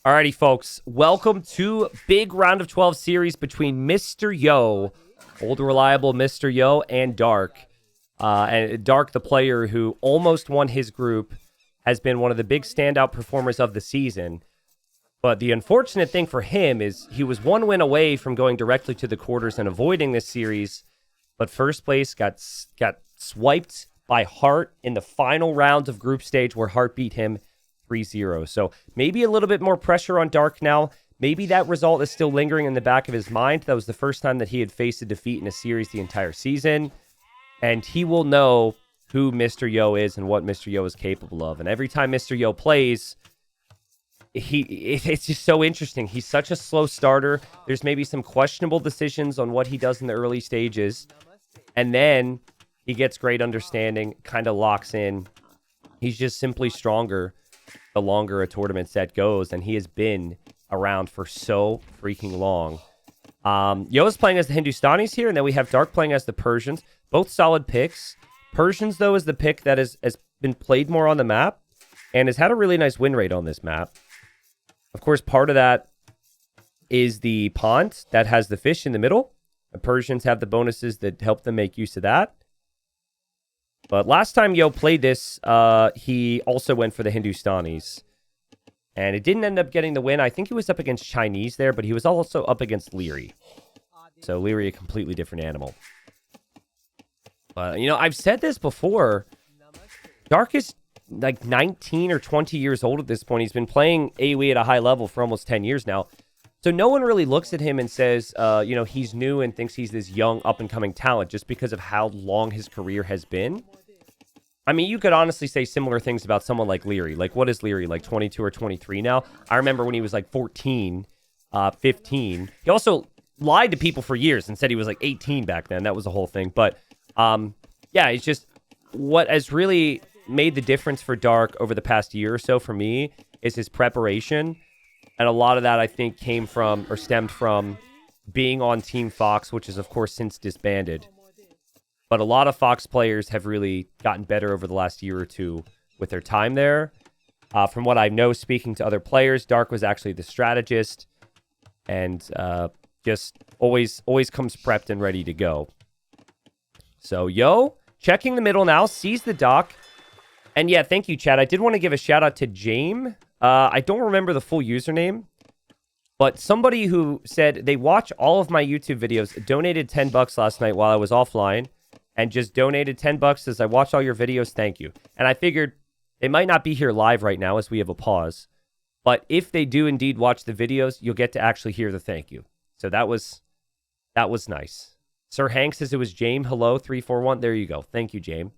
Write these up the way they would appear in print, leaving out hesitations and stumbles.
Alrighty, folks. Welcome to big round of 12 series between Mr. Yo, old reliable Mr. Yo, and Dark. And Dark, the player who almost won his group, has been one of the big standout performers of the season. But the unfortunate thing for him is he was one win away from going directly to the quarters and avoiding this series. But first place got swiped by Hart in the final round of group stage where Hart beat him 3-0. So maybe a little bit more pressure on Dark now. Maybe that result is still lingering in the back of his mind. That was the first time that he had faced a defeat in a series the entire season. And he will know who Mr. Yo is and what Mr. Yo is capable of. And every time Mr. Yo plays, it's just so interesting. He's such a slow starter. There's maybe some questionable decisions on what he does in the early stages. And then he gets great understanding, kind of locks in. He's just simply stronger the longer a tournament set goes, and he has been around for so freaking long. Yo is playing as the Hindustanis here, and then we have Dark playing as the Persians. Both solid picks. Persians, though, is the pick that has been played more on the map and has had a really nice win rate on this map. Of course, part of that is the pond that has the fish in the middle. The Persians have the bonuses that help them make use of that. But last time Yo played this, he also went for the Hindustanis. And it didn't end up getting the win. I think he was up against Chinese there, but he was also up against Leary. So Leary, a completely different animal. But, I've said this before. Dark is like 19 or 20 years old at this point. He's been playing AoE at a high level for almost 10 years now. So no one really looks at him and says, he's new and thinks he's this young up-and-coming talent just because of how long his career has been. I mean, you could honestly say similar things about someone like Leary. Like, what is Leary, like 22 or 23 now? I remember when he was like 14, 15. He also lied to people for years and said he was like 18 back then. That was the whole thing. But, it's just what has really made the difference for Dark over the past year or so for me is his preparation. And a lot of that, I think, came from or stemmed from being on Team Fox, which is, of course, since disbanded. But a lot of Fox players have really gotten better over the last year or two with their time there. From what I know, speaking to other players, Dark was actually the strategist and just always comes prepped and ready to go. So, Yo, checking the middle now, sees the dock. And yeah, thank you, Chad. I did want to give a shout out to James. I don't remember the full username, but somebody who said they watch all of my YouTube videos, donated $10 last night while I was offline, and just donated $10 as I watch all your videos. Thank you. And I figured they might not be here live right now as we have a pause, but if they do indeed watch the videos, you'll get to actually hear the thank you. So that was nice. Sir Hank says it was James. Hello, 341. There you go. Thank you, James.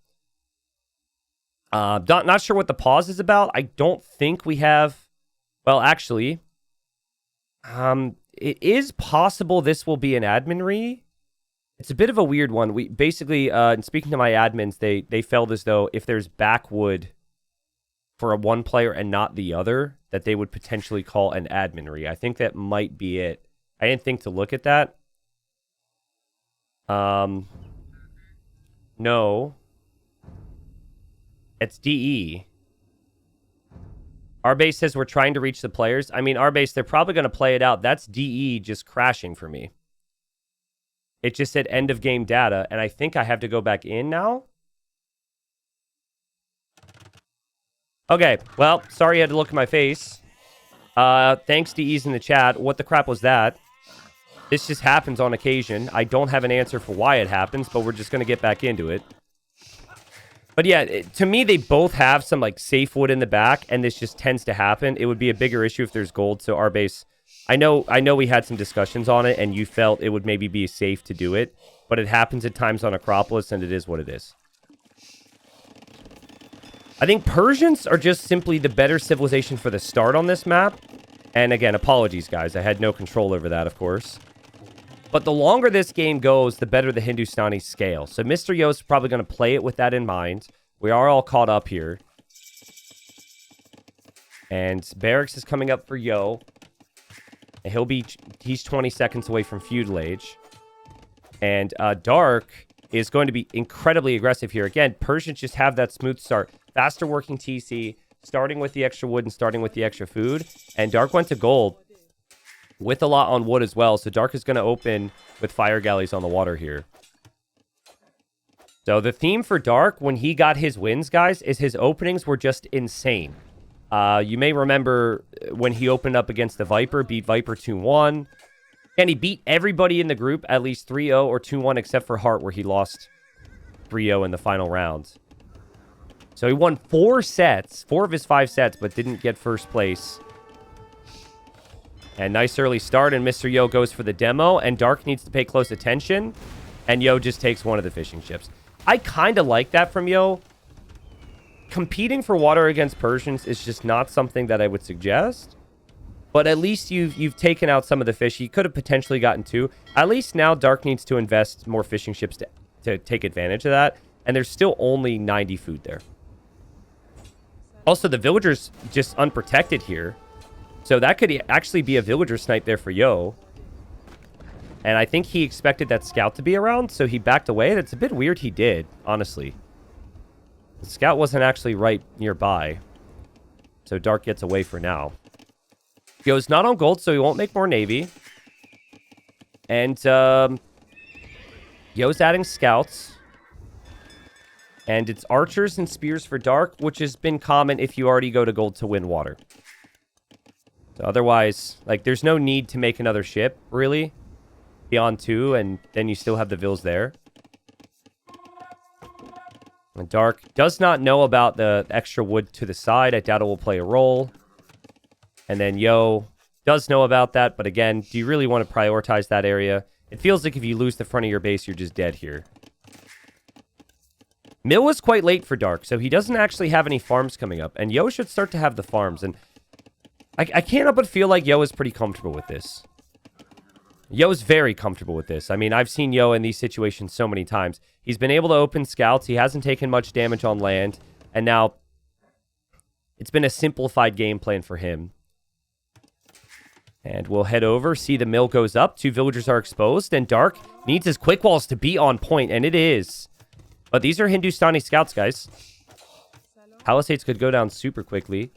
Not sure what the pause is about. I don't think we have... Well, actually, it is possible this will be an admin re. It's a bit of a weird one. We basically, speaking to my admins, they felt as though if there's backwood for a one player and not the other, that they would potentially call an admin re. I think that might be it. I didn't think to look at that. No. It's DE. Arbase says we're trying to reach the players. I mean, Arbase, they're probably going to play it out. That's DE just crashing for me. It just said end of game data, and I think I have to go back in now. Okay, well, sorry you had to look at my face. Thanks, DE's in the chat. What the crap was that? This just happens on occasion. I don't have an answer for why it happens, but we're just going to get back into it. But yeah, to me, they both have some like safe wood in the back, and this just tends to happen. It would be a bigger issue if there's gold. So Arbase, I know we had some discussions on it, and you felt it would maybe be safe to do it, but it happens at times on Acropolis, and it is what it is. I think Persians are just simply the better civilization for the start on this map. And again, apologies, guys. I had no control over that, of course. But the longer this game goes, the better the Hindustani scale. So Mr. Yo's probably going to play it with that in mind. We are all caught up here. And Barracks is coming up for Yo. And he's 20 seconds away from Feudal Age. And Dark is going to be incredibly aggressive here. Again, Persians just have that smooth start. Faster working TC, starting with the extra wood and starting with the extra food. And Dark went to gold with a lot on wood as well. So Dark is going to open with fire galleys on the water here. So the theme for Dark when he got his wins, guys, is his openings were just insane. You may remember when he opened up against the Viper, beat Viper 2-1. And he beat everybody in the group at least 3-0 or 2-1 except for Hart, where he lost 3-0 in the final round. So he won 4 of his 5 sets, but didn't get first place. And nice early start, and Mr. Yo goes for the demo, and Dark needs to pay close attention, and Yo just takes one of the fishing ships. I kind of like that from Yo. Competing for water against Persians is just not something that I would suggest. But at least you've taken out some of the fish. He could have potentially gotten 2. At least now Dark needs to invest more fishing ships to take advantage of that. And there's still only 90 food there. Also, the villager's just unprotected here. So that could actually be a villager snipe there for Yo. And I think he expected that scout to be around, so he backed away. That's a bit weird he did, honestly. The scout wasn't actually right nearby. So Dark gets away for now. Yo's not on gold, so he won't make more navy. And Yo's adding scouts. And it's archers and spears for Dark, which has been common if you already go to gold to win water. So otherwise, like, there's no need to make another ship, really. Beyond 2, and then you still have the vills there. And Dark does not know about the extra wood to the side. I doubt it will play a role. And then Yo does know about that, but again, do you really want to prioritize that area? It feels like if you lose the front of your base, you're just dead here. Mill was quite late for Dark, so he doesn't actually have any farms coming up. And Yo should start to have the farms. And I can't help but feel like Yo is pretty comfortable with this. Yo's very comfortable with this. I mean, I've seen Yo in these situations so many times. He's been able to open scouts. He hasn't taken much damage on land. And now it's been a simplified game plan for him. And we'll head over, see the mill goes up. 2 villagers are exposed, and Dark needs his quick walls to be on point, and it is. But these are Hindustani scouts, guys. Palisades could go down super quickly.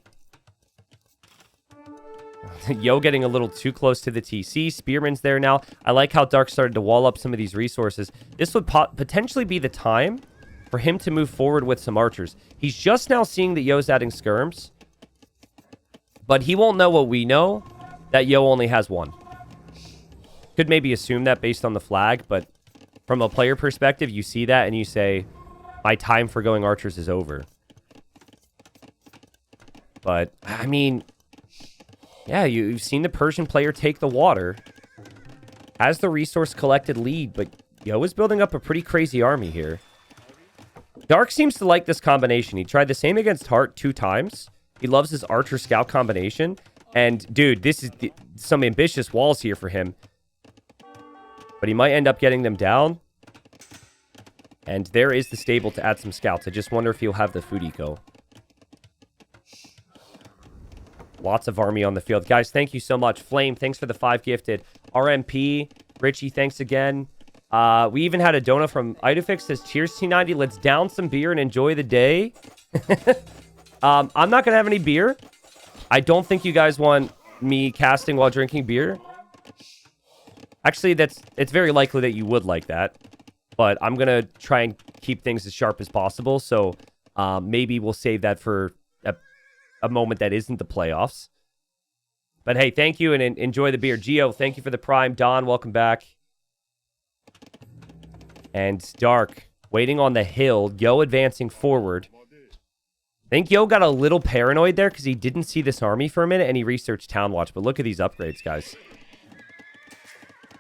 Yo getting a little too close to the TC. Spearman's there now. I like how Dark started to wall up some of these resources. This would potentially be the time for him to move forward with some archers. He's just now seeing that Yo's adding skirms. But he won't know what we know. That Yo only has 1. Could maybe assume that based on the flag, but from a player perspective, you see that and you say, my time for going archers is over. But, I mean, yeah, you've seen the Persian player take the water. Has the resource collected lead, but Yo is building up a pretty crazy army here. Dark seems to like this combination. He tried the same against Hart 2 times. He loves his archer scout combination. And, dude, this is some ambitious walls here for him. But he might end up getting them down. And there is the stable to add some scouts. I just wonder if he'll have the food eco. Lots of army on the field. Guys, thank you so much. Flame, thanks for the 5 gifted. RMP, Richie, thanks again. We even had a donut from Idofix. Says, cheers, T90. Let's down some beer and enjoy the day. I'm not going to have any beer. I don't think you guys want me casting while drinking beer. Actually, it's very likely that you would like that. But I'm going to try and keep things as sharp as possible. So maybe we'll save that for a moment that isn't the playoffs. But hey, thank you and enjoy the beer. Gio, thank you for the prime. Don, welcome back. And Dark, waiting on the hill. Yo advancing forward. I think Yo got a little paranoid there because he didn't see this army for a minute and he researched Town Watch. But look at these upgrades, guys.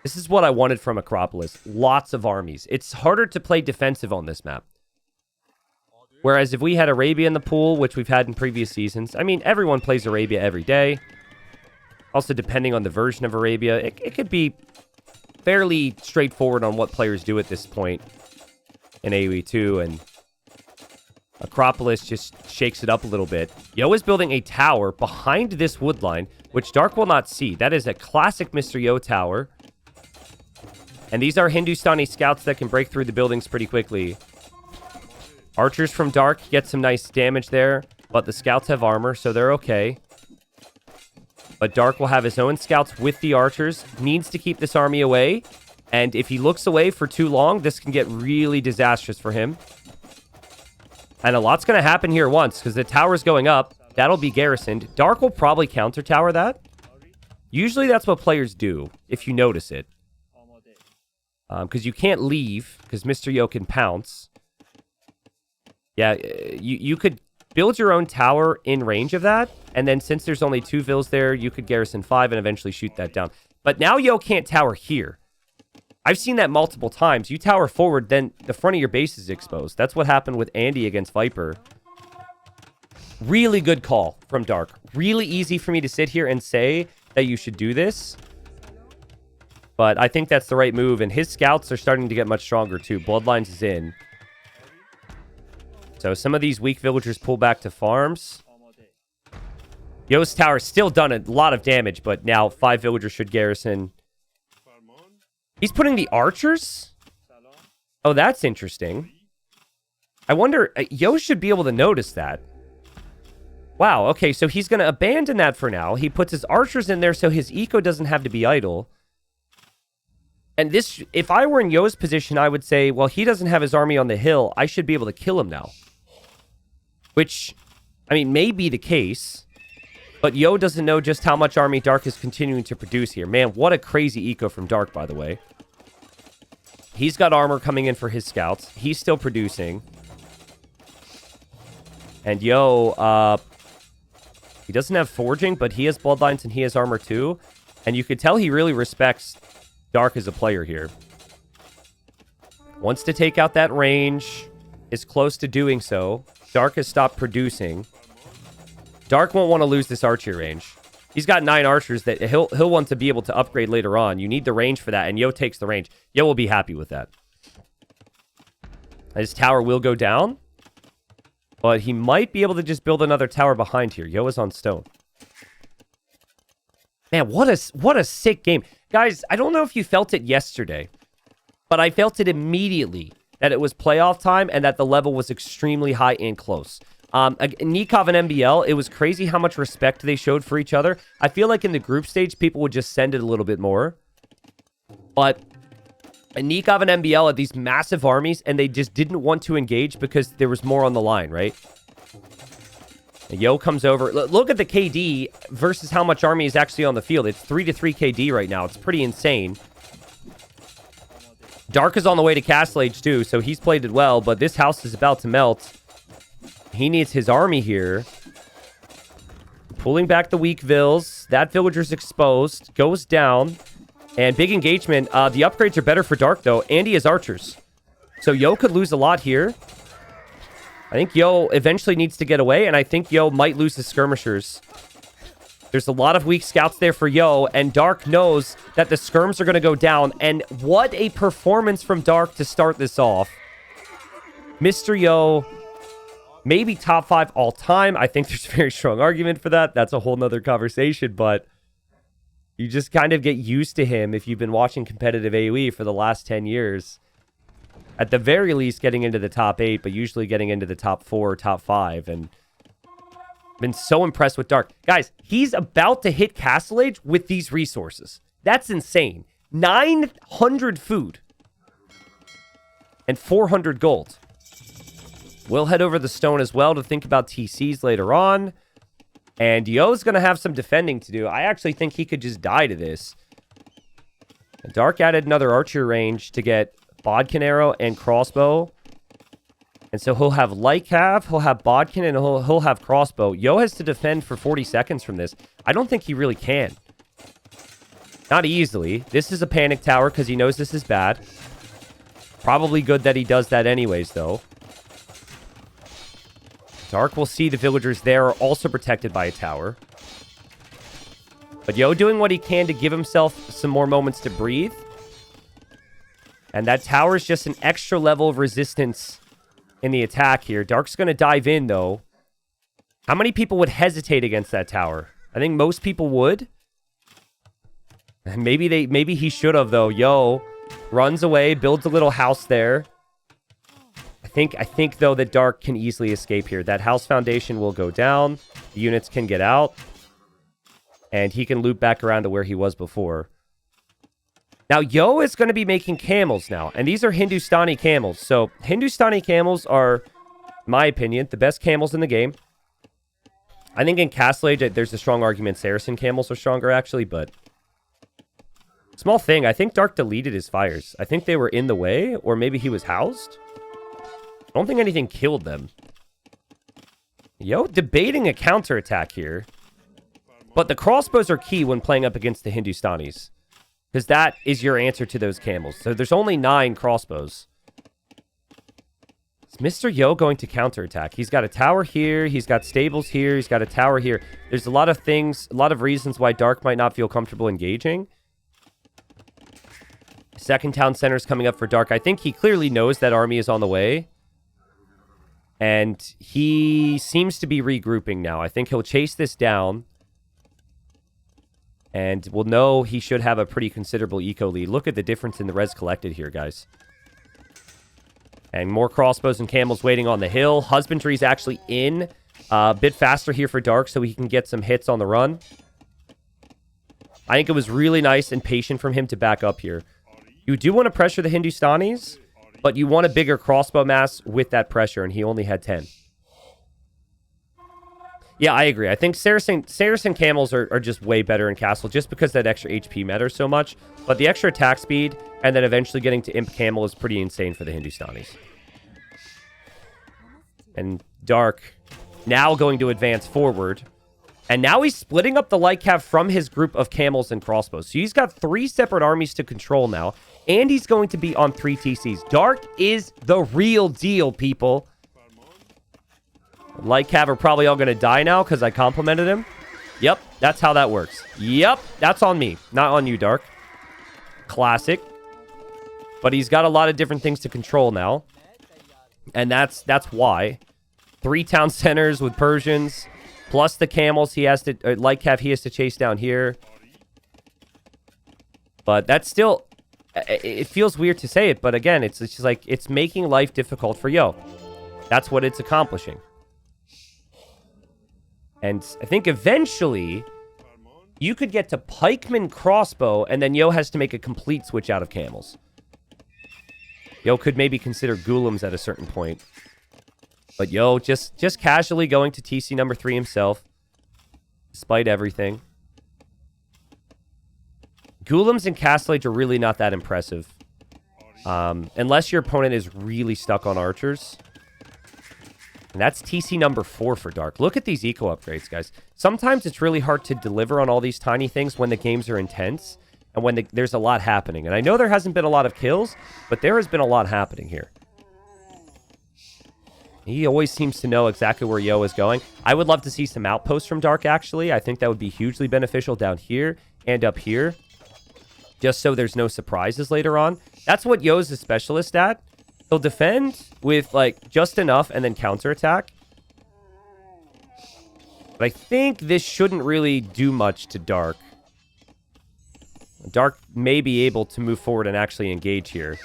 This is what I wanted from Acropolis. Lots of armies. It's harder to play defensive on this map. Whereas if we had Arabia in the pool, which we've had in previous seasons, I mean, everyone plays Arabia every day. Also, depending on the version of Arabia, it could be fairly straightforward on what players do at this point in AoE 2, and Acropolis just shakes it up a little bit. Yo is building a tower behind this wood line, which Dark will not see. That is a classic Mr. Yo tower. And these are Hindustani scouts that can break through the buildings pretty quickly. Archers from Dark get some nice damage there. but the scouts have armor, so they're okay. But Dark will have his own scouts with the archers. Needs to keep this army away. And if he looks away for too long, this can get really disastrous for him. And a lot's going to happen here once, because the tower's going up. That'll be garrisoned. Dark will probably counter tower that. Usually that's what players do, if you notice it. Because you can't leave, because Mr. Yo can pounce. Yeah, you could build your own tower in range of that, and then since there's only 2 vills there, you could garrison 5 and eventually shoot that down. But now Yo can't tower here. I've seen that multiple times. You tower forward, then the front of your base is exposed. That's what happened with Andy against Viper. Really good call from Dark. Really easy for me to sit here and say that you should do this. But I think that's the right move, and his scouts are starting to get much stronger too. Bloodlines is in. So some of these weak villagers pull back to farms. Yo's tower still done a lot of damage, but now 5 villagers should garrison. He's putting the archers? Oh, that's interesting. I wonder, Yo should be able to notice that. Wow, okay, so he's going to abandon that for now. He puts his archers in there so his eco doesn't have to be idle. And this, if I were in Yo's position, I would say, well, he doesn't have his army on the hill. I should be able to kill him now. Which, I mean, may be the case. But Yo doesn't know just how much army Dark is continuing to produce here. Man, what a crazy eco from Dark, by the way. He's got armor coming in for his scouts. He's still producing. And Yo, he doesn't have forging, but he has bloodlines and he has armor too. And you could tell he really respects Dark as a player here. Wants to take out that range. Is close to doing so. Dark has stopped producing. Dark won't want to lose this archer range. He's got 9 archers that he'll want to be able to upgrade later on. You need the range for that, and Yo takes the range. Yo will be happy with that. His tower will go down, but he might be able to just build another tower behind here. Yo is on stone. Man, what a sick game. Guys, I don't know if you felt it yesterday, but I felt it immediately that it was playoff time and that the level was extremely high and close. Nikov and MBL, it was crazy how much respect they showed for each other. I feel like in the group stage, people would just send it a little bit more. But Nikov and MBL had these massive armies, and they just didn't want to engage because there was more on the line, right? And Yo comes over. Look at the KD versus how much army is actually on the field. It's 3-3 KD right now. It's pretty insane. Dark is on the way to Castle Age too, so he's played it well, but this house is about to melt. He needs his army here. Pulling back the weak vills. That villager's exposed. Goes down. And big engagement. The upgrades are better for Dark, though. Andy has archers. So Yo could lose a lot here. I think Yo eventually needs to get away, and I think Yo might lose his skirmishers. There's a lot of weak scouts there for Yo, and Dark knows that the skirms are going to go down. And what a performance from Dark to start this off. Mr. Yo... maybe top 5 all time. I think there's a very strong argument for that. That's a whole nother conversation, but you just kind of get used to him if you've been watching competitive AoE for the last 10 years. At the very least, getting into the top 8, but usually getting into the top 4 or top 5. And been so impressed with Dark. Guys, he's about to hit Castle Age with these resources. That's insane. 900 food. And 400 gold. We'll head over the stone as well to think about TCs later on. And Yo's going to have some defending to do. I actually think he could just die to this. And Dark added another archer range to get bodkin arrow and crossbow. And so he'll have light cav, he'll have bodkin, and he'll have crossbow. Yo has to defend for 40 seconds from this. I don't think he really can. Not easily. This is a panic tower because he knows this is bad. Probably good that he does that anyways, though. Dark will see the villagers there are also protected by a tower. But Yo doing what he can to give himself some more moments to breathe. And that tower is just an extra level of resistance in the attack here. Dark's going to dive in, though. How many people would hesitate against that tower? I think most people would. And maybe he should have, though. Yo runs away, builds a little house there. I think though that Dark can easily escape here. That house foundation will go down. The units can get out. And he can loop back around to where he was before. Now, Yo is going to be making camels now. And these are Hindustani camels. So, Hindustani camels are, in my opinion, the best camels in the game. I think in Castle Age, there's a strong argument Saracen camels are stronger, actually. But, small thing, I think Dark deleted his fires. I think they were in the way, or maybe he was housed. I don't think anything killed them. Yo, debating a counterattack here. But the crossbows are key when playing up against the Hindustanis. Because that is your answer to those camels. So there's only 9 crossbows. Is Mr. Yo going to counterattack? He's got a tower here. He's got stables here. He's got a tower here. There's a lot of things, a lot of reasons why Dark might not feel comfortable engaging. Second town center is coming up for Dark. I think he clearly knows that army is on the way. And he seems to be regrouping now. I think he'll chase this down. And we'll know he should have a pretty considerable eco lead. Look at the difference in the res collected here, guys. And more crossbows and camels waiting on the hill. Husbandry's actually in a bit faster here for Dark so he can get some hits on the run. I think it was really nice and patient from him to back up here. You do want to pressure the Hindustanis, but you want a bigger crossbow mass with that pressure, and he only had 10. Yeah, I agree. I think Saracen camels are just way better in Castle just because that extra HP matters so much. But the extra attack speed and then eventually getting to Imp Camel is pretty insane for the Hindustanis. And Dark now going to advance forward. And now he's splitting up the light cav from his group of camels and crossbows. So he's got 3 separate armies to control now. And he's going to be on 3 TCs. Dark is the real deal, people. Light cav are probably all going to die now because I complimented him. Yep, that's how that works. Yep, that's on me. Not on you, Dark. Classic. But he's got a lot of different things to control now. And that's why. 3 town centers with Persians. Plus the camels he has to... light cav he has to chase down here. But that's still... It feels weird to say it, but again, it's just like... It's making life difficult for Yo. That's what it's accomplishing. And I think eventually, you could get to Pikeman Crossbow, and then Yo has to make a complete switch out of camels. Yo could maybe consider Ghoulims at a certain point. But Yo just casually going to TC number 3 himself, despite everything. Ghoulims and Castle Age are really not that impressive. Unless your opponent is really stuck on archers. And that's TC number 4 for Dark. Look at these eco upgrades, guys. Sometimes it's really hard to deliver on all these tiny things when the games are intense and when there's a lot happening. And I know there hasn't been a lot of kills, but there has been a lot happening here. He always seems to know exactly where Yo is going. I would love to see some outposts from Dark, actually. I think that would be hugely beneficial down here and up here. Just so there's no surprises later on. That's what Yo's a specialist at. He'll defend with, like, just enough and then counterattack. But I think this shouldn't really do much to Dark. Dark may be able to move forward and actually engage here.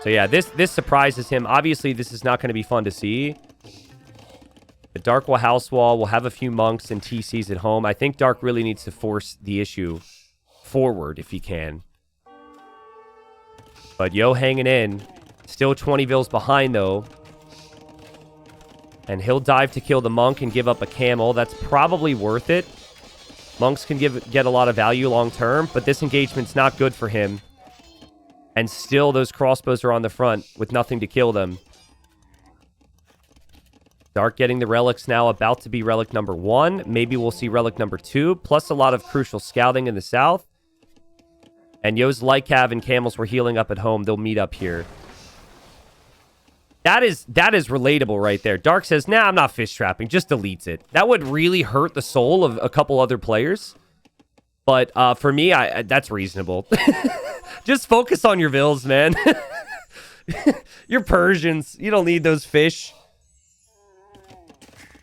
So, yeah, this surprises him. Obviously, this is not going to be fun to see. But Dark will house wall. We'll have a few monks and TCs at home. I think Dark really needs to force the issue forward if he can. But Yo hanging in. Still 20 vills behind, though. And he'll dive to kill the monk and give up a camel. That's probably worth it. Monks can get a lot of value long term, but this engagement's not good for him. And still, those crossbows are on the front with nothing to kill them. Dark getting the relics now, about to be relic number 1. Maybe we'll see relic number 2, plus a lot of crucial scouting in the south. And Yo's light cav and camels were healing up at home. They'll meet up here. That is relatable right there. Dark says, nah, I'm not fish trapping. Just deletes it. That would really hurt the soul of a couple other players. But for me, that's reasonable. Just focus on your vills, man. You're Persians. You don't need those fish.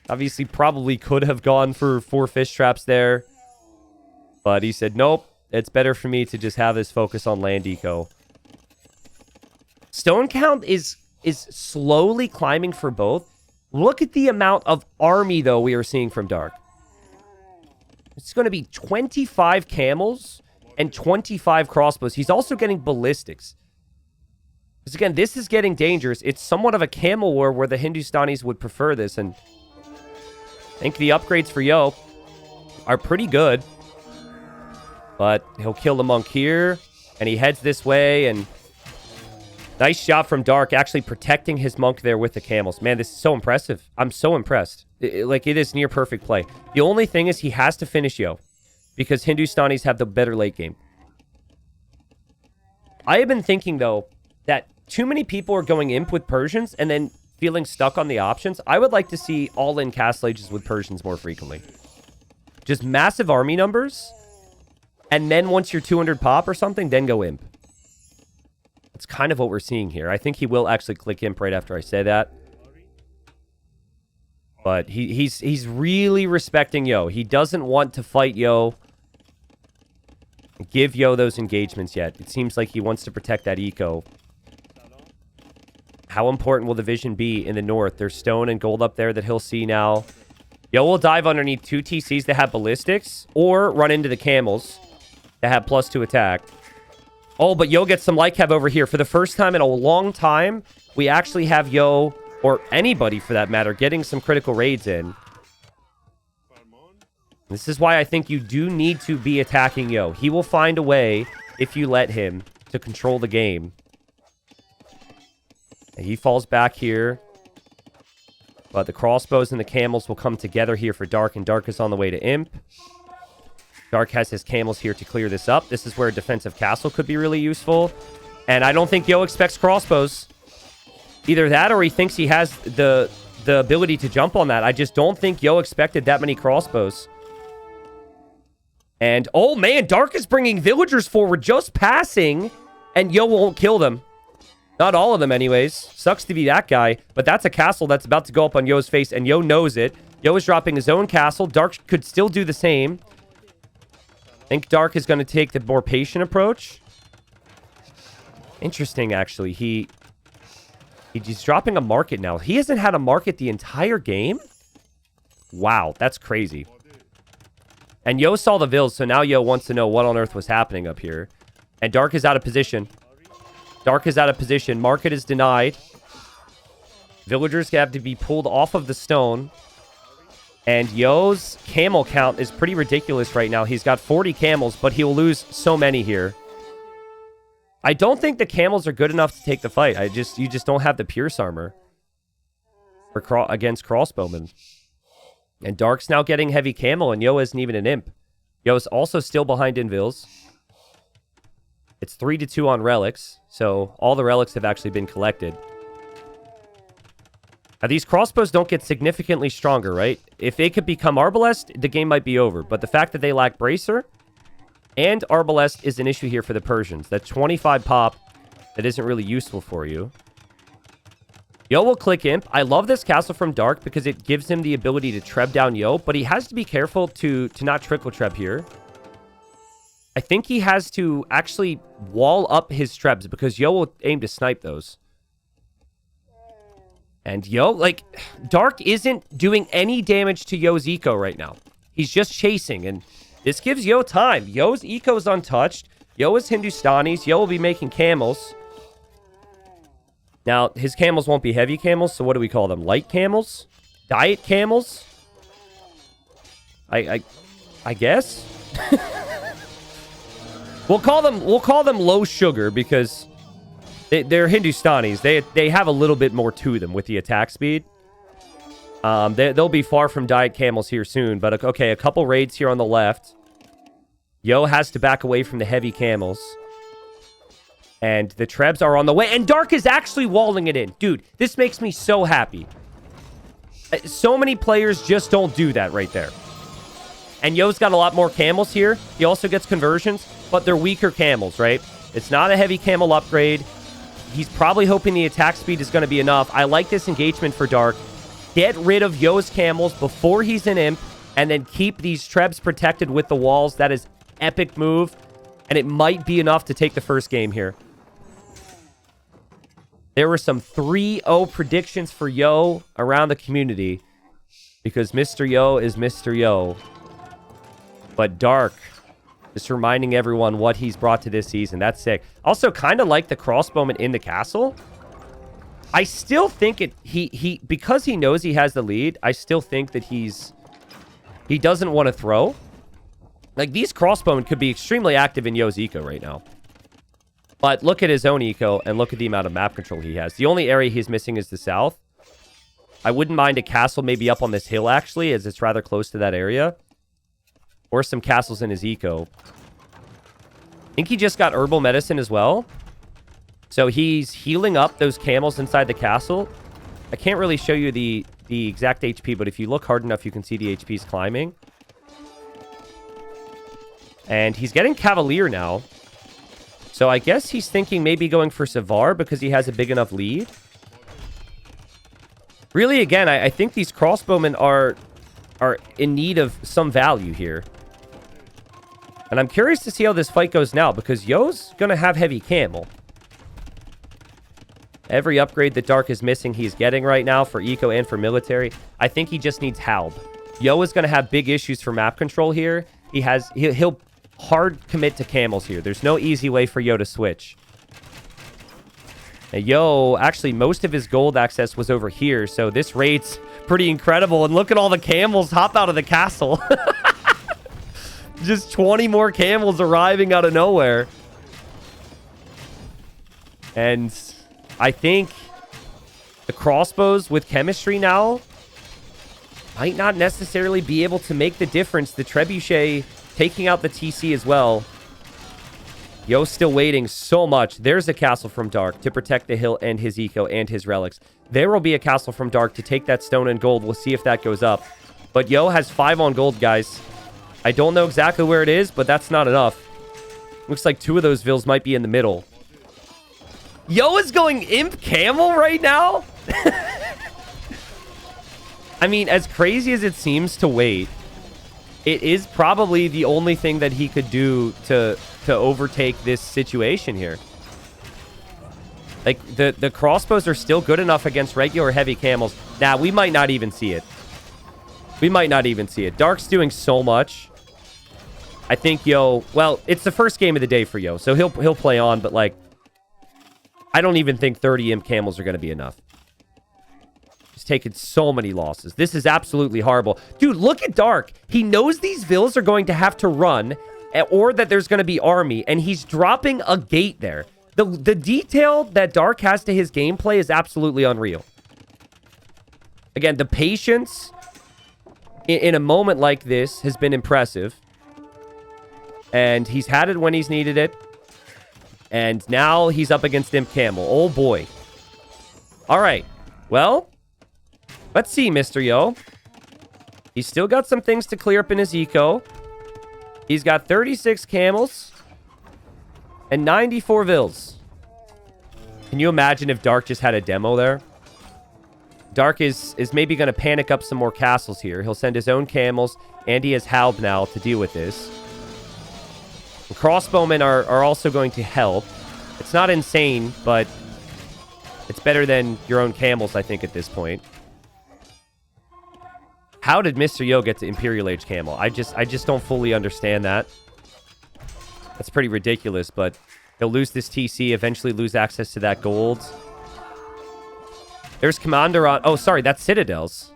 Obviously, probably could have gone for 4 fish traps there. But he said, nope. It's better for me to just have this focus on land eco. Stone count is is slowly climbing for both. Look at the amount of army, though, we are seeing from Dark. It's going to be 25 camels and 25 crossbows. He's also getting ballistics. Because, again, this is getting dangerous. It's somewhat of a camel war where the Hindustanis would prefer this. And I think the upgrades for Yo are pretty good. But he'll kill the monk here. And he heads this way. And nice job from Dark actually protecting his monk there with the camels. Man, this is so impressive. I'm so impressed. It is near perfect play. The only thing is he has to finish Yo. Because Hindustanis have the better late game. I have been thinking, though, that too many people are going imp with Persians and then feeling stuck on the options. I would like to see all-in Castle Ages with Persians more frequently. Just massive army numbers. And then once you're 200 pop or something, then go imp. That's kind of what we're seeing here. I think he will actually click imp right after I say that. But he's really respecting Yo. He doesn't want to fight Yo. Give Yo those engagements yet. It seems like he wants to protect that eco. How important will the vision be in the north? There's stone and gold up there that he'll see now. Yo will dive underneath 2 TCs that have ballistics or run into the camels that have +2 attack. Oh, but Yo gets some light cav over here. For the first time in a long time, we actually have Yo, or anybody for that matter, getting some critical raids in. This is why I think you do need to be attacking Yo. He will find a way, if you let him, to control the game. And he falls back here. But the crossbows and the camels will come together here for Dark, and Dark is on the way to imp. Dark has his camels here to clear this up. This is where a defensive castle could be really useful. And I don't think Yo expects crossbows. Either that or he thinks he has the ability to jump on that. I just don't think Yo expected that many crossbows. And, oh man, Dark is bringing villagers forward, just passing, and Yo won't kill them. Not all of them anyways. Sucks to be that guy, but that's a castle that's about to go up on Yo's face, and Yo knows it. Yo is dropping his own castle. Dark could still do the same. I think Dark is going to take the more patient approach. Interesting, actually. He's dropping a market now. He hasn't had a market the entire game? Wow, that's crazy. And Yo saw the vills, so now Yo wants to know what on earth was happening up here. And Dark is out of position. Dark is out of position. Market is denied. Villagers have to be pulled off of the stone. And Yo's camel count is pretty ridiculous right now. He's got 40 camels, but he'll lose so many here. I don't think the camels are good enough to take the fight. You just don't have the Pierce armor against crossbowmen. And Dark's now getting heavy camel, and Yo isn't even an imp. Yo's also still behind in vills. It's 3-2 on relics, so all the relics have actually been collected. Now, these crossbows don't get significantly stronger, right? If they could become Arbalest, the game might be over. But the fact that they lack Bracer and Arbalest is an issue here for the Persians. That 25 pop that isn't really useful for you. Yo will click imp. I love this castle from Dark because it gives him the ability to treb down Yo, but he has to be careful to not trickle treb here. I think he has to actually wall up his trebs because Yo will aim to snipe those. And Yo, like, Dark isn't doing any damage to Yo's eco right now. He's just chasing, and this gives Yo time. Yo's eco is untouched. Yo is Hindustanis. Yo will be making camels. Now, his camels won't be heavy camels, so what do we call them? Light camels? Diet camels? I guess? We'll call them low sugar because they're Hindustanis. They have a little bit more to them with the attack speed. They'll be far from diet camels here soon, but okay, a couple raids here on the left. Yo has to back away from the heavy camels. And the trebs are on the way. And Dark is actually walling it in. Dude, this makes me so happy. So many players just don't do that right there. And Yo's got a lot more camels here. He also gets conversions, but they're weaker camels, right? It's not a heavy camel upgrade. He's probably hoping the attack speed is going to be enough. I like this engagement for Dark. Get rid of Yo's camels before he's an imp, and then keep these trebs protected with the walls. That is epic move, and it might be enough to take the first game here. There were some 3-0 predictions for Yo around the community because Mr. Yo is Mr. Yo. But Dark, just reminding everyone what he's brought to this season. That's sick. Also, kind of like the crossbowman in the castle. I still think because he knows he has the lead, I still think that he doesn't want to throw. Like, these crossbowmen could be extremely active in Yo's eco right now. But look at his own eco and look at the amount of map control he has. The only area he's missing is the south. I wouldn't mind a castle maybe up on this hill, actually, as it's rather close to that area. Or some castles in his eco. I think he just got herbal medicine as well. So he's healing up those camels inside the castle. I can't really show you the exact HP, but if you look hard enough, you can see the HP's climbing. And he's getting Cavalier now. So I guess he's thinking maybe going for Savar because he has a big enough lead. Really, again, I think these crossbowmen are in need of some value here. And I'm curious to see how this fight goes now because Yo's going to have heavy camel. Every upgrade that Dark is missing, he's getting right now for eco and for military. I think he just needs Halb. Yo is going to have big issues for map control here. He'll hard commit to camels here. There's no easy way for Yo to switch. Now, Yo, actually, most of his gold access was over here, so this raid's pretty incredible. And look at all the camels hop out of the castle. Just 20 more camels arriving out of nowhere. And I think the crossbows with chemistry now might not necessarily be able to make the difference. The trebuchet taking out the TC as well. Yo's still waiting so much. There's a castle from Dark to protect the hill and his eco and his relics. There will be a castle from Dark to take that stone and gold. We'll see if that goes up. But Yo has 5 on gold, guys. I don't know exactly where it is, but that's not enough. Looks like 2 of those vills might be in the middle. Yo is going Imp Camel right now? I mean, as crazy as it seems to wait, it is probably the only thing that he could do to overtake this situation here. Like, the crossbows are still good enough against regular heavy camels. Nah, we might not even see it. We might not even see it. Dark's doing so much. I think Yo... Well, it's the first game of the day for Yo, so he'll play on, but, like, I don't even think 30 Imp Camels are going to be enough. He's taken so many losses. This is absolutely horrible. Dude, look at Dark. He knows these vills are going to have to run, or that there's going to be army, and he's dropping a gate there. The detail that Dark has to his gameplay is absolutely unreal. Again, the patience in a moment like this has been impressive. And he's had it when he's needed it. And now he's up against Imp Camel. Oh, boy. All right. Well, let's see, Mr. Yo. He's still got some things to clear up in his eco. He's got 36 camels and 94 vills. Can you imagine if Dark just had a demo there? Dark is maybe going to panic up some more castles here. He'll send his own camels, and he has Halb now to deal with this. The crossbowmen are also going to help. It's not insane, but it's better than your own camels, I think, at this point. How did Mr. Yo get to Imperial Age Camel? I just don't fully understand that. That's pretty ridiculous, but he'll lose this TC, eventually lose access to that gold. There's Commander on... Oh, sorry, that's Citadels.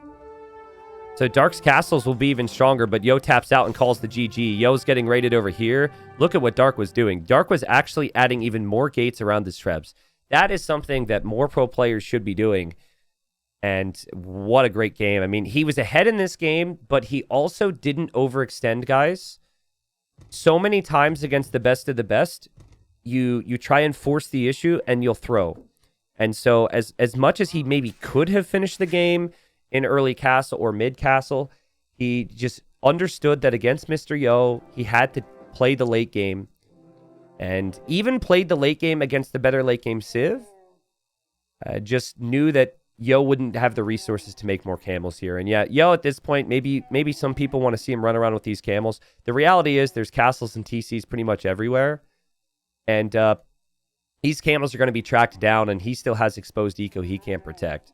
So Dark's castles will be even stronger, but Yo taps out and calls the GG. Yo's getting raided over here. Look at what Dark was doing. Dark was actually adding even more gates around his trebs. That is something that more pro players should be doing. And what a great game. I mean, he was ahead in this game, but he also didn't overextend, guys. So many times against the best of the best, you try and force the issue and you'll throw. And so as much as he maybe could have finished the game in early castle or mid castle, he just understood that against Mr. Yo, he had to play the late game, and even played the late game against the better late game Civ. Just knew that Yo wouldn't have the resources to make more camels here. And yeah, Yo at this point, maybe some people want to see him run around with these camels. The reality is there's castles and TCs pretty much everywhere. And these camels are going to be tracked down, and he still has exposed eco he can't protect.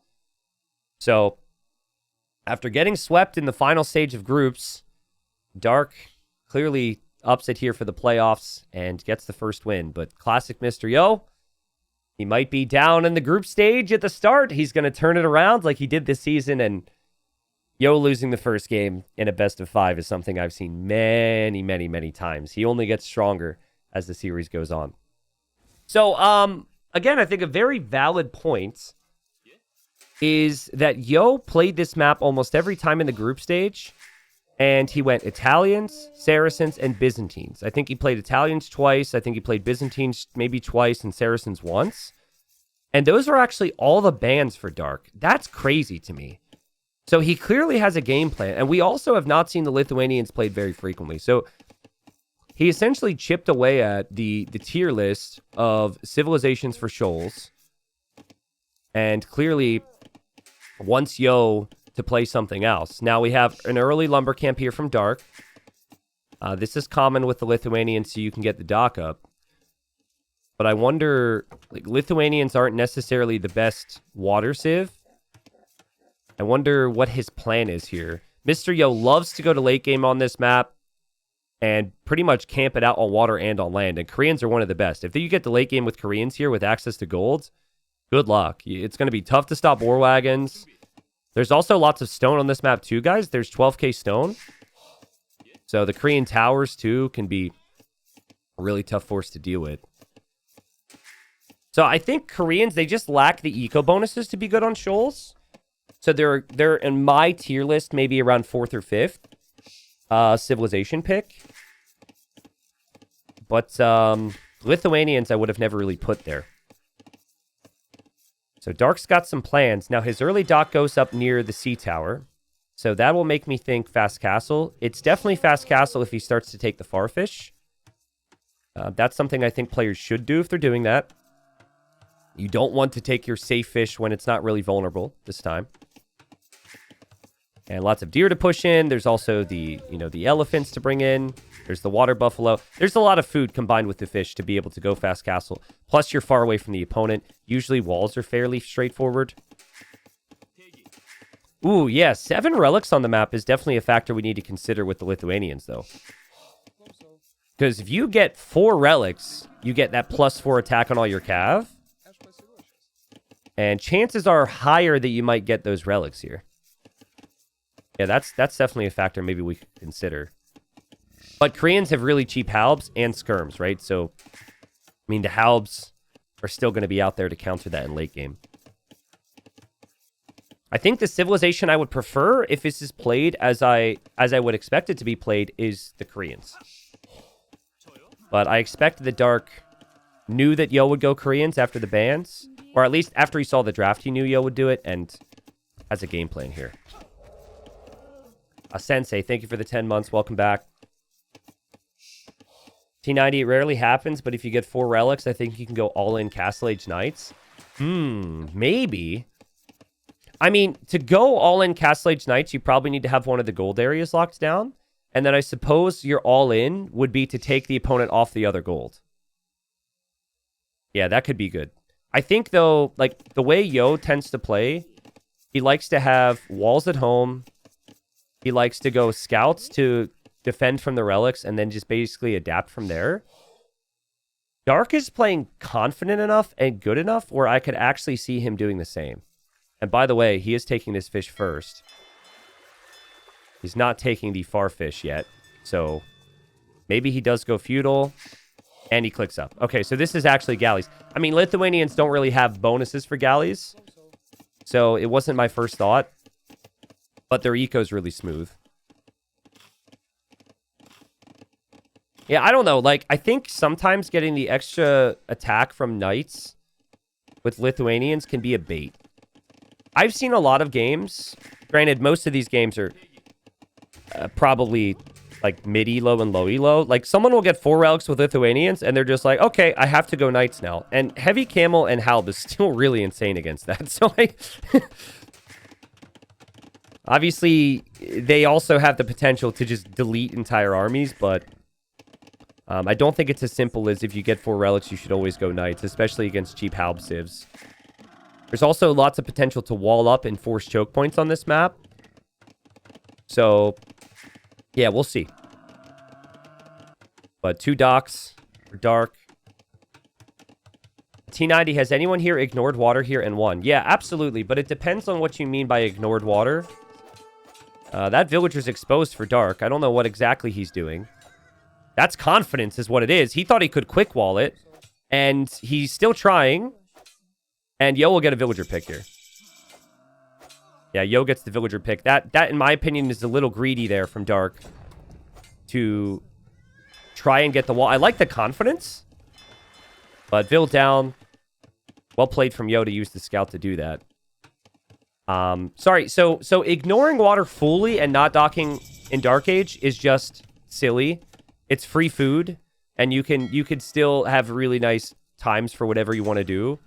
So, after getting swept in the final stage of groups, Dark clearly ups it here for the playoffs and gets the first win. But classic Mr. Yo, he might be down in the group stage at the start. He's going to turn it around like he did this season, and Yo losing the first game in a best of 5 is something I've seen many, many, many times. He only gets stronger as the series goes on. So, again, I think a very valid point is that Yo played this map almost every time in the group stage, and he went Italians, Saracens, and Byzantines. I think he played Italians twice. I think he played Byzantines maybe twice and Saracens once. And those are actually all the bans for Dark. That's crazy to me. So he clearly has a game plan. And we also have not seen the Lithuanians played very frequently. So he essentially chipped away at the tier list of civilizations for shoals. And clearly wants Yo to play something else. Now we have an early lumber camp here from Dark. This is common with the Lithuanians, so you can get the dock up. But I wonder, like, Lithuanians aren't necessarily the best water civ. I wonder what his plan is here. Mr. Yo loves to go to late game on this map and pretty much camp it out on water and on land. And Koreans are one of the best. If you get the late game with Koreans here with access to gold, good luck. It's going to be tough to stop war wagons. There's also lots of stone on this map too, guys. There's 12k stone. So the Korean towers too can be a really tough force to deal with. So I think Koreans, they just lack the eco bonuses to be good on shoals. So they're in my tier list, maybe around 4th or 5th civilization pick. But Lithuanians I would have never really put there. So Dark's got some plans. Now his early dock goes up near the sea tower. So that will make me think fast castle. It's definitely fast castle if he starts to take the farfish. That's something I think players should do if they're doing that. You don't want to take your safe fish when it's not really vulnerable this time. And lots of deer to push in. There's also the elephants to bring in. There's the water buffalo. There's a lot of food combined with the fish to be able to go fast castle. Plus, you're far away from the opponent. Usually, walls are fairly straightforward. Ooh, yeah. 7 relics on the map is definitely a factor we need to consider with the Lithuanians, though. Because if you get 4 relics, you get that +4 attack on all your cav. And chances are higher that you might get those relics here. Yeah, that's definitely a factor maybe we could consider. But Koreans have really cheap halbs and skirms, right? So, I mean, the halbs are still going to be out there to counter that in late game. I think the civilization I would prefer, if this is played as I would expect it to be played, is the Koreans. But I expect the Dark knew that Yo would go Koreans after the bans. Or at least after he saw the draft, he knew Yo would do it, and has a game plan here. Sensei, thank you for the 10 months. Welcome back. T90, it rarely happens, but if you get 4 relics, I think you can go all-in Castle Age Knights. Maybe. I mean, to go all-in Castle Age Knights, you probably need to have one of the gold areas locked down. And then I suppose your all-in would be to take the opponent off the other gold. Yeah, that could be good. I think, though, like, the way Yo tends to play, he likes to have walls at home. He likes to go scouts to defend from the relics and then just basically adapt from there. Dark is playing confident enough and good enough where I could actually see him doing the same. And by the way, he is taking this fish first. He's not taking the farfish yet. So maybe he does go feudal. And he clicks up. Okay, so this is actually galleys. I mean, Lithuanians don't really have bonuses for galleys. So it wasn't my first thought. But their eco's really smooth. Yeah, I don't know. Like, I think sometimes getting the extra attack from knights with Lithuanians can be a bait. I've seen a lot of games. Granted, most of these games are probably like mid-elo and low-elo. Like, someone will get 4 relics with Lithuanians, and they're just like, okay, I have to go knights now. And heavy camel and halb is still really insane against that. So obviously, they also have the potential to just delete entire armies, but I don't think it's as simple as if you get 4 relics, you should always go knights, especially against cheap halb civs. There's also lots of potential to wall up and force choke points on this map. So, yeah, we'll see. But 2 docks for Dark. T90, has anyone here ignored water here and won? Yeah, absolutely, but it depends on what you mean by ignored water. That villager's exposed for Dark. I don't know what exactly he's doing. That's confidence is what it is. He thought he could quick wall it, and he's still trying. And Yo will get a villager pick here. Yeah, Yo gets the villager pick. That, in my opinion, is a little greedy there from Dark to try and get the wall. I like the confidence, but Vill down. Well played from Yo to use the scout to do that. Sorry, so ignoring water fully and not docking in Dark Age is just silly. It's free food, and you could still have really nice times for whatever you want to do.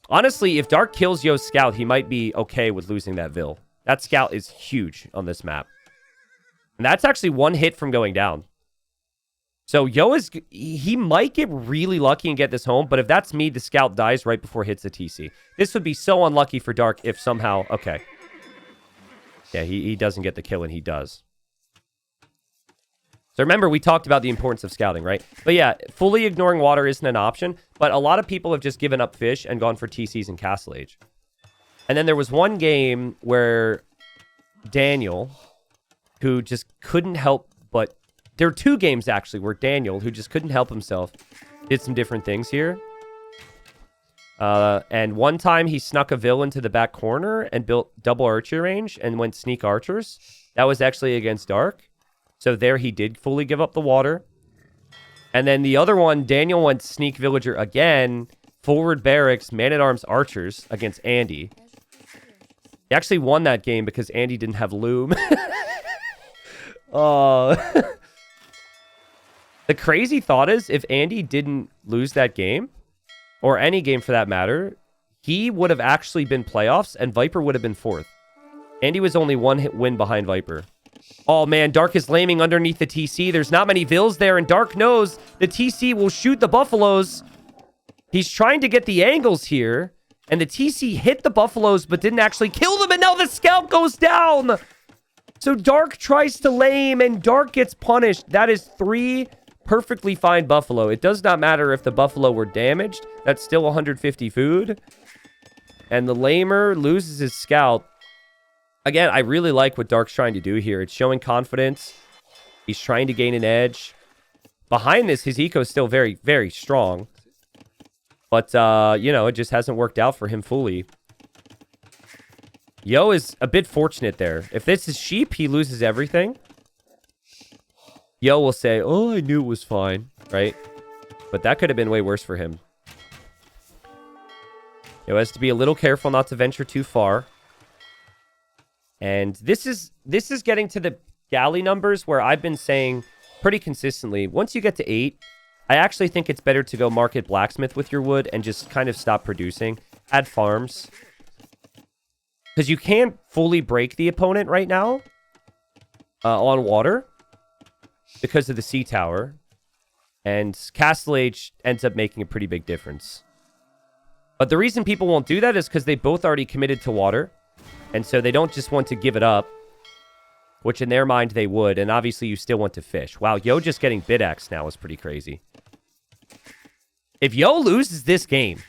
Honestly, if Dark kills Yo's scout, he might be okay with losing that Vill. That scout is huge on this map. And that's actually 1 hit from going down. So Yo he might get really lucky and get this home, but if that's me, the scout dies right before it hits the TC. This would be so unlucky for Dark if somehow... Okay. Yeah, he doesn't get the kill, and he does. So remember, we talked about the importance of scouting, right? But yeah, fully ignoring water isn't an option, but a lot of people have just given up fish and gone for TCs in Castle Age. And then there was one game where Daniel, who just couldn't help but... There were 2 games, actually, where Daniel, who just couldn't help himself, did some different things here. And one time, he snuck a Vill into the back corner and built double archer range and went sneak archers. That was actually against Dark. So there he did fully give up the water. And then the other one, Daniel went sneak villager again, forward barracks, man-at-arms archers against Andy. He actually won that game because Andy didn't have loom. The crazy thought is, if Andy didn't lose that game, or any game for that matter, he would have actually been playoffs, and Viper would have been 4th. Andy was only 1 hit win behind Viper. Oh, man, Dark is laming underneath the TC. There's not many Vills there, and Dark knows the TC will shoot the Buffaloes. He's trying to get the angles here, and the TC hit the Buffaloes, but didn't actually kill them, and now the scout goes down! So Dark tries to lame, and Dark gets punished. That is 3 perfectly fine Buffalo. It does not matter if the Buffalo were damaged. That's still 150 food. And the lamer loses his scout. Again, I really like what Dark's trying to do here. It's showing confidence. He's trying to gain an edge. Behind this, his eco is still very, very strong. But, you know, it just hasn't worked out for him fully. Yo is a bit fortunate there. If this is sheep, he loses everything. Yo will say, oh, I knew it was fine, right? But that could have been way worse for him. Yo has to be a little careful not to venture too far. And this is getting to the galley numbers where I've been saying pretty consistently, once you get to 8, I actually think it's better to go market blacksmith with your wood and just kind of stop producing. Add farms. Because you can't fully break the opponent right now on water because of the sea tower. And Castle Age ends up making a pretty big difference. But the reason people won't do that is because they both already committed to water. And so they don't just want to give it up, which in their mind they would. And obviously you still want to fish. Wow, Yo just getting bid-axed now is pretty crazy. If Yo loses this game,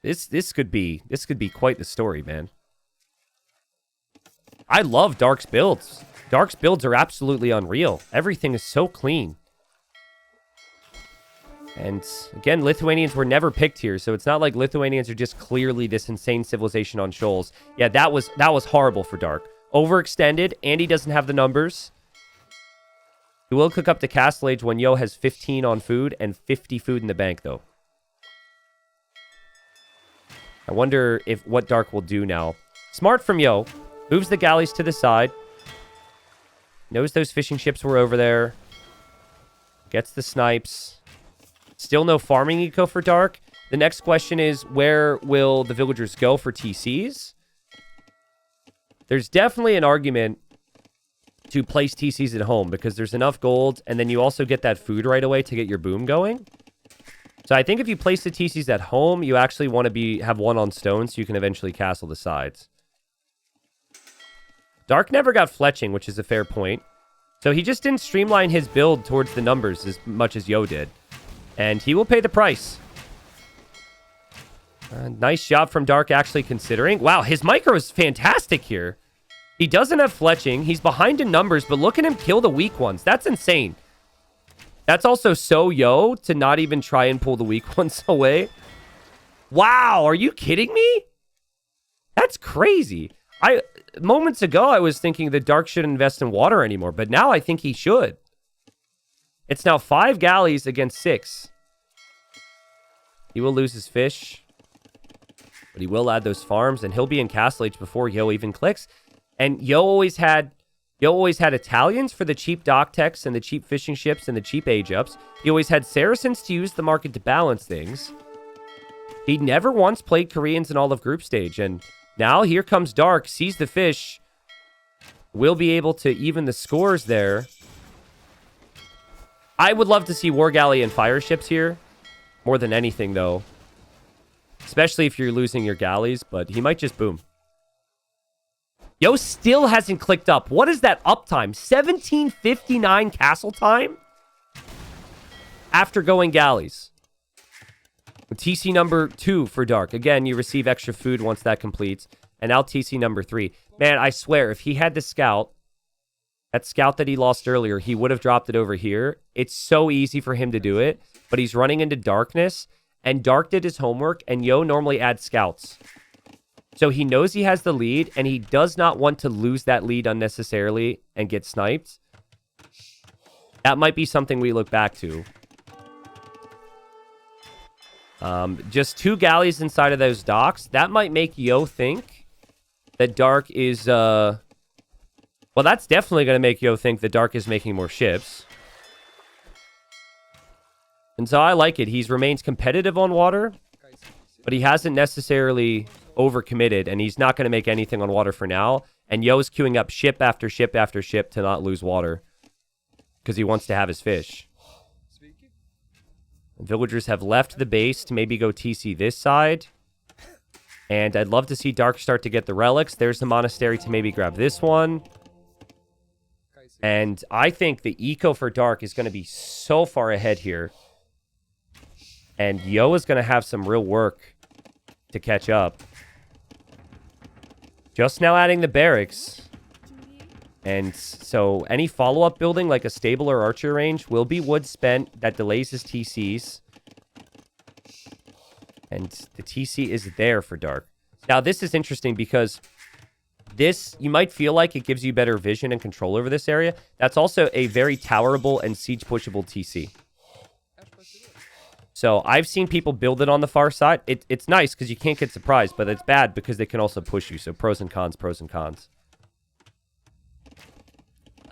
this could be quite the story, man. I love Dark's builds. Dark's builds are absolutely unreal. Everything is so clean. And again, Lithuanians were never picked here, so it's not like Lithuanians are just clearly this insane civilization on shoals. Yeah, that was horrible for Dark. Overextended. Andy doesn't have the numbers. He will cook up to Castle Age when Yo has 15 on food and 50 food in the bank, though. I wonder what Dark will do now. Smart from Yo. Moves the galleys to the side. Knows those fishing ships were over there. Gets the snipes. Still no farming eco for Dark. The next question is, where will the villagers go for TCs? There's definitely an argument to place TCs at home because there's enough gold, and then you also get that food right away to get your boom going. So I think if you place the TCs at home, you actually want to have one on stone so you can eventually castle the sides. Dark never got fletching, which is a fair point. So he just didn't streamline his build towards the numbers as much as Yo did. And he will pay the price. Nice job from Dark actually considering. Wow, his micro is fantastic here. He doesn't have fletching. He's behind in numbers, but look at him kill the weak ones. That's insane. That's also so Yo to not even try and pull the weak ones away. Wow, are you kidding me? That's crazy. Moments ago, I was thinking that Dark shouldn't invest in water anymore, but now I think he should. It's now 5 galleys against 6. He will lose his fish, but he will add those farms, and he'll be in Castle Age before Yo even clicks. And Yo always had Italians for the cheap dock techs and the cheap fishing ships and the cheap age ups. He always had Saracens to use the market to balance things. He never once played Koreans in all of group stage, and now here comes Dark, sees the fish, will be able to even the scores there. I would love to see War Galley and fire ships here, more than anything though. Especially if you're losing your galleys, but he might just boom. Yo still hasn't clicked up. What is that uptime? 1759 castle time? After going galleys. TC number 2 for Dark. Again, you receive extra food once that completes. And now TC number 3. Man, I swear, if he had the scout, that scout that he lost earlier, he would have dropped it over here. It's so easy for him to do it. But he's running into darkness. And Dark did his homework. And Yo normally adds scouts. So he knows he has the lead. And he does not want to lose that lead unnecessarily and get sniped. That might be something we look back to. Just 2 galleys inside of those docks. That might make Yo think that Dark is, well, that's definitely going to make Yo think that Dark is making more ships. And so I like it. He remains competitive on water, but he hasn't necessarily overcommitted, and he's not going to make anything on water for now. And Yo's queuing up ship after ship after ship to not lose water because he wants to have his fish. Villagers have left the base to maybe go TC this side. And I'd love to see Dark start to get the relics. There's the monastery to maybe grab this one. And I think the eco for Dark is going to be so far ahead here. And Yo is going to have some real work to catch up. Just now adding the barracks. And so any follow-up building, like a stable or archer range, will be wood spent. That delays his TCs. And the TC is there for Dark. Now, this is interesting because this, you might feel like it gives you better vision and control over this area. That's also a very towerable and siege-pushable TC. So I've seen people build it on the far side. It's nice because you can't get surprised, but it's bad because they can also push you. So pros and cons, pros and cons.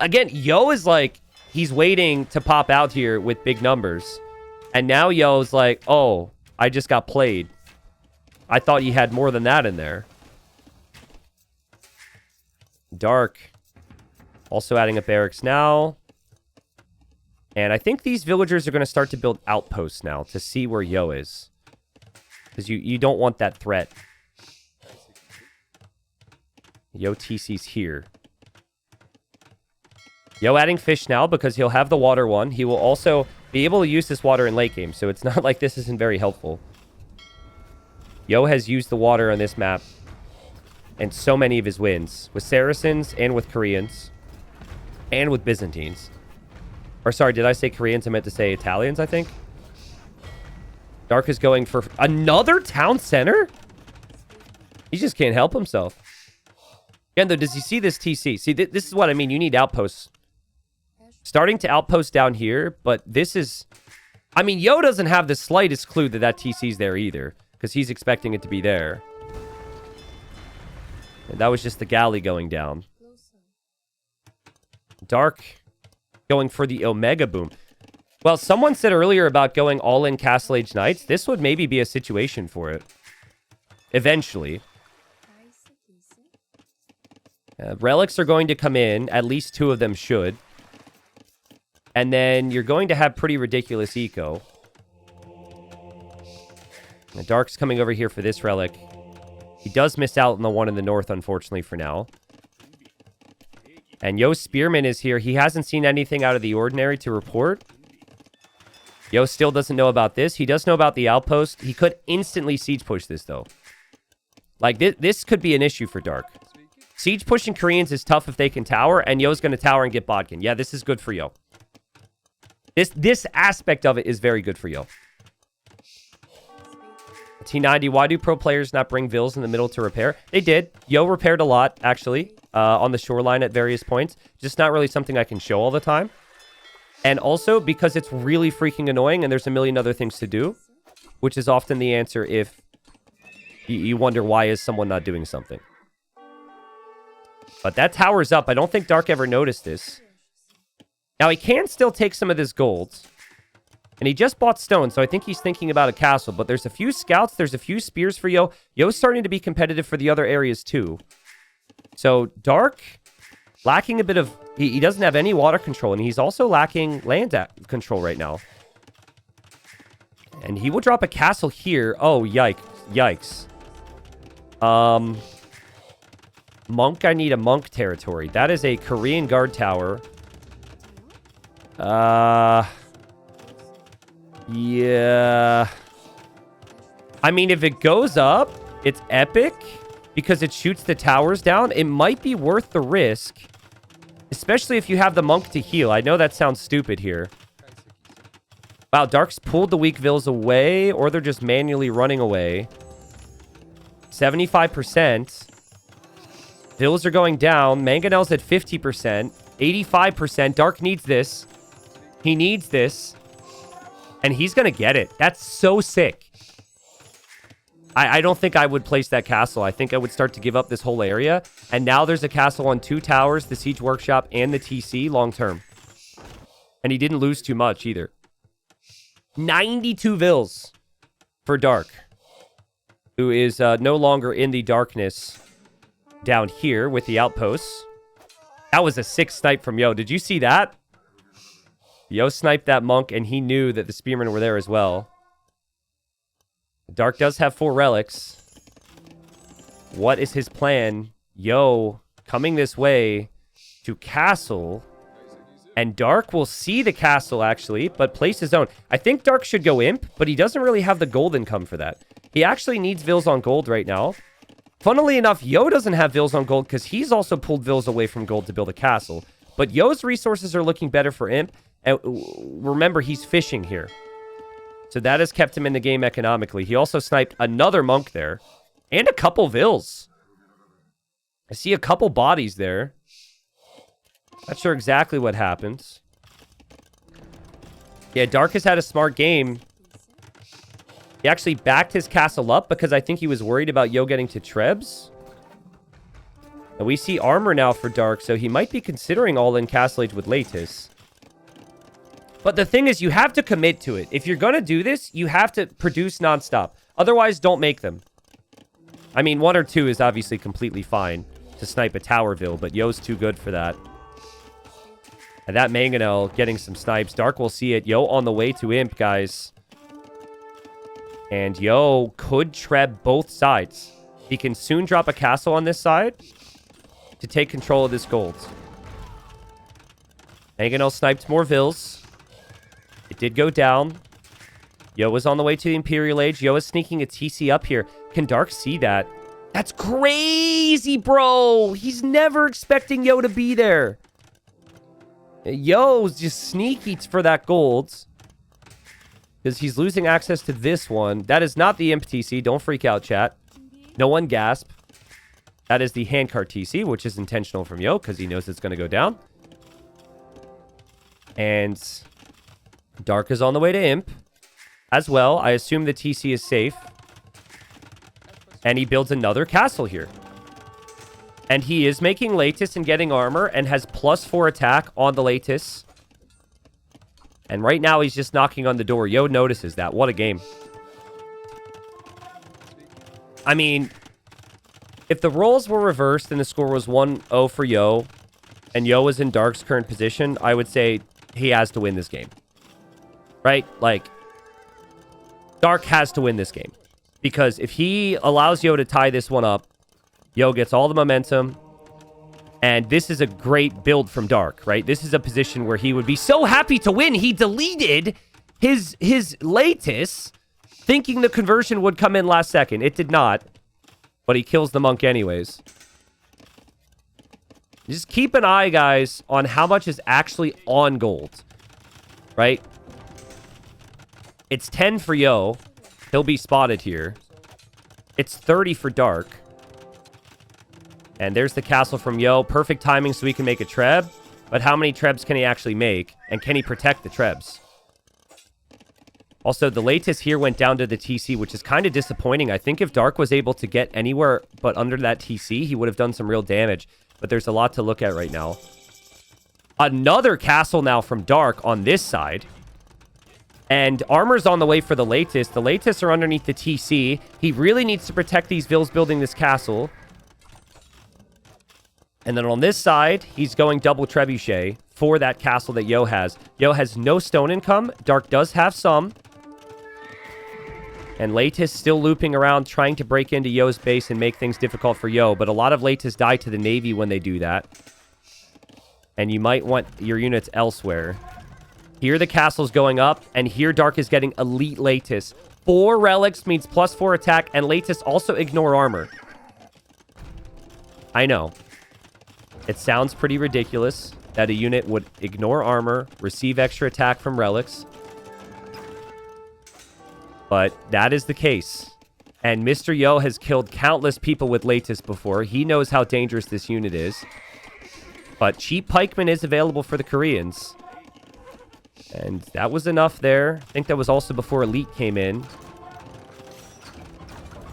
Again, Yo is like, he's waiting to pop out here with big numbers. And now Yo's like, oh, I just got played. I thought you had more than that in there. Dark. Also adding up barracks now. And I think these villagers are going to start to build outposts now to see where Yo is. Because you don't want that threat. Yo TC's here. Yo adding fish now because he'll have the water one. He will also be able to use this water in late game, so it's not like this isn't very helpful. Yo has used the water on this map and so many of his wins with Saracens and with Koreans and with Byzantines. Or sorry, did I say Koreans? I meant to say Italians, I think. Dark is going for another town center? He just can't help himself. Again, though, does he see this TC? See, this is what I mean. You need outposts. Starting to outpost down here, but this is... I mean, Yo doesn't have the slightest clue that that TC's there either, because he's expecting it to be there. And that was just the galley going down. Dark going for the Omega Boom. Well, someone said earlier about going all-in Castle Age Knights. This would maybe be a situation for it. Eventually. Relics are going to come in. At least 2 of them should. And then you're going to have pretty ridiculous eco. And Dark's coming over here for this relic. He does miss out on the one in the north, unfortunately, for now. And Yo Spearman is here. He hasn't seen anything out of the ordinary to report. Yo still doesn't know about this. He does know about the outpost. He could instantly siege push this, though. Like, this could be an issue for Dark. Siege pushing Koreans is tough if they can tower, and Yo's going to tower and get Bodkin. Yeah, this is good for Yo. This aspect of it is very good for Yo. T90, why do pro players not bring Vils in the middle to repair? They did. Yo repaired a lot, actually, on the shoreline at various points. Just not really something I can show all the time. And also because it's really freaking annoying and there's a million other things to do, which is often the answer if you wonder why is someone not doing something. But that tower's up. I don't think Dark ever noticed this. Now, he can still take some of this gold. And he just bought stone, so I think he's thinking about a castle. But there's a few scouts. There's a few spears for Yo. Yo's starting to be competitive for the other areas, too. So, Dark, lacking a bit of... He doesn't have any water control, and he's also lacking land control right now. And he will drop a castle here. Oh, yikes. Monk, I need a monk territory. That is a Korean guard tower. Yeah. I mean, if it goes up, it's epic because it shoots the towers down. It might be worth the risk, especially if you have the monk to heal. I know that sounds stupid here. Wow, Dark's pulled the weak Vils away, or they're just manually running away. 75%. Vils are going down. Mangonel's at 50%. 85%. Dark needs this. He needs this. And he's going to get it. That's so sick. I don't think I would place that castle. I think I would start to give up this whole area. And now there's a castle on 2 towers, the Siege Workshop and the TC long term. And he didn't lose too much either. 92 Vils for Dark, who is no longer in the darkness down here with the outposts. That was a sick snipe from Yo. Did you see that? Yo sniped that monk, and he knew that the spearmen were there as well. Dark does have 4 relics. What is his plan? Yo coming this way to castle. And Dark will see the castle, actually, but place his own. I think Dark should go imp, but he doesn't really have the gold income for that. He actually needs Vils on gold right now. Funnily enough, Yo doesn't have Vils on gold because he's also pulled Vils away from gold to build a castle. But Yo's resources are looking better for imp. And remember, he's fishing here. So that has kept him in the game economically. He also sniped another monk there. And a couple Vils. I see a couple bodies there. Not sure exactly what happens. Yeah, Dark has had a smart game. He actually backed his castle up because I think he was worried about Yo getting to Trebs. And we see armor now for Dark, so he might be considering all-in Castle Age with Latis. But the thing is, you have to commit to it. If you're going to do this, you have to produce nonstop. Otherwise, don't make them. I mean, 1 or 2 is obviously completely fine to snipe a Towerville, but Yo's too good for that. And that Mangonel getting some snipes. Dark will see it. Yo on the way to Imp, guys. And Yo could treb both sides. He can soon drop a castle on this side to take control of this gold. Mangonel sniped more Vils. It did go down. Yo was on the way to the Imperial Age. Yo is sneaking a TC up here. Can Dark see that? That's crazy, bro. He's never expecting Yo to be there. Yo's just sneaky for that gold. Because he's losing access to this one. That is not the Imp TC. Don't freak out, chat. No one gasp. That is the handcart TC, which is intentional from Yo because he knows it's going to go down. And Dark is on the way to Imp as well. I assume the TC is safe. And he builds another castle here. And he is making Latis and getting armor and has +4 attack on the Latis. And right now he's just knocking on the door. Yo notices that. What a game. I mean, if the roles were reversed and the score was 1-0 for Yo, and Yo was in Dark's current position, I would say he has to win this game. Right? Like, Dark has to win this game. Because if he allows Yo to tie this one up, Yo gets all the momentum. And this is a great build from Dark, right? This is a position where he would be so happy to win. He deleted his latest, thinking the conversion would come in last second. It did not. But he kills the monk anyways. Just keep an eye, guys, on how much is actually on gold. Right? It's 10 for Yo. He'll be spotted here. It's 30 for Dark. And there's the castle from Yo. Perfect timing so he can make a treb. But how many trebs can he actually make? And can he protect the trebs? Also, the latest here went down to the TC, which is kind of disappointing. I think if Dark was able to get anywhere but under that TC, he would have done some real damage. But there's a lot to look at right now. Another castle now from Dark on this side. And armor's on the way for the latest. The latest are underneath the TC. He really needs to protect these vills building this castle. And then on this side, he's going double trebuchet for that castle that Yo has. Yo has no stone income. Dark does have some. And latest still looping around, trying to break into Yo's base and make things difficult for Yo. But a lot of latest die to the Navy when they do that. And you might want your units elsewhere. Here the castle's going up. And here Dark is getting elite latest. 4 relics means +4 attack. And latest also ignore armor. I know. It sounds pretty ridiculous that a unit would ignore armor, receive extra attack from relics. But that is the case. And Mr. Yo has killed countless people with latest before. He knows how dangerous this unit is. But cheap pikeman is available for the Koreans. And that was enough there. I think that was also before elite came in.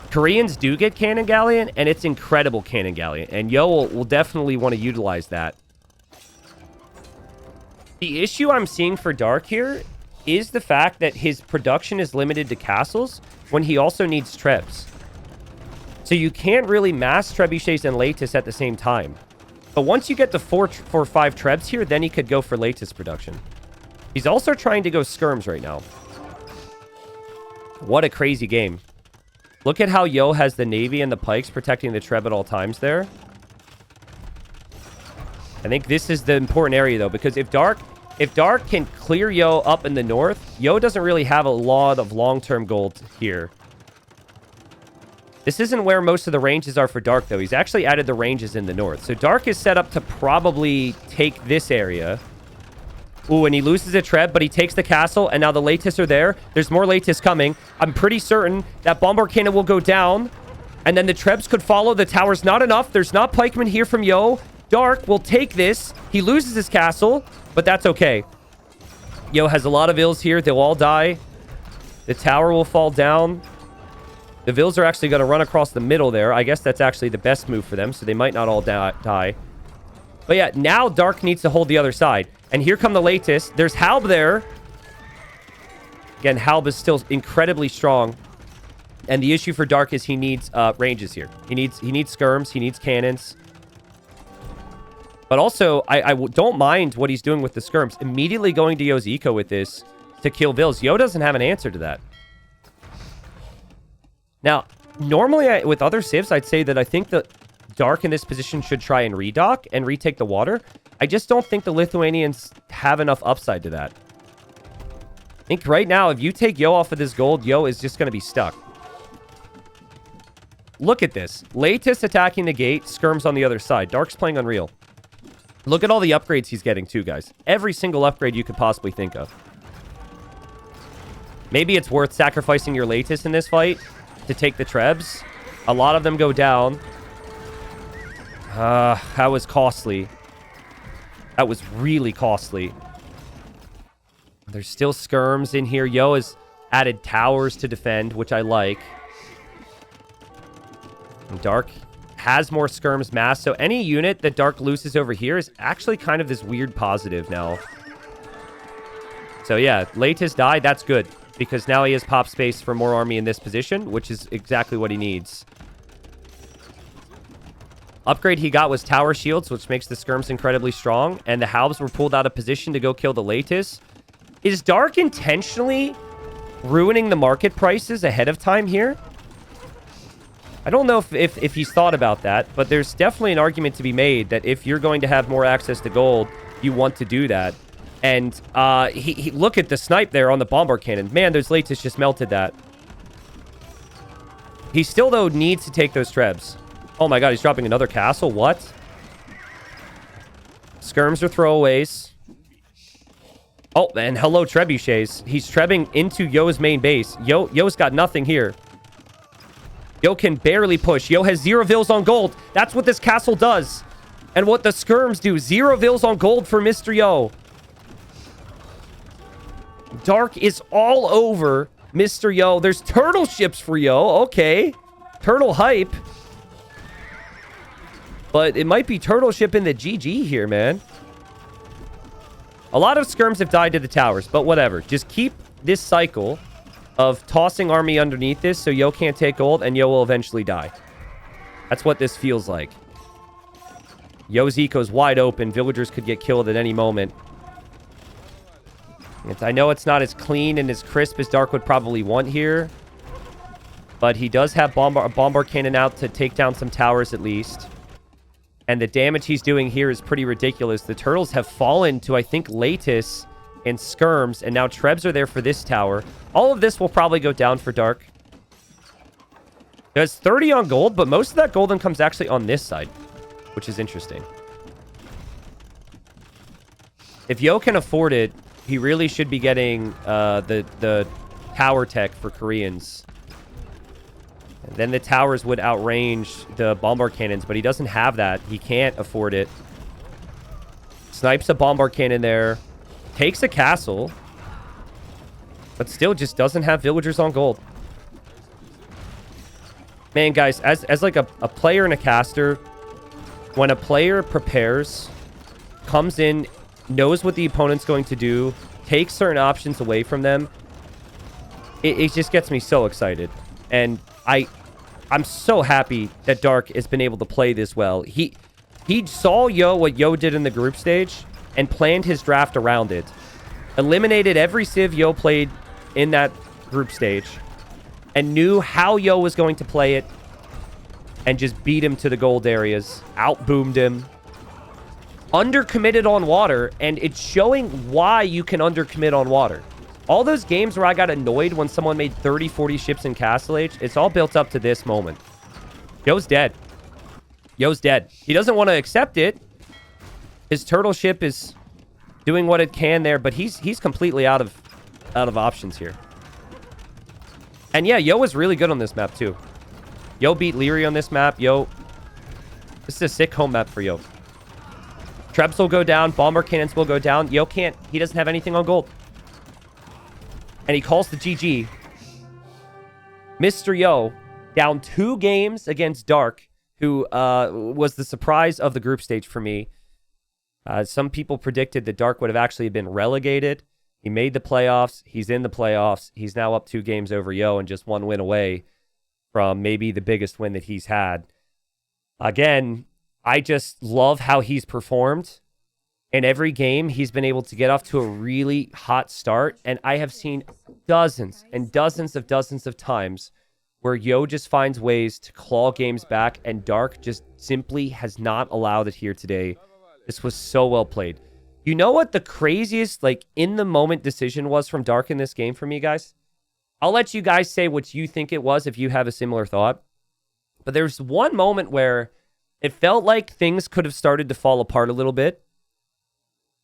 Koreans do get cannon galleon, and it's incredible cannon galleon. And Yo will definitely want to utilize that. The issue I'm seeing for Dark here is the fact that his production is limited to castles when he also needs trebs. So you can't really mass trebuchets and latest at the same time. But once you get the 4 or 5 trebs here, then he could go for latest production. He's also trying to go skirms right now. What a crazy game. Look at how Yo has the Navy and the pikes protecting the treb at all times there. I think this is the important area, though, because if Dark can clear Yo up in the north, Yo doesn't really have a lot of long-term gold here. This isn't where most of the ranges are for Dark, though. He's actually added the ranges in the north. So Dark is set up to probably take this area. Ooh, and he loses a treb, but he takes the castle, and now the latest are there. There's more latest coming. I'm pretty certain that bombard cannon will go down, and then the trebs could follow. The tower's not enough. There's not pikemen here from Yo. Dark will take this. He loses his castle, but that's okay. Yo has a lot of vills here. They'll all die. The tower will fall down. The vills are actually going to run across the middle there. I guess that's actually the best move for them, so they might not all die. But yeah, now Dark needs to hold the other side. And here come the latest. There's Halb there. Again, Halb is still incredibly strong. And the issue for Dark is he needs ranges here. He needs skirms. He needs cannons. But also, I don't mind what he's doing with the skirms. Immediately going to Yo's eco with this to kill vills. Yo doesn't have an answer to that. Now, normally with other civs, I'd say that I think that Dark in this position should try and redock and retake the water. I just don't think the Lithuanians have enough upside to that. I think right now, if you take Yo off of this gold, Yo is just going to be stuck. Look at this. Latest attacking the gate, skirms on the other side. Dark's playing Unreal. Look at all the upgrades he's getting too, guys. Every single upgrade you could possibly think of. Maybe it's worth sacrificing your latest in this fight to take the trebs. A lot of them go down. That was costly. That was really costly. There's still skirms in here. Yo has added towers to defend, which I like. And Dark has more skirms mass. So any unit that Dark loses over here is actually kind of this weird positive now. So yeah, latest died. That's good. Because now he has pop space for more army in this position, which is exactly what he needs. Upgrade he got was tower shields, which makes the skirms incredibly strong. And the halves were pulled out of position to go kill the latest. Is Dark intentionally ruining the market prices ahead of time here? I don't know if he's thought about that, but there's definitely an argument to be made that if you're going to have more access to gold, you want to do that. And he look at the snipe there on the bombard cannon. Man, those latest just melted that. He still, though, needs to take those trebs. Oh my god, he's dropping another castle? What? Skirms are throwaways. Oh, and hello, trebuchets. He's trebbing into Yo's main base. Yo's got nothing here. Yo can barely push. Yo has 0 vills on gold. That's what this castle does. And what the skirms do. 0 vills on gold for Mr. Yo. Dark is all over Mr. Yo. There's turtle ships for Yo. Okay. Turtle hype. But it might be turtle ship in the GG here, man. A lot of skirms have died to the towers, but whatever. Just keep this cycle of tossing army underneath this so Yo can't take gold, and Yo will eventually die. That's what this feels like. Yo's eco's wide open. Villagers could get killed at any moment. I know it's not as clean and as crisp as Dark would probably want here. But he does have a bombard cannon out to take down some towers at least. And the damage he's doing here is pretty ridiculous. The turtles have fallen to, I think, Latus and skirms. And now trebs are there for this tower. All of this will probably go down for Dark. There's 30 on gold, but most of that golden comes actually on this side, which is interesting. If Yo can afford it, he really should be getting the tower tech for Koreans. And then the towers would outrange the bombard cannons, but he doesn't have that. He can't afford it. Snipes a bombard cannon there. Takes a castle. But still just doesn't have villagers on gold. Man, guys, as like a player and a caster, when a player prepares, comes in, knows what the opponent's going to do, takes certain options away from them, it just gets me so excited. And I'm so happy that Dark has been able to play this well. He saw what Yo did in the group stage and planned his draft around it. Eliminated every civ Yo played in that group stage and knew how Yo was going to play it and just beat him to the gold areas. Out-boomed him. Undercommitted on water, and it's showing why you can undercommit on water. All those games where I got annoyed when someone made 30, 40 ships in Castle Age, it's all built up to this moment. Yo's dead. Yo's dead. He doesn't want to accept it. His turtle ship is doing what it can there, but he's completely out of options here. And yeah, Yo was really good on this map too. Yo beat Leary on this map. Yo, this is a sick home map for Yo. Trebs will go down. Bomber cannons will go down. Yo can't. He doesn't have anything on gold. And he calls the GG. Mr. Yo down 2 games against Dark, who was the surprise of the group stage for me. Some people predicted that Dark would have actually been relegated. He made the playoffs. He's in the playoffs. He's now up 2 games over Yo and just 1 win away from maybe the biggest win that he's had. Again, I just love how he's performed. In every game, he's been able to get off to a really hot start. And I have seen dozens and dozens of times where Yo just finds ways to claw games back, and Dark just simply has not allowed it here today. This was so well played. You know what the craziest, like, in-the-moment decision was from Dark in this game for me, guys? I'll let you guys say what you think it was if you have a similar thought. But there's one moment where it felt like things could have started to fall apart a little bit.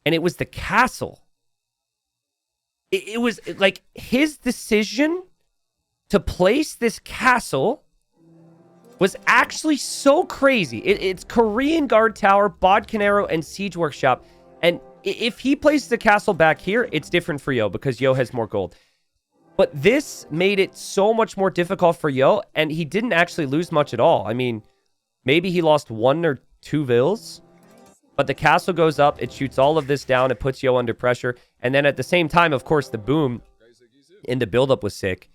And it was the castle. It was like his decision to place this castle was actually so crazy. It's Korean Guard Tower, Bodkin Arrow, and Siege Workshop. And if he places the castle back here, it's different for Yo because Yo has more gold. But this made it so much more difficult for Yo, and he didn't actually lose much at all. I mean, maybe he lost 1 or 2 vills. But the castle goes up, it shoots all of this down, it puts Yo under pressure. And then at the same time, of course, the boom in the buildup was sick.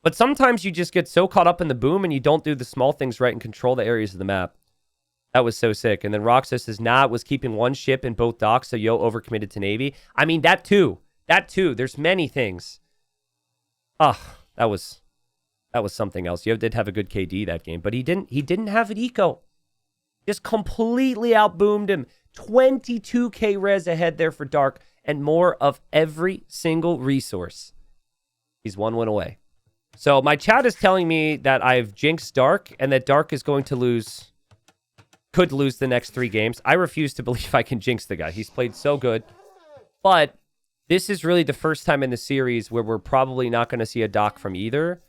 But sometimes you just get so caught up in the boom and you don't do the small things right and control the areas of the map. That was so sick. And then Roxas says, nah, it was keeping one ship in both docks, so Yo overcommitted to Navy. I mean, that too. That too. There's many things. Ugh, that was something else. Yo did have a good KD that game, but he didn't have an eco. Just completely outboomed him. 22k res ahead there for Dark, and more of every single resource. He's 1 win away. So my chat is telling me that I've jinxed Dark, and that Dark is going to lose... could lose the next 3 games. I refuse to believe I can jinx the guy. He's played so good. But this is really the first time in the series where we're probably not going to see a dock from either.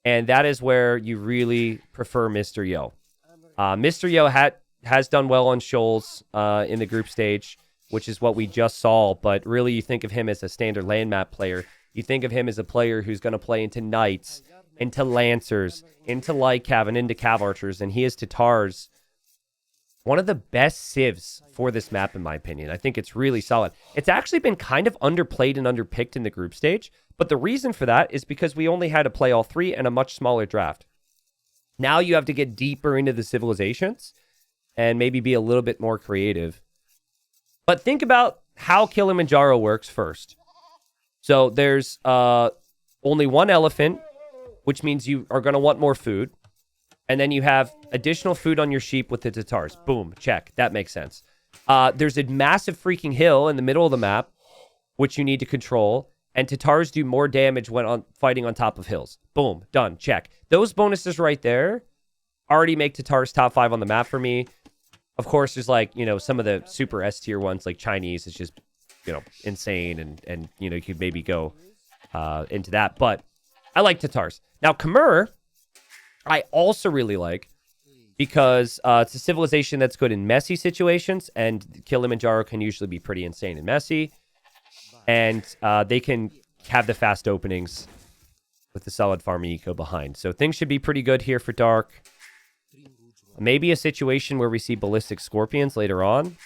And that is where you really prefer Mr. Yo. Mr. Yo has done well on Shoals in the group stage, which is what we just saw. But really, you think of him as a standard land map player. You think of him as a player who's going to play into Knights, into Lancers, into Light Cav, and into Cav Archers. And he is Tatars. One of the best civs for this map, in my opinion. I think it's really solid. It's actually been kind of underplayed and underpicked in the group stage. But the reason for that is because we only had to play all 3 in a much smaller draft. Now you have to get deeper into the civilizations and maybe be a little bit more creative. But think about how Kilimanjaro works first. So there's only 1 elephant, which means you are going to want more food. And then you have additional food on your sheep with the Tatars. Boom, check. That makes sense. There's a massive freaking hill in the middle of the map, which you need to control. And Tatars do more damage when fighting on top of hills. Boom, done, check. Those bonuses right there already make Tatars top 5 on the map for me. Of course, there's like, some of the super S tier ones, like Chinese, is just, insane. And you could maybe go into that. But I like Tatars. Now, Khmer, I also really like, because it's a civilization that's good in messy situations, and Kilimanjaro can usually be pretty insane and messy. And they can have the fast openings with the solid farm eco behind. So things should be pretty good here for Dark. Maybe a situation where we see ballistic scorpions later on.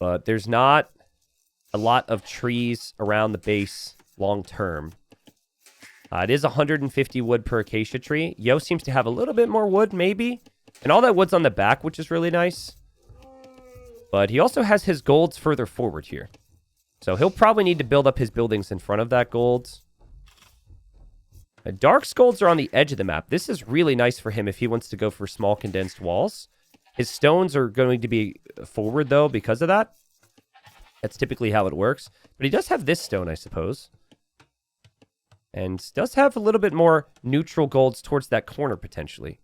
But there's not a lot of trees around the base long term. It is 150 wood per acacia tree. Yo seems to have a little bit more wood, maybe. And all that wood's on the back, which is really nice. But he also has his golds further forward here. So he'll probably need to build up his buildings in front of that gold. Dark's golds are on the edge of the map. This is really nice for him if he wants to go for small condensed walls. His stones are going to be forward, though, because of that. That's typically how it works. But he does have this stone, I suppose. And does have a little bit more neutral golds towards that corner, potentially.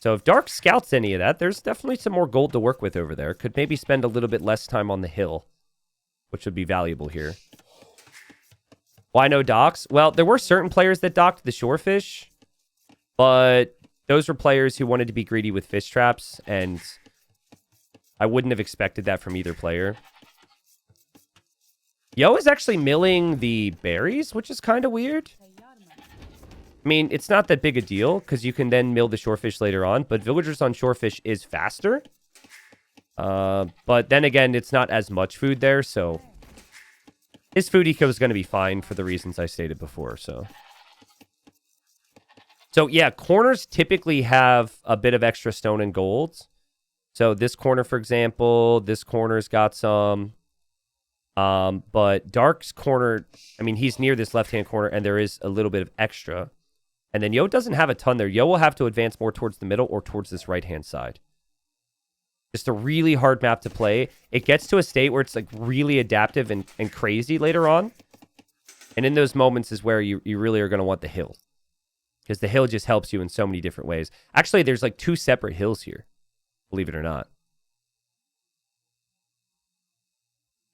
So if Dark scouts any of that, there's definitely some more gold to work with over there. Could maybe spend a little bit less time on the hill, which would be valuable here. Why no docks? Well, there were certain players that docked the shorefish, but those were players who wanted to be greedy with fish traps, and I wouldn't have expected that from either player. Yo is actually milling the berries, which is kind of weird. I mean, it's not that big a deal, because you can then mill the shorefish later on, but villagers on shorefish is faster. But then again, it's not as much food there, so his food eco is going to be fine for the reasons I stated before, so yeah, corners typically have a bit of extra stone and gold. So this corner, for example, this corner's got some. But Dark's corner, I mean, he's near this left-hand corner, and there is a little bit of extra. And then Yo doesn't have a ton there. Yo will have to advance more towards the middle or towards this right-hand side. Just a really hard map to play. It gets to a state where it's like really adaptive and crazy later on. And in those moments is where you really are going to want the hill. Because the hill just helps you in so many different ways. Actually, there's like 2 separate hills here. Believe it or not.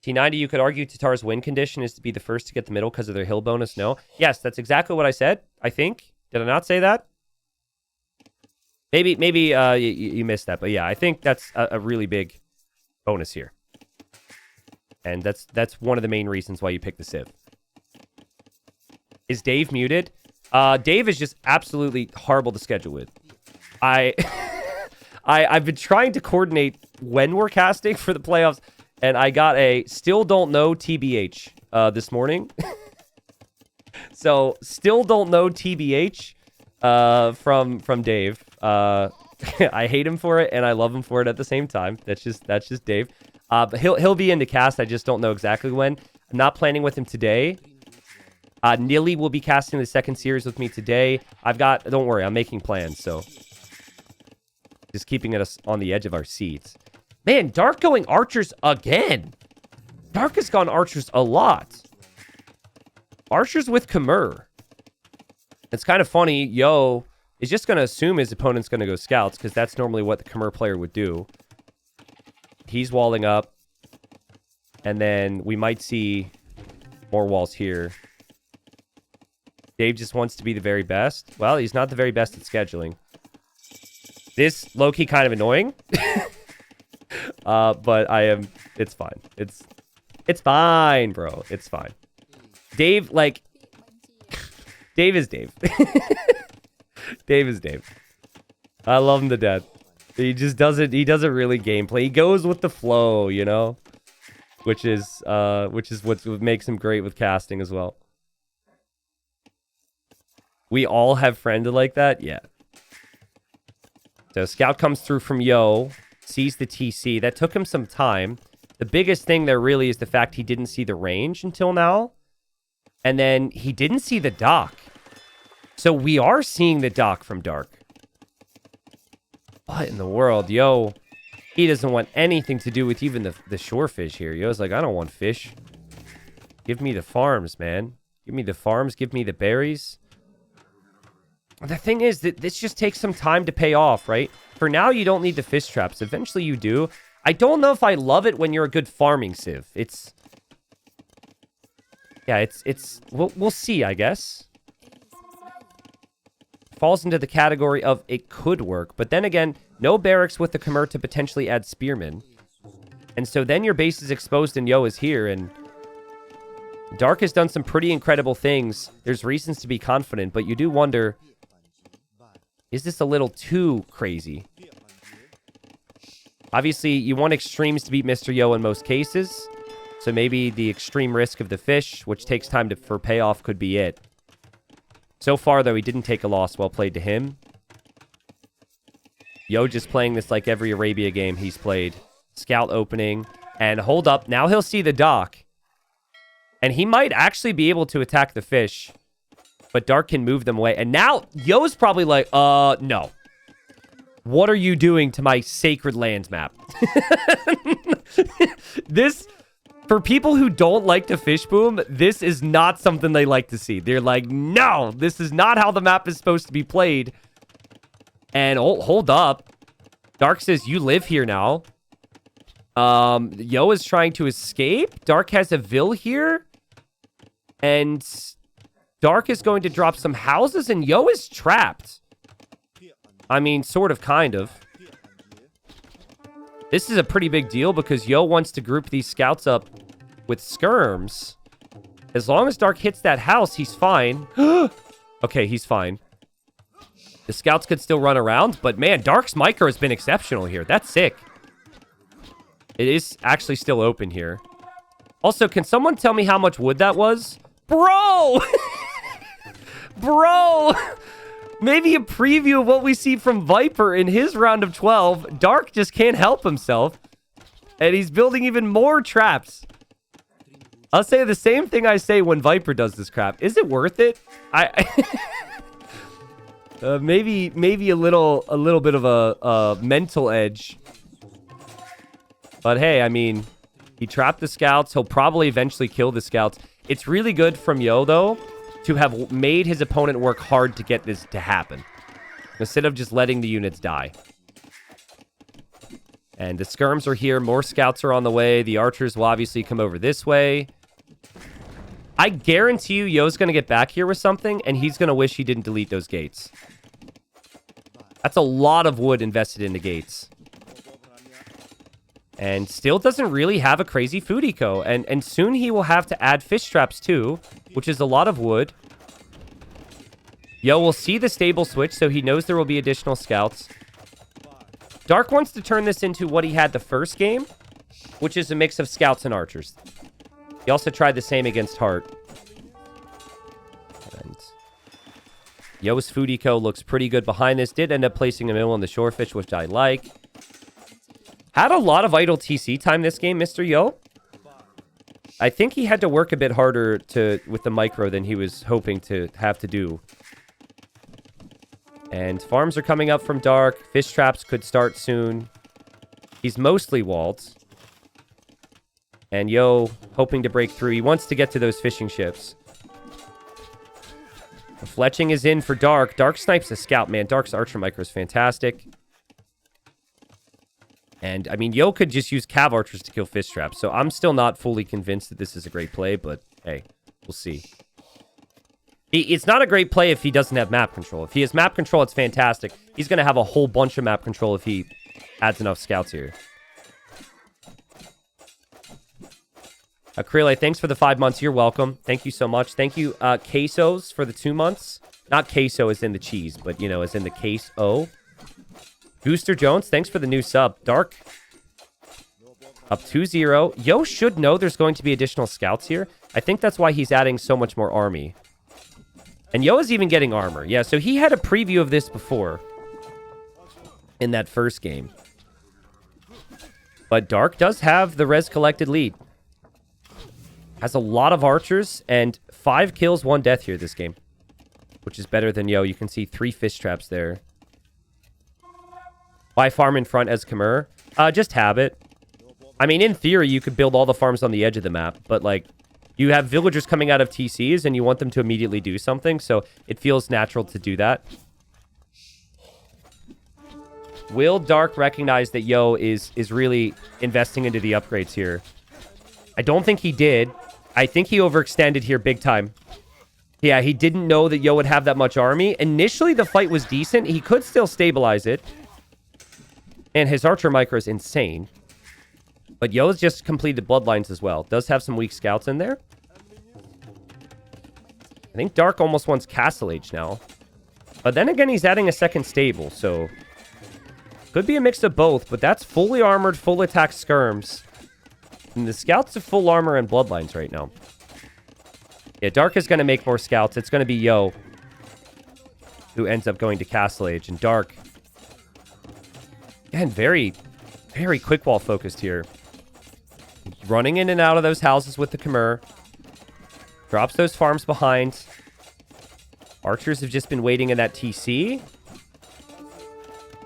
T90, you could argue Tatar's win condition is to be the first to get the middle because of their hill bonus. No. Yes, that's exactly what I said, I think. Did I not say that? Maybe you missed that. But yeah, I think that's a really big bonus here. And that's one of the main reasons why you pick the Civ. Is Dave muted? Dave is just absolutely horrible to schedule with. I've been trying to coordinate when we're casting for the playoffs, and I got a still don't know TBH this morning. So still don't know TBH from Dave. I hate him for it, and I love him for it at the same time. That's just Dave. But he'll be into cast. I just don't know exactly when. I'm not planning with him today. Nilly will be casting the second series with me today. Don't worry, I'm making plans, so just keeping us on the edge of our seats. Man, Dark going archers again. Dark has gone archers a lot. Archers with Khmer. It's kind of funny. Yo is just going to assume his opponent's going to go scouts because that's normally what the Khmer player would do. He's walling up. And then we might see more walls here. Dave just wants to be the very best. Well, he's not the very best at scheduling. This low-key kind of annoying. But it's fine. It's fine, bro. It's fine. Dave, like, Dave is Dave. Dave is Dave. I love him to death. He doesn't really gameplay. He goes with the flow, you know? Which is what makes him great with casting as well. We all have friended like that? Yeah. So Scout comes through from Yo, sees the TC. That took him some time. The biggest thing there really is the fact he didn't see the range until now. And then he didn't see the dock. So we are seeing the dock from Dark. What in the world? Yo, he doesn't want anything to do with even the shore fish here. Yo's like, I don't want fish. Give me the farms, man. Give me the farms. Give me the berries. The thing is that this just takes some time to pay off, right? For now, you don't need the fish traps. Eventually, you do. I don't know if I love it when you're a good farming civ. We'll see, I guess. Falls into the category of it could work. But then again, no barracks with the Khmer to potentially add spearmen. And so then your base is exposed and Yo is here. And Dark has done some pretty incredible things. There's reasons to be confident, but you do wonder, is this a little too crazy? Obviously, you want extremes to beat Mr. Yo in most cases. So maybe the extreme risk of the fish, which takes time for payoff, could be it. So far, though, he didn't take a loss. Well played to him. Yo just playing this like every Arabia game he's played. Scout opening. And hold up. Now he'll see the dock. And he might actually be able to attack the fish. But Dark can move them away. And now Yo's probably like, no. What are you doing to my sacred lands map? This... For people who don't like to fish boom, this is not something they like to see. They're like, no, this is not how the map is supposed to be played. And hold up. Dark says, you live here now. Yo is trying to escape. Dark has a Vil here. And Dark is going to drop some houses, and Yo is trapped. I mean, sort of, kind of. This is a pretty big deal because Yo wants to group these scouts up with skirms. As long as Dark hits that house, he's fine. Okay, he's fine. The scouts could still run around, but man, Dark's micro has been exceptional here. That's sick. It is actually still open here. Also, can someone tell me how much wood that was? Bro! Bro! Maybe a preview of what we see from Viper in his round of 12. Dark just can't help himself. And he's building even more traps. I'll say the same thing I say when Viper does this crap. Is it worth it? Maybe a little bit of a mental edge. But hey, I mean, he trapped the scouts. He'll probably eventually kill the scouts. It's really good from Yo, though, to have made his opponent work hard to get this to happen, instead of just letting the units die. And the skirms are here. More scouts are on the way. The archers will obviously come over this way. I guarantee you Yo's going to get back here with something, and he's going to wish he didn't delete those gates. That's a lot of wood invested in the gates. And still doesn't really have a crazy food eco. And soon he will have to add fish traps too, which is a lot of wood. Yo will see the stable switch, so he knows there will be additional scouts. Dark wants to turn this into what he had the first game, which is a mix of scouts and archers. He also tried the same against Heart. And Yo's food eco looks pretty good behind this. Did end up placing a mill on the shorefish, which I like. Had a lot of idle TC time this game, Mr. Yo. I think he had to work a bit harder with the micro than he was hoping to have to do. And farms are coming up from dark. Fish traps could start soon. He's mostly walled. And Yo hoping to break through. He wants to get to those fishing ships. The fletching is in for Dark. Dark snipes a scout, man. Dark's archer micro is fantastic. And, I mean, Yo could just use cav archers to kill fish traps. So I'm still not fully convinced that this is a great play, but hey, we'll see. It's not a great play if he doesn't have map control. If he has map control, it's fantastic. He's going to have a whole bunch of map control if he adds enough scouts here. Acryle, thanks for the 5 months. You're welcome. Thank you so much. Thank you, Quesos, for the 2 months. Not queso as in the cheese, but, you know, as in the queso. Booster Jones, thanks for the new sub. Dark, up 2-0. Yo should know there's going to be additional scouts here. I think that's why he's adding so much more army. And Yo is even getting armor. Yeah, so he had a preview of this before in that first game. But Dark does have the res collected lead. Has a lot of archers and 5 kills, 1 death here this game. Which is better than Yo. You can see 3 fish traps there. Why farm in front as Khmer? Just habit. I mean, in theory, you could build all the farms on the edge of the map. But, like, you have villagers coming out of TCs and you want them to immediately do something. So it feels natural to do that. Will Dark recognize that Yo is really investing into the upgrades here? I don't think he did. I think he overextended here big time. Yeah, he didn't know that Yo would have that much army. Initially, the fight was decent. He could still stabilize it. And his archer micro is insane. But Yo's just completed bloodlines as well. Does have some weak scouts in there. I think Dark almost wants Castle Age now. But then again, he's adding a second stable, so... Could be a mix of both, but that's fully armored, full attack skirms. And the scouts have full armor and bloodlines right now. Yeah, Dark is going to make more scouts. It's going to be Yo who ends up going to Castle Age. And Dark... Again, very, very quick wall focused here. Running in and out of those houses with the Khmer. Drops those farms behind. Archers have just been waiting in that TC.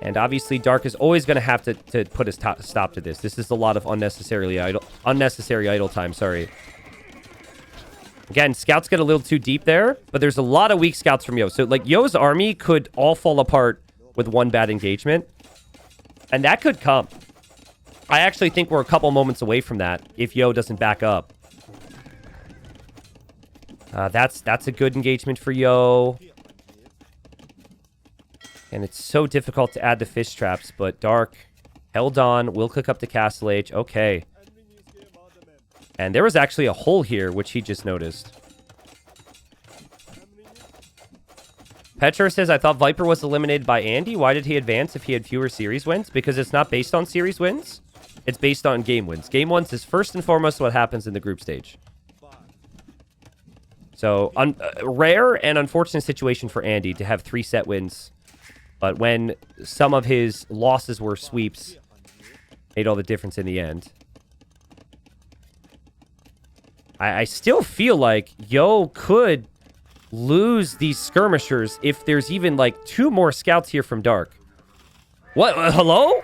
And obviously, Dark is always going to have to put a stop to this. This is a lot of unnecessary idle time, sorry. Again, scouts get a little too deep there, but there's a lot of weak scouts from Yo. So, like, Yo's army could all fall apart with one bad engagement. And that could come. I actually think we're a couple moments away from that if Yo doesn't back up. That's a good engagement for Yo. And it's so difficult to add the fish traps, but Dark held on. Will click up to Castle Age. Okay. And there was actually a hole here, which he just noticed. Petra says, I thought Viper was eliminated by Andy. Why did he advance if he had fewer series wins? Because it's not based on series wins. It's based on game wins. Game wins is first and foremost what happens in the group stage. So, rare and unfortunate situation for Andy to have 3 set wins. But when some of his losses were sweeps, made all the difference in the end. I still feel like Yo could lose these skirmishers if there's even like 2 more scouts here from Dark. What? Hello?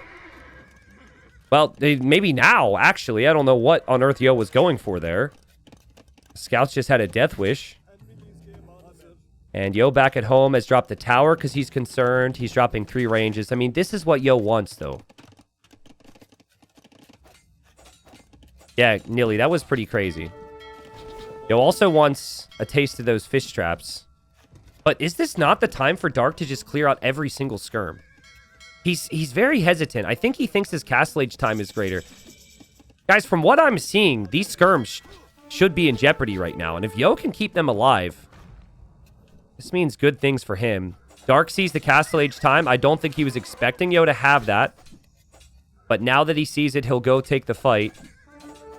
Well, maybe now, actually. I don't know what on earth Yo was going for there. Scouts just had a death wish. And Yo back at home has dropped the tower because he's concerned. He's dropping 3 ranges. I mean, this is what Yo wants, though. Yeah, Nilly, that was pretty crazy. Yo also wants a taste of those fish traps. But is this not the time for Dark to just clear out every single skirm? He's very hesitant. I think he thinks his Castle Age time is greater. Guys, from what I'm seeing, these skirms should be in jeopardy right now. And if Yo can keep them alive, this means good things for him. Dark sees the Castle Age time. I don't think he was expecting Yo to have that. But now that he sees it, he'll go take the fight.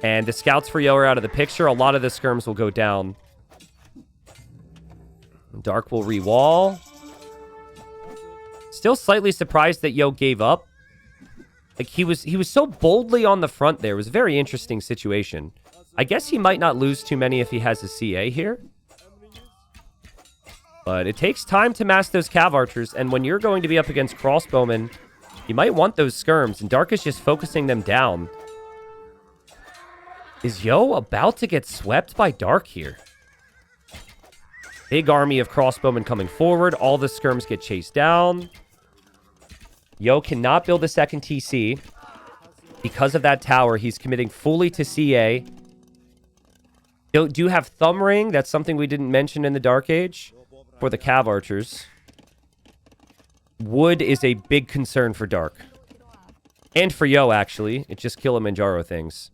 And the scouts for Yo are out of the picture. A lot of the skirms will go down. Dark will re-wall. Still slightly surprised that Yo gave up. Like, he was so boldly on the front there. It was a very interesting situation. I guess he might not lose too many if he has a CA here. But it takes time to mask those cav archers, and when you're going to be up against crossbowmen, you might want those skirms, and Dark is just focusing them down. Is Yo about to get swept by Dark here? Big army of crossbowmen coming forward. All the skirms get chased down. Yo cannot build a second TC. Because of that tower, he's committing fully to CA. Do have Thumb Ring. That's something we didn't mention in the Dark Age for the cav archers. Wood is a big concern for Dark. And for Yo, actually. It just Kilimanjaro things.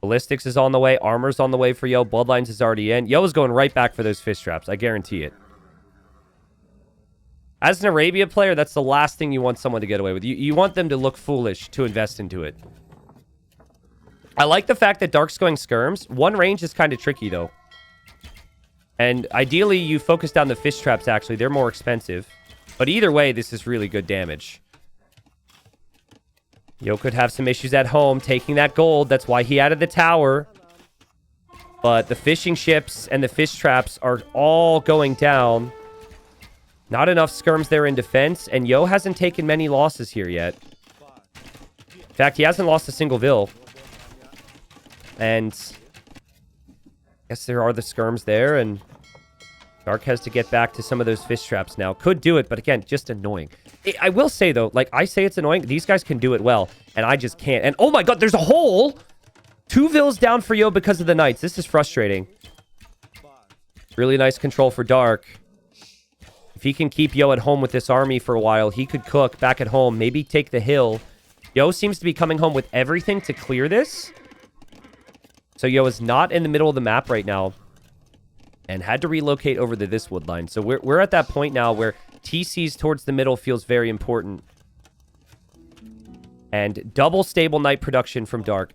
Ballistics is on the way. Armor's on the way for Yo. Bloodlines is already in. Yo is going right back for those fish traps. I guarantee it. As an Arabia player, that's the last thing you want someone to get away with. You want them to look foolish to invest into it. I like the fact that Dark's going skirms. One range is kind of tricky, though. And ideally, you focus down the fish traps, actually. They're more expensive. But either way, this is really good damage. Yo could have some issues at home taking that gold. That's why he added the tower. But the fishing ships and the fish traps are all going down. Not enough skirms there in defense. And Yo hasn't taken many losses here yet. In fact, he hasn't lost a single Vil. And I guess there are the skirms there. And Dark has to get back to some of those fish traps now. Could do it, but again, just annoying. I will say, though, like, I say it's annoying. These guys can do it well, and I just can't. And, oh my god, there's a hole! 2 Vils down for Yo because of the Knights. This is frustrating. Really nice control for Dark. If he can keep Yo at home with this army for a while, he could cook back at home, maybe take the hill. Yo seems to be coming home with everything to clear this. So Yo is not in the middle of the map right now. And had to relocate over to this wood line. So we're at that point now where TCs towards the middle feels very important. And double stable Knight production from Dark.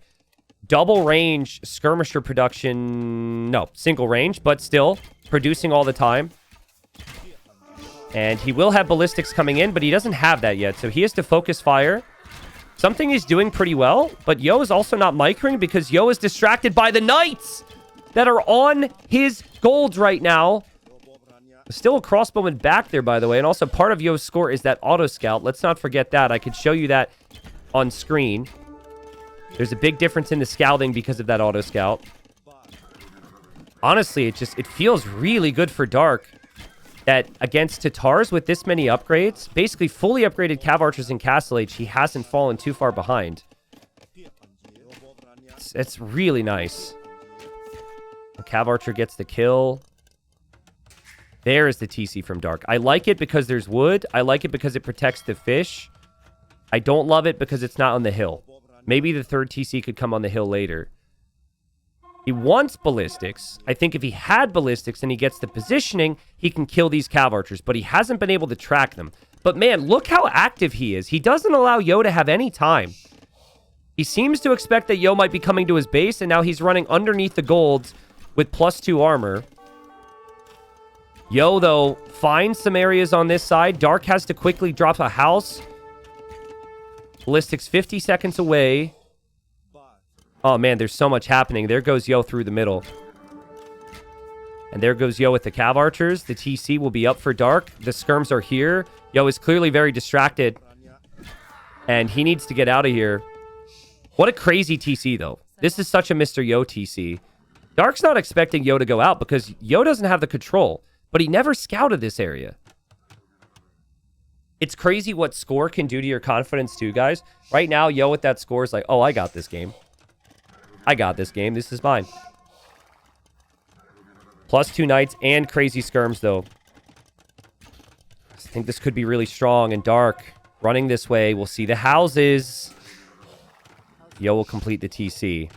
Double range skirmisher production. No, single range, but still producing all the time. And he will have ballistics coming in, but he doesn't have that yet. So he has to focus fire. Something he's doing pretty well, but Yo is also not micring because Yo is distracted by the Knights that are on his golds right now. Still a crossbowman back there, by the way. And also part of Yo's score is that auto scout. Let's not forget that. I could show you that on screen. There's a big difference in the scouting because of that auto scout. Honestly, it feels really good for Dark that against Tatars with this many upgrades, basically fully upgraded cav archers in Castle Age, he hasn't fallen too far behind. It's really nice. The cav archer gets the kill. There is the TC from Dark. I like it because there's wood. I like it because it protects the fish. I don't love it because it's not on the hill. Maybe the third TC could come on the hill later. He wants ballistics. I think if he had ballistics and he gets the positioning, he can kill these cav archers, but he hasn't been able to track them. But man, look how active he is. He doesn't allow Yo to have any time. He seems to expect that Yo might be coming to his base, and now he's running underneath the golds with +2 armor. Yo, though, finds some areas on this side. Dark has to quickly drop a house. Ballistics 50 seconds away. Oh, man, there's so much happening. There goes Yo through the middle. And there goes Yo with the cav archers. The TC will be up for Dark. The skirms are here. Yo is clearly very distracted. And he needs to get out of here. What a crazy TC, though. This is such a Mr. Yo TC. Dark's not expecting Yo to go out because Yo doesn't have the control. But he never scouted this area. It's crazy what score can do to your confidence, too, guys. Right now, Yo with that score is like, oh, I got this game. I got this game. This is mine. +2 Knights and crazy skirms, though. I think this could be really strong. And Dark running this way. We'll see the houses. Yo will complete the TC.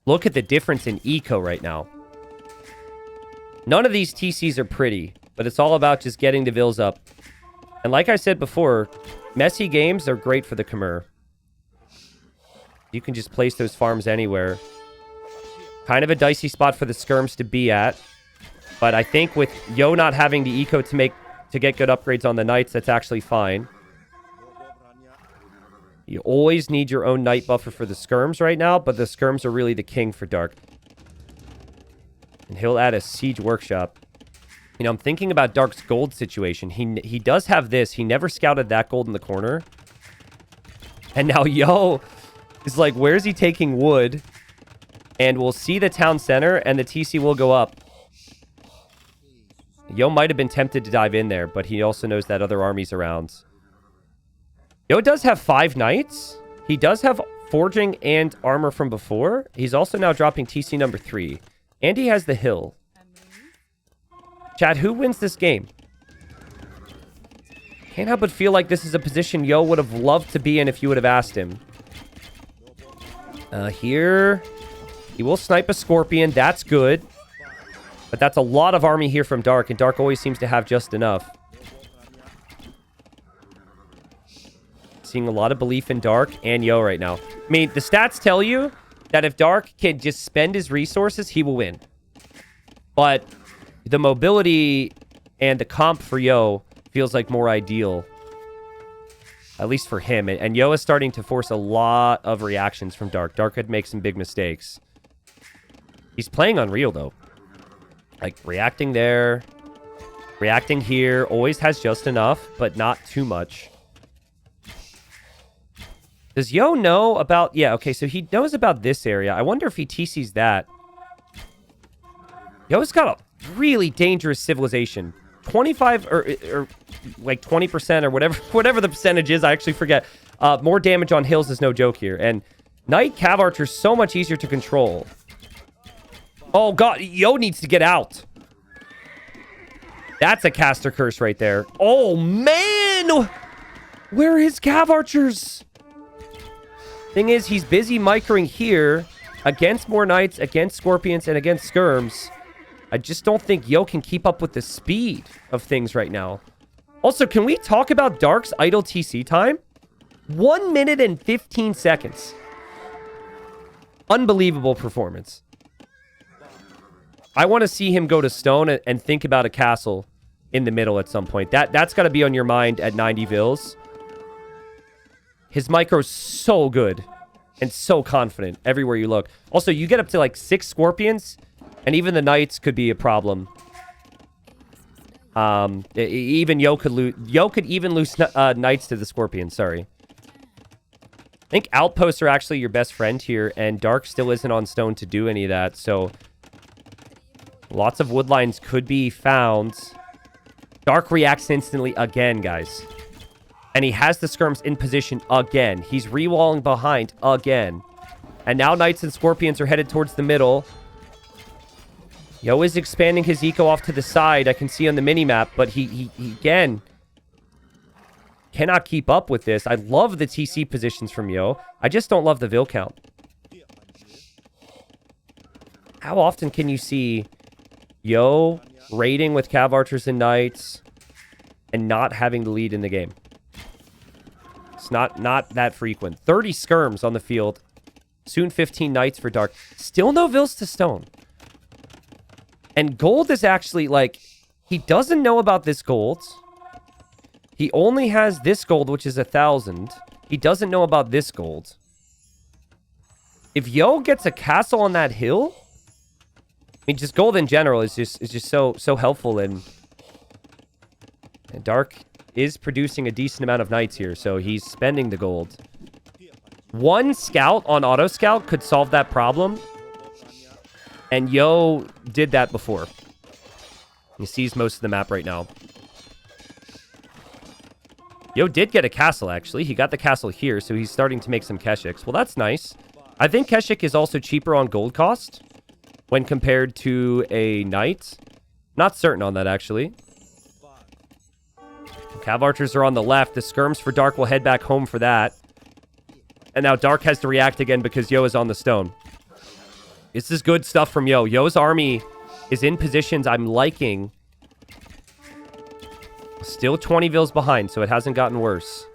Look at the difference in eco right now. None of these TCs are pretty, but it's all about just getting the Vils up. And like I said before, messy games are great for the Khmer. You can just place those farms anywhere. Kind of a dicey spot for the skirms to be at. But I think with Yo not having the eco to make to get good upgrades on the knights, that's actually fine. You always need your own knight buffer for the skirms right now, but the skirms are really the king for Dark. And he'll add a siege workshop. You know, I'm thinking about Dark's gold situation. He does have this. He never scouted that gold in the corner. And now Yo is like, where's he taking wood? And we'll see the town center, and the TC will go up. Yo might have been tempted to dive in there, but he also knows that other army's around. Yo does have 5 knights. He does have forging and armor from before. He's also now dropping TC number 3. And he has the hill. Chad, who wins this game? Can't help but feel like this is a position Yo would have loved to be in if you would have asked him. Here, he will snipe a scorpion. That's good. But that's a lot of army here from Dark, and Dark always seems to have just enough. Seeing a lot of belief in Dark and Yo right now. I mean, the stats tell you that if Dark can just spend his resources, he will win. But the mobility and the comp for Yo feels like more ideal. At least for him. And Yo is starting to force a lot of reactions from Dark. Dark could make some big mistakes. He's playing unreal, though. Like, reacting there. Reacting here. Always has just enough, but not too much. Does Yo know about... Yeah, okay, so he knows about this area. I wonder if he TCs that. Yo's got a really dangerous civilization. 25 or like 20% or whatever the percentage is. I actually forget. More damage on hills is no joke here. And Knight Cav Archer is so much easier to control. Oh, God. Yo needs to get out. That's a caster curse right there. Oh, man. Where are his Cav Archers? Thing is, he's busy microing here against more knights, against scorpions, and against skirms. I just don't think Yo can keep up with the speed of things right now. Also, can we talk about Dark's idle TC time? 1 minute and 15 seconds. Unbelievable performance. I want to see him go to stone and think about a castle in the middle at some point. That's got to be on your mind at 90 Vils. His micro's so good and so confident everywhere you look. Also, you get up to like 6 scorpions, and even the knights could be a problem. Even Yo could lose. Yo could even lose knights to the scorpions. Sorry. I think outposts are actually your best friend here, and Dark still isn't on stone to do any of that. So lots of wood lines could be found. Dark reacts instantly again, guys. And he has the skirms in position again. He's rewalling behind again. And now knights and scorpions are headed towards the middle. Yo is expanding his eco off to the side. I can see on the minimap, but he again cannot keep up with this. I love the TC positions from Yo. I just don't love the Vil count. How often can you see Yo raiding with Cav Archers and Knights and not having the lead in the game? It's not that frequent. 30 skirms on the field. Soon 15 Knights for Dark. Still no Vils to stone. And gold is actually, like, he doesn't know about this gold. He only has this gold, which is 1,000. He doesn't know about this gold. If Yo gets a castle on that hill, I mean, just gold in general is just so helpful. And Dark is producing a decent amount of knights here, so he's spending the gold. One scout on auto scout could solve that problem. And Yo did that before. He sees most of the map right now. Yo did get a castle, actually. He got the castle here, so he's starting to make some Keshiks. Well, that's nice. I think Keshik is also cheaper on gold cost when compared to a knight. Not certain on that, actually. Cav Archers are on the left. The skirms for Dark will head back home for that. And now Dark has to react again because Yo is on the stone. This is good stuff from Yo. Yo's army is in positions I'm liking. Still 20 Vils behind, so it hasn't gotten worse.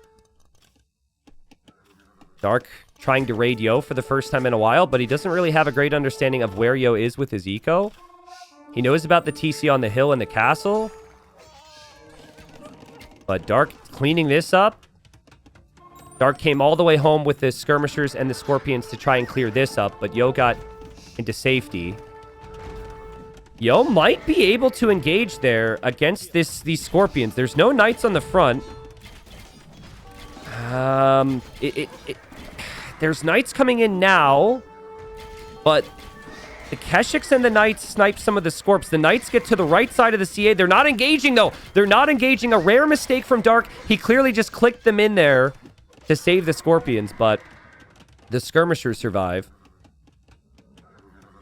Dark trying to raid Yo for the first time in a while, but he doesn't really have a great understanding of where Yo is with his eco. He knows about the TC on the hill and the castle. But Dark cleaning this up. Dark came all the way home with the skirmishers and the scorpions to try and clear this up, but Yo got into safety. Yo might be able to engage there against these scorpions. There's no knights on the front. There's knights coming in now, but the Keshiks and the knights snipe some of the scorps. The knights get to the right side of the CA. They're not engaging, though. They're not engaging. A rare mistake from Dark. He clearly just clicked them in there to save the scorpions, but the skirmishers survive.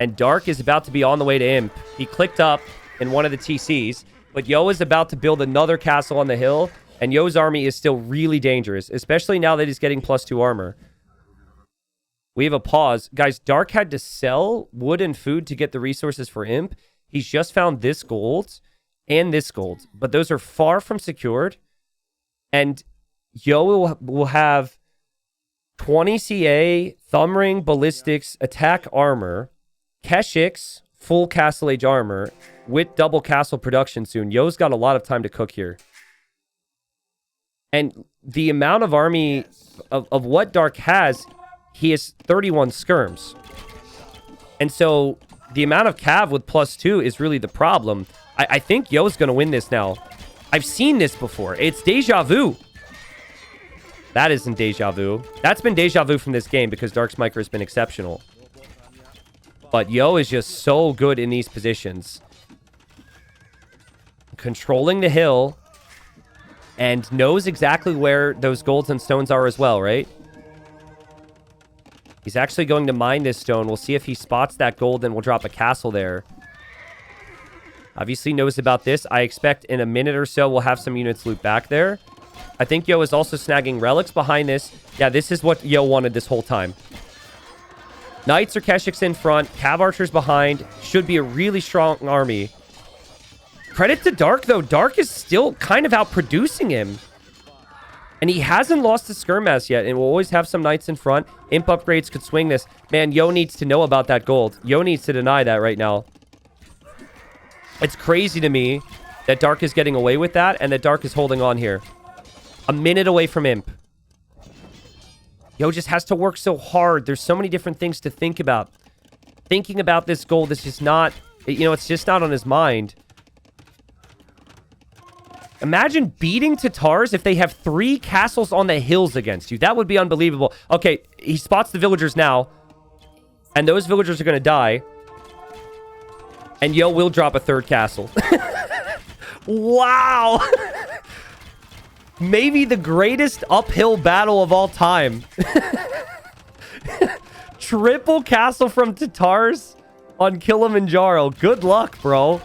And Dark is about to be on the way to Imp. He clicked up in one of the TCs, but Yo is about to build another castle on the hill, and Yo's army is still really dangerous, especially now that he's getting +2 armor. We have a pause. Guys, Dark had to sell wood and food to get the resources for Imp. He's just found this gold and this gold, but those are far from secured. And Yo will have 20 CA, thumb ring, ballistics, attack armor, Keshiks, full castle age armor, with double castle production soon. Yo's got a lot of time to cook here. And the amount of army of what Dark has, he has 31 skirms. And so the amount of cav with +2 is really the problem. I think Yo's going to win this now. I've seen this before. It's deja vu. That isn't deja vu. That's been deja vu from this game because Dark's micro has been exceptional. But Yo is just so good in these positions. Controlling the hill. And knows exactly where those golds and stones are as well, right? He's actually going to mine this stone. We'll see if he spots that gold and we'll drop a castle there. Obviously knows about this. I expect in a minute or so we'll have some units loot back there. I think Yo is also snagging relics behind this. Yeah, this is what Yo wanted this whole time. Knights or Keshiks in front. Cav archers behind. Should be a really strong army. Credit to Dark, though. Dark is still kind of outproducing him. And he hasn't lost the skirmass yet. And we'll always have some knights in front. Imp upgrades could swing this. Man, Yo needs to know about that gold. Yo needs to deny that right now. It's crazy to me that Dark is getting away with that. And that Dark is holding on here. A minute away from Imp. Yo just has to work so hard. There's so many different things to think about. Thinking about this gold is just not... You know, it's just not on his mind. Imagine beating Tatars if they have 3 castles on the hills against you. That would be unbelievable. Okay, he spots the villagers now. And those villagers are going to die. And Yo will drop a 3rd castle. Wow! Maybe the greatest uphill battle of all time. Triple castle from Tatars on Kilimanjaro. Good luck, bro.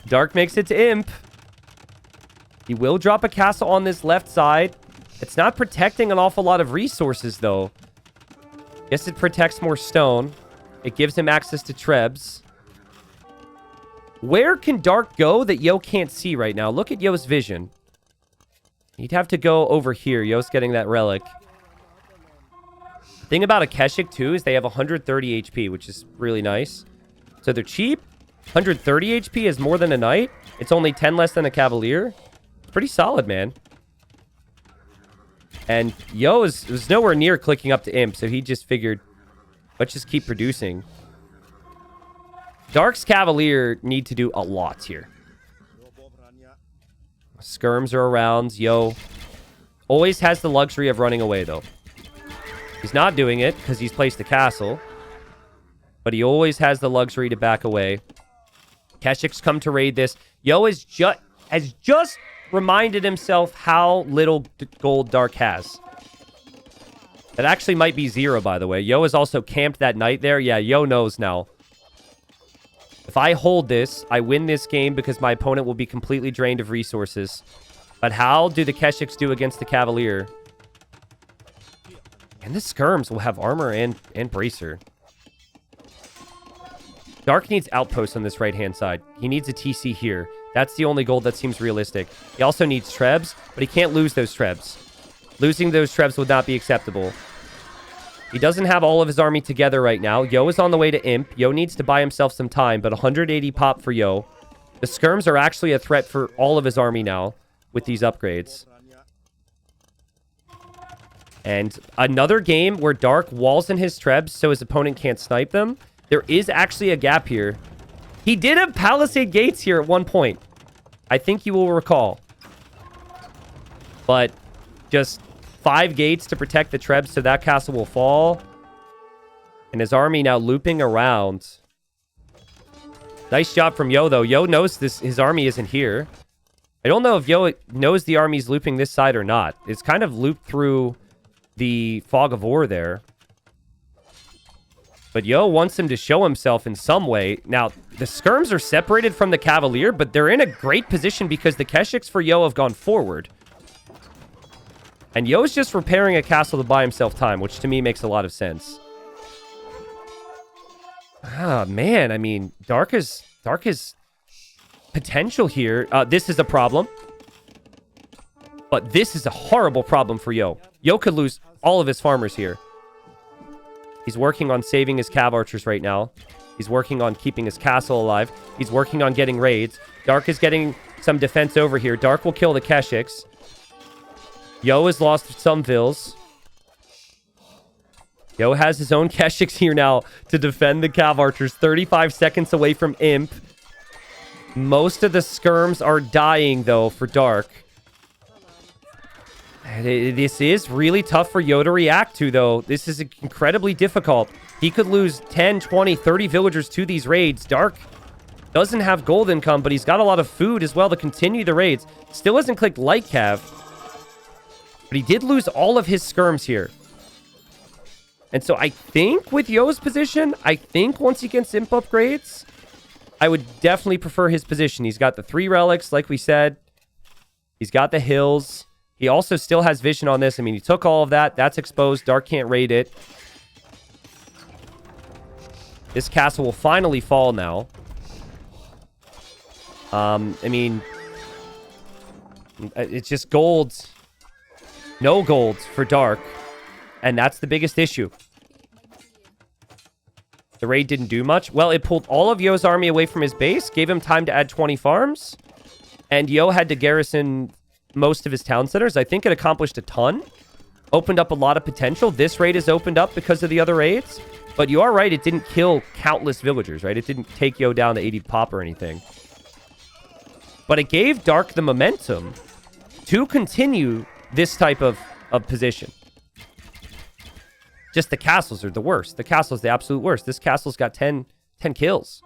Dark makes it to Imp. He will drop a castle on this left side. It's not protecting an awful lot of resources, though. Yes, it protects more stone. It gives him access to Trebs. Where can Dark go that Yo can't see right now? Look at Yo's vision. He'd have to go over here. Yo's getting that relic. The thing about a Keshik, too, is they have 130 HP, which is really nice. So they're cheap. 130 HP is more than a knight. It's only 10 less than a cavalier. It's pretty solid, man. And Yo was nowhere near clicking up to Imp, so he just figured, let's just keep producing. Dark's cavalier need to do a lot here. Skirms are around. Yo always has the luxury of running away, though. He's not doing it because he's placed a castle. But he always has the luxury to back away. Keshiks come to raid this. Yo has just reminded himself how little gold Dark has. That actually might be 0, by the way. Yo has also camped that knight there. Yeah, Yo knows now. If I hold this, I win this game because my opponent will be completely drained of resources. But how do the Keshiks do against the Cavalier? And the Skirms will have armor and bracer. Dark needs outposts on this right-hand side. He needs a TC here. That's the only gold that seems realistic. He also needs Trebs, but he can't lose those Trebs. Losing those Trebs would not be acceptable. He doesn't have all of his army together right now. Yo is on the way to Imp. Yo needs to buy himself some time, but 180 pop for Yo. The Skirms are actually a threat for all of his army now. with these upgrades. And another game where Dark walls in his trebs so his opponent can't snipe them. There is actually a gap here. He did have Palisade Gates here at one point. I think you will recall. But just 5 gates to protect the trebs so that castle will fall. And his army now looping around. Nice job from Yo, though. Yo knows his army isn't here. I don't know if Yo knows the army's looping this side or not. It's kind of looped through the fog of war there. But Yo wants him to show himself in some way. Now, the skirms are separated from the Cavalier, but they're in a great position because the Keshiks for Yo have gone forward. And Yo's just repairing a castle to buy himself time, which to me makes a lot of sense. Ah, man, I mean, Dark is potential here. This is a problem. But this is a horrible problem for Yo. Yo could lose all of his farmers here. He's working on saving his cav archers right now. He's working on keeping his castle alive. He's working on getting raids. Dark is getting some defense over here. Dark will kill the Keshiks. Yo has lost some vills. Yo has his own Keshiks here now to defend the cav archers. 35 seconds away from Imp. Most of the skirms are dying, though, for Dark. This is really tough for Yo to react to, though. This is incredibly difficult. He could lose 10, 20, 30 villagers to these raids. Dark doesn't have gold income, but he's got a lot of food as well to continue the raids. Still hasn't clicked light cav. But he did lose all of his skirms here. And so I think with Yo's position, I think once he gets imp upgrades, I would definitely prefer his position. He's got the 3 relics, like we said. He's got the hills. He also still has vision on this. I mean, he took all of that. That's exposed. Dark can't raid it. This castle will finally fall now. I mean, it's just gold. No gold for Dark. And that's the biggest issue. The raid didn't do much. Well, it pulled all of Yo's army away from his base, gave him time to add 20 farms, and Yo had to garrison most of his town centers. I think it accomplished a ton. Opened up a lot of potential. This raid is opened up because of the other raids. But you are right, it didn't kill countless villagers, right? It didn't take Yo down to 80 pop or anything. But it gave Dark the momentum to continue this type of position. Just the castles are the worst. The castle's the absolute worst. This castle's got 10 kills.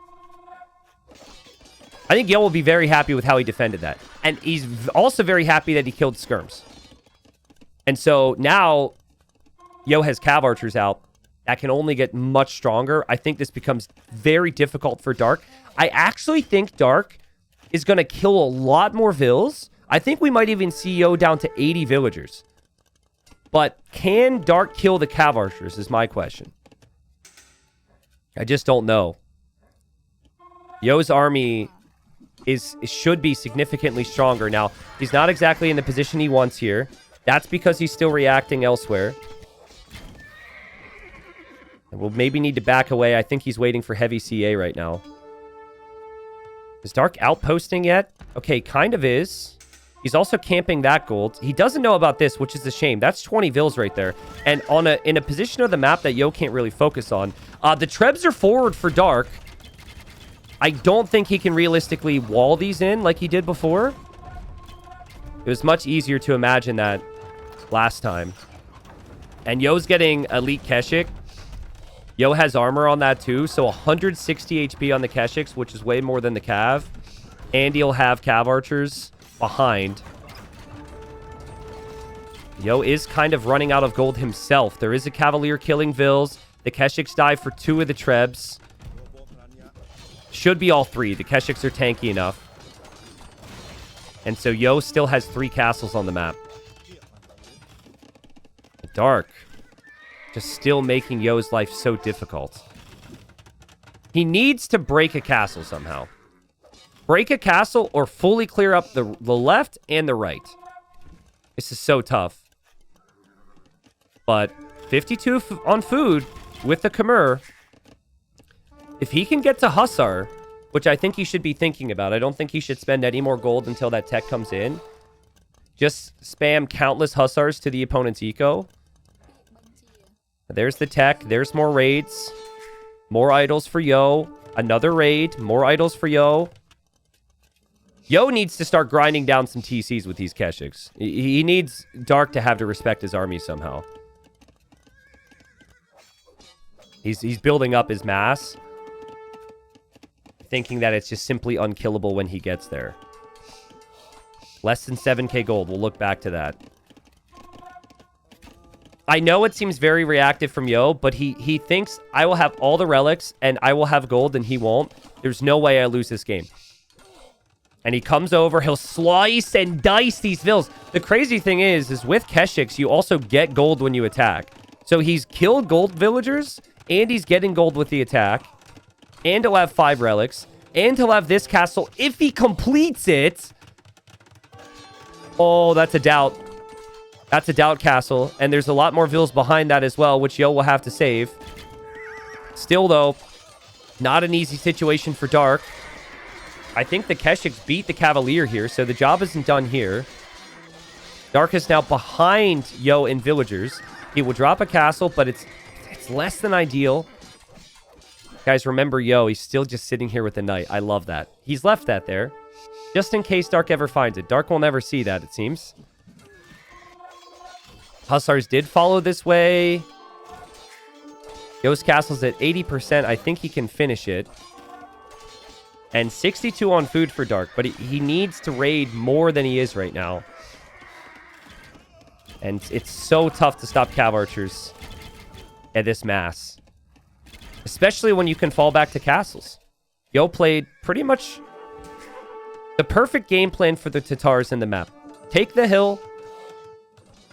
I think Yo will be very happy with how he defended that. And he's also very happy that he killed skirms. And so now Yo has cav archers out. That can only get much stronger. I think this becomes very difficult for Dark. I actually think Dark is going to kill a lot more vills. I think we might even see Yo down to 80 villagers. But can Dark kill the cav archers is my question. I just don't know. Yo's army should be significantly stronger. Now, he's not exactly in the position he wants here. That's because he's still reacting elsewhere. And we'll maybe need to back away. I think he's waiting for heavy CA right now. Is Dark outposting yet? Okay, kind of is. He's also camping that gold. He doesn't know about this, which is a shame. That's 20 vills right there. And in a position of the map that Yo can't really focus on. The trebs are forward for Dark. I don't think he can realistically wall these in like he did before. It was much easier to imagine that last time. And Yo's getting elite Keshik. Yo has armor on that too. So 160 HP on the Keshiks, which is way more than the Cav. And he'll have Cav archers behind. Yo is kind of running out of gold himself. There is a Cavalier killing vills. The Keshiks die for 2 of the trebs. Should be all 3. The Keshiks are tanky enough. And so Yo still has 3 castles on the map. Dark. Just still making Yo's life so difficult. He needs to break a castle somehow. Break a castle or fully clear up the left and the right. This is so tough. But 52 on food with the Khmer. If he can get to Hussar, which I think he should be thinking about. I don't think he should spend any more gold until that tech comes in. Just spam countless hussars to the opponent's eco. There's the tech. There's more raids. More idols for Yo. Another raid. More idols for Yo. Yo needs to start grinding down some TCs with these Keshiks. He needs Dark to have to respect his army somehow. He's building up his mass, thinking that it's just simply unkillable when he gets there. Less than 7k gold. We'll look back to that. I know it seems very reactive from Yo, but he thinks I will have all the relics and I will have gold and he won't. There's no way I lose this game. And he comes over, he'll slice and dice these vills. The crazy thing is with Keshiks, you also get gold when you attack. So he's killed gold villagers, and he's getting gold with the attack. And he'll have 5 relics. And he'll have this castle if he completes it. Oh, that's a doubt. That's a doubt castle. And there's a lot more vills behind that as well, which Yo will have to save. Still, though, not an easy situation for Dark. I think the Keshiks beat the Cavalier here, so the job isn't done here. Dark is now behind Yo in villagers. He will drop a castle, but it's less than ideal. Guys, remember Yo, he's still just sitting here with the knight. I love that. He's left that there, just in case Dark ever finds it. Dark will never see that, it seems. Hussars did follow this way. Yo's castle's at 80%. I think he can finish it. And 62 on food for Dark, but he needs to raid more than he is right now. And it's so tough to stop Cav Archers at this mass. Especially when you can fall back to castles. Yo played pretty much the perfect game plan for the Tatars in the map. Take the hill.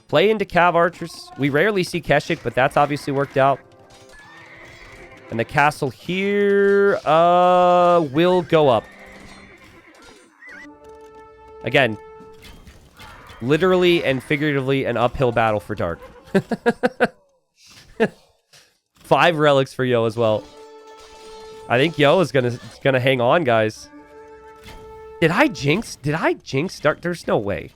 Play into Cav Archers. We rarely see Keshik, but that's obviously worked out. And the castle here will go up. Again, literally and figuratively an uphill battle for Dark. 5 relics for Yo as well. I think Yo is gonna hang on, guys. Did I jinx Dark? There's no way.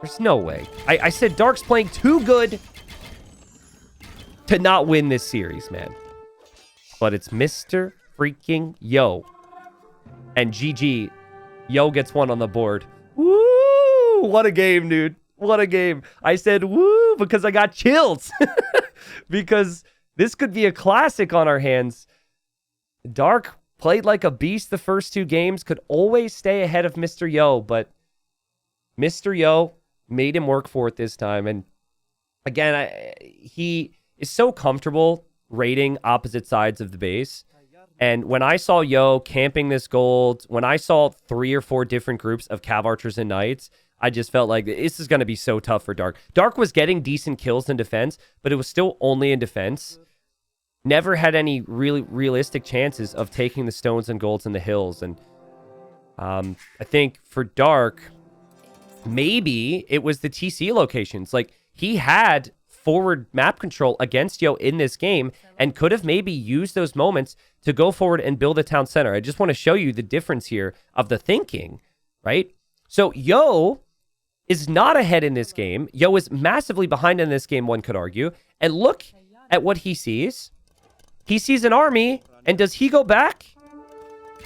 There's no way. I said Dark's playing too good to not win this series, man. But it's Mr. freaking Yo. And GG. Yo gets one on the board. Woo! What a game, dude. What a game. I said woo because I got chills. Because this could be a classic on our hands. Dark played like a beast the first 2 games. Could always stay ahead of Mr. Yo. But Mr. Yo made him work for it this time. And again, he is so comfortable raiding opposite sides of the base. And when I saw Yo camping this gold, when I saw 3 or 4 different groups of Cav Archers and Knights, I just felt like this is going to be so tough for Dark. Dark was getting decent kills in defense, but it was still only in defense. Never had any really realistic chances of taking the stones and golds in the hills. And I think for Dark, maybe it was the TC locations. Like, he had forward map control against Yo in this game and could have maybe used those moments to go forward and build a town center. I just want to show you the difference here of the thinking, right? So Yo is not ahead in this game. Yo is massively behind in this game, one could argue. And look at what he sees. He sees an army, and does he go back?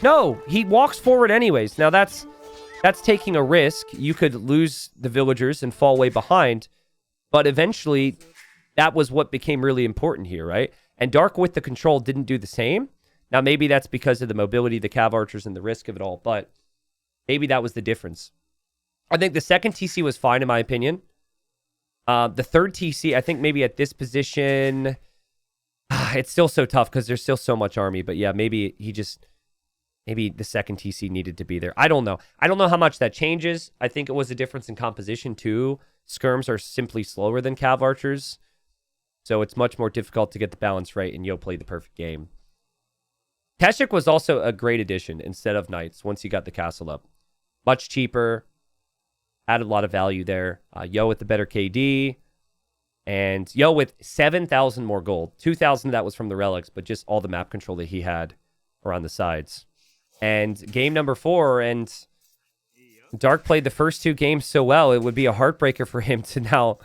No, he walks forward anyways. Now that's taking a risk. You could lose the villagers and fall way behind. But eventually, that was what became really important here, right? And Dark with the control didn't do the same. Now, maybe that's because of the mobility, the Cav Archers, and the risk of it all. But maybe that was the difference. I think the second TC was fine, in my opinion. The third TC, I think maybe at this position, it's still so tough because there's still so much army. But yeah, maybe maybe the second TC needed to be there. I don't know. I don't know how much that changes. I think it was a difference in composition too. Skirms are simply slower than Cav Archers. So it's much more difficult to get the balance right, and Yo played the perfect game. Keshik was also a great addition instead of Knights once you got the castle up. Much cheaper. Added a lot of value there. Yo with the better KD. And Yo with 7,000 more gold. 2,000 of that was from the relics, but just all the map control that he had around the sides. And game number 4, and Dark played the first 2 games so well, it would be a heartbreaker for him to now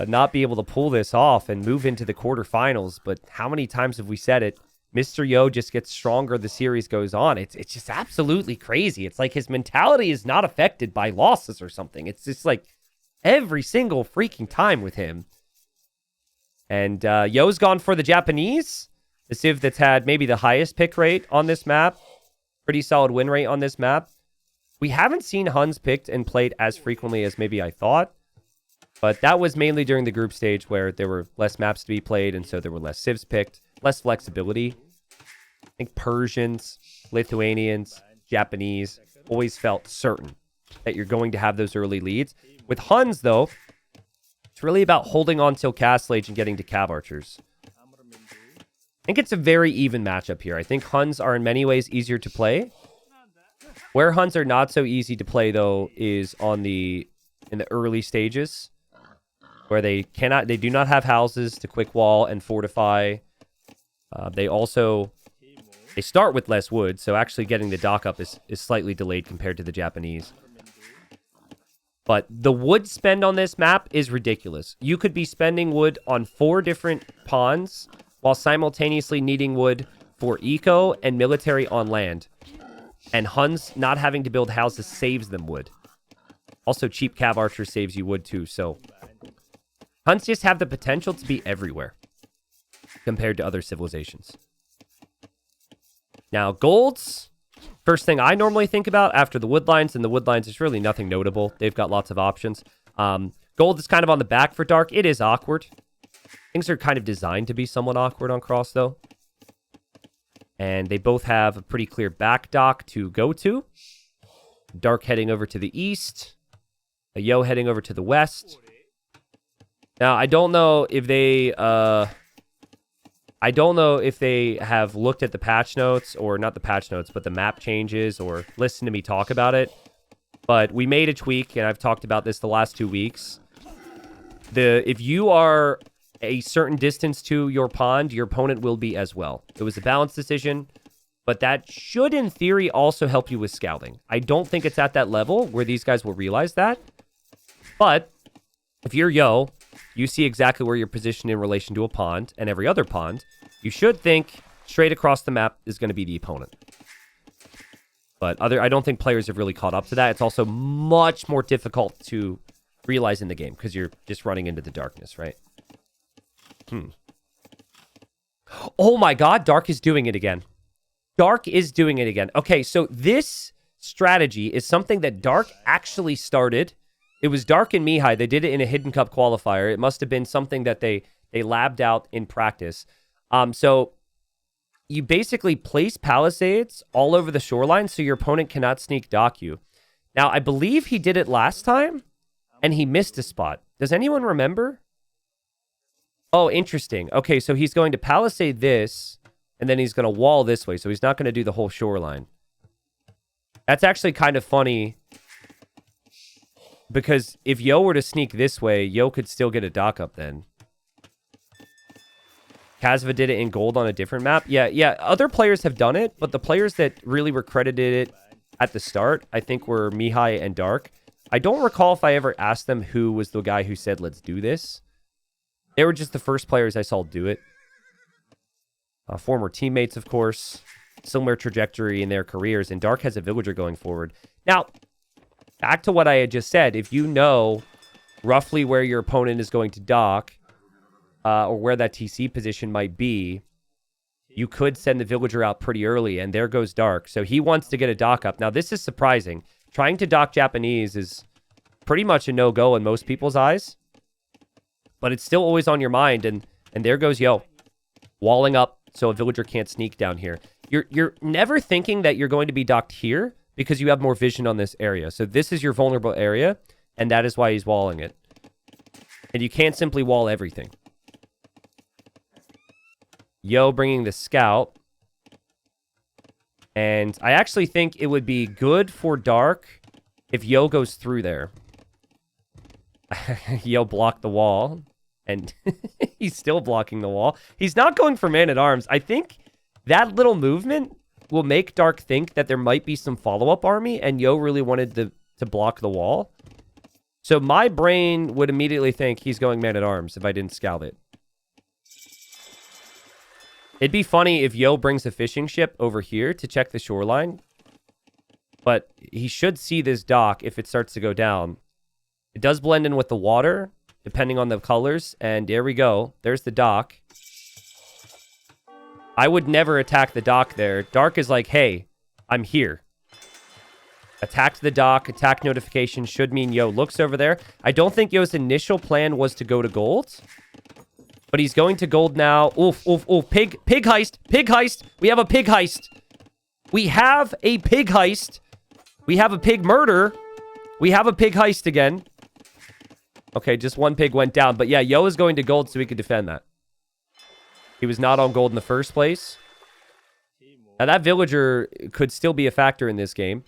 not be able to pull this off and move into the quarterfinals. But how many times have we said it? Mr. Yo just gets stronger the series goes on. It's just absolutely crazy. It's like his mentality is not affected by losses or something. It's just like every single freaking time with him. And Yo's gone for the Japanese, the civ that's had maybe the highest pick rate on this map. Pretty solid win rate on this map. We haven't seen Huns picked and played as frequently as maybe I thought. But that was mainly during the group stage where there were less maps to be played, and so there were less civs picked, less flexibility. I think Persians, Lithuanians, Japanese always felt certain that you're going to have those early leads. With Huns, though, it's really about holding on till Castle Age and getting to Cav Archers. I think it's a very even matchup here. I think Huns are in many ways easier to play. Where Huns are not so easy to play, though, is in the early stages, where they do not have houses to quick wall and fortify. They start with less wood, so actually getting the dock up is slightly delayed compared to the Japanese. But the wood spend on this map is ridiculous. You could be spending wood on 4 different pawns while simultaneously needing wood for eco and military on land. And Huns not having to build houses saves them wood. Also, cheap Cav Archer saves you wood too, so Huns just have the potential to be everywhere compared to other civilizations. Now, golds, first thing I normally think about after the wood lines, and the wood lines is really nothing notable. They've got lots of options. Gold is kind of on the back for Dark. It is awkward. Things are kind of designed to be somewhat awkward on Cross, though. And they both have a pretty clear back dock to go to. Dark heading over to the east. A Yo heading over to the west. Now, I don't know if they have looked at the patch notes, or not the patch notes, but the map changes, or listened to me talk about it. But we made a tweak, and I've talked about this the last 2 weeks. If you are a certain distance to your pond, your opponent will be as well. It was a balanced decision, but that should, in theory, also help you with scouting. I don't think it's at that level where these guys will realize that. But if you're Yo, you see exactly where you're positioned in relation to a pond and every other pond. You should think straight across the map is going to be the opponent. But I don't think players have really caught up to that. It's also much more difficult to realize in the game because you're just running into the darkness, right? Oh my god, Dark is doing it again. Dark is doing it again. Okay, so this strategy is something that Dark actually started. It was Dark and Mihai. They did it in a Hidden Cup qualifier. It must have been something that they labbed out in practice. So you basically place palisades all over the shoreline so your opponent cannot sneak dock you. Now, I believe he did it last time, and he missed a spot. Does anyone remember? Oh, interesting. Okay, so he's going to palisade this, and then he's going to wall this way, so he's not going to do the whole shoreline. That's actually kind of funny, because if Yo were to sneak this way, Yo could still get a dock up then. Kazva did it in gold on a different map. Yeah, other players have done it, but the players that really were credited it at the start, I think, were Mihai and Dark. I don't recall if I ever asked them who was the guy who said, let's do this. They were just the first players I saw do it. Former teammates, of course. Similar trajectory in their careers. And Dark has a villager going forward. Now, back to what I had just said. If you know roughly where your opponent is going to dock, or where that TC position might be, you could send the villager out pretty early. And there goes Dark. So he wants to get a dock up. Now, this is surprising. Trying to dock Japanese is pretty much a no-go in most people's eyes. But it's still always on your mind, and there goes Yo. Walling up so a villager can't sneak down here. You're never thinking that you're going to be docked here because you have more vision on this area. So this is your vulnerable area, and that is why he's walling it. And you can't simply wall everything. Yo bringing the scout. And I actually think it would be good for Dark if Yo goes through there. Yo blocked the wall, and he's still blocking the wall. He's not going for man-at-arms. I think that little movement will make Dark think that there might be some follow-up army, and Yo really wanted to block the wall. So my brain would immediately think he's going man-at-arms if I didn't scout it. It'd be funny if Yo brings a fishing ship over here to check the shoreline. But he should see this dock if it starts to go down. It does blend in with the water, depending on the colors. And there we go. There's the dock. I would never attack the dock there. Dark is like, hey, I'm here. Attack the dock. Attack notification should mean Yo looks over there. I don't think Yo's initial plan was to go to gold. But he's going to gold now. Oof, oof, oof. Pig heist. Pig heist. We have a pig heist. We have a pig heist. We have a pig murder. We have a pig heist again. Okay, just one pig went down. But yeah, Yo is going to gold so he could defend that. He was not on gold in the first place. Now that villager could still be a factor in this game.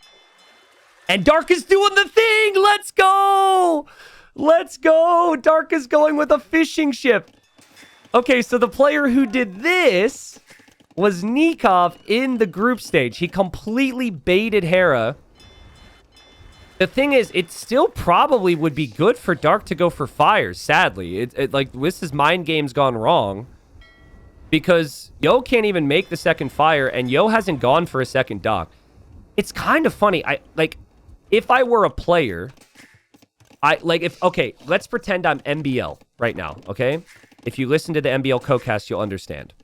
And Dark is doing the thing! Let's go! Let's go! Dark is going with a fishing ship. Okay, so the player who did this was Nikov in the group stage. He completely baited Hera. The thing is, it still probably would be good for Dark to go for fires, sadly. Like, this is mind games gone wrong. Because Yo can't even make the second fire, and Yo hasn't gone for a second dock. It's kind of funny. If I were a player, okay, let's pretend I'm MBL right now, okay? If you listen to the MBL Codecast, you'll understand.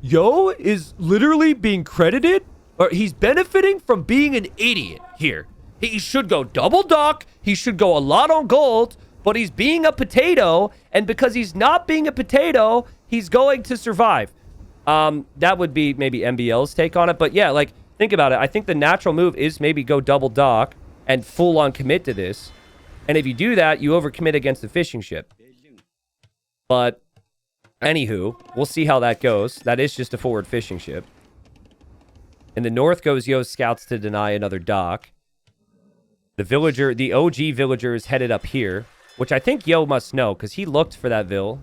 Yo is literally being credited, or he's benefiting from being an idiot here. He should go double dock. He should go a lot on gold, but he's being a potato, and because he's not being a potato, he's going to survive. That would be maybe MBL's take on it, but yeah, like, think about it. I think the natural move is maybe go double dock and full-on commit to this. And if you do that, you overcommit against the fishing ship. But, anywho, we'll see how that goes. That is just a forward fishing ship. In the north goes Yo's scouts to deny another dock. The OG villager is headed up here, which I think Yo must know, because he looked for that vill.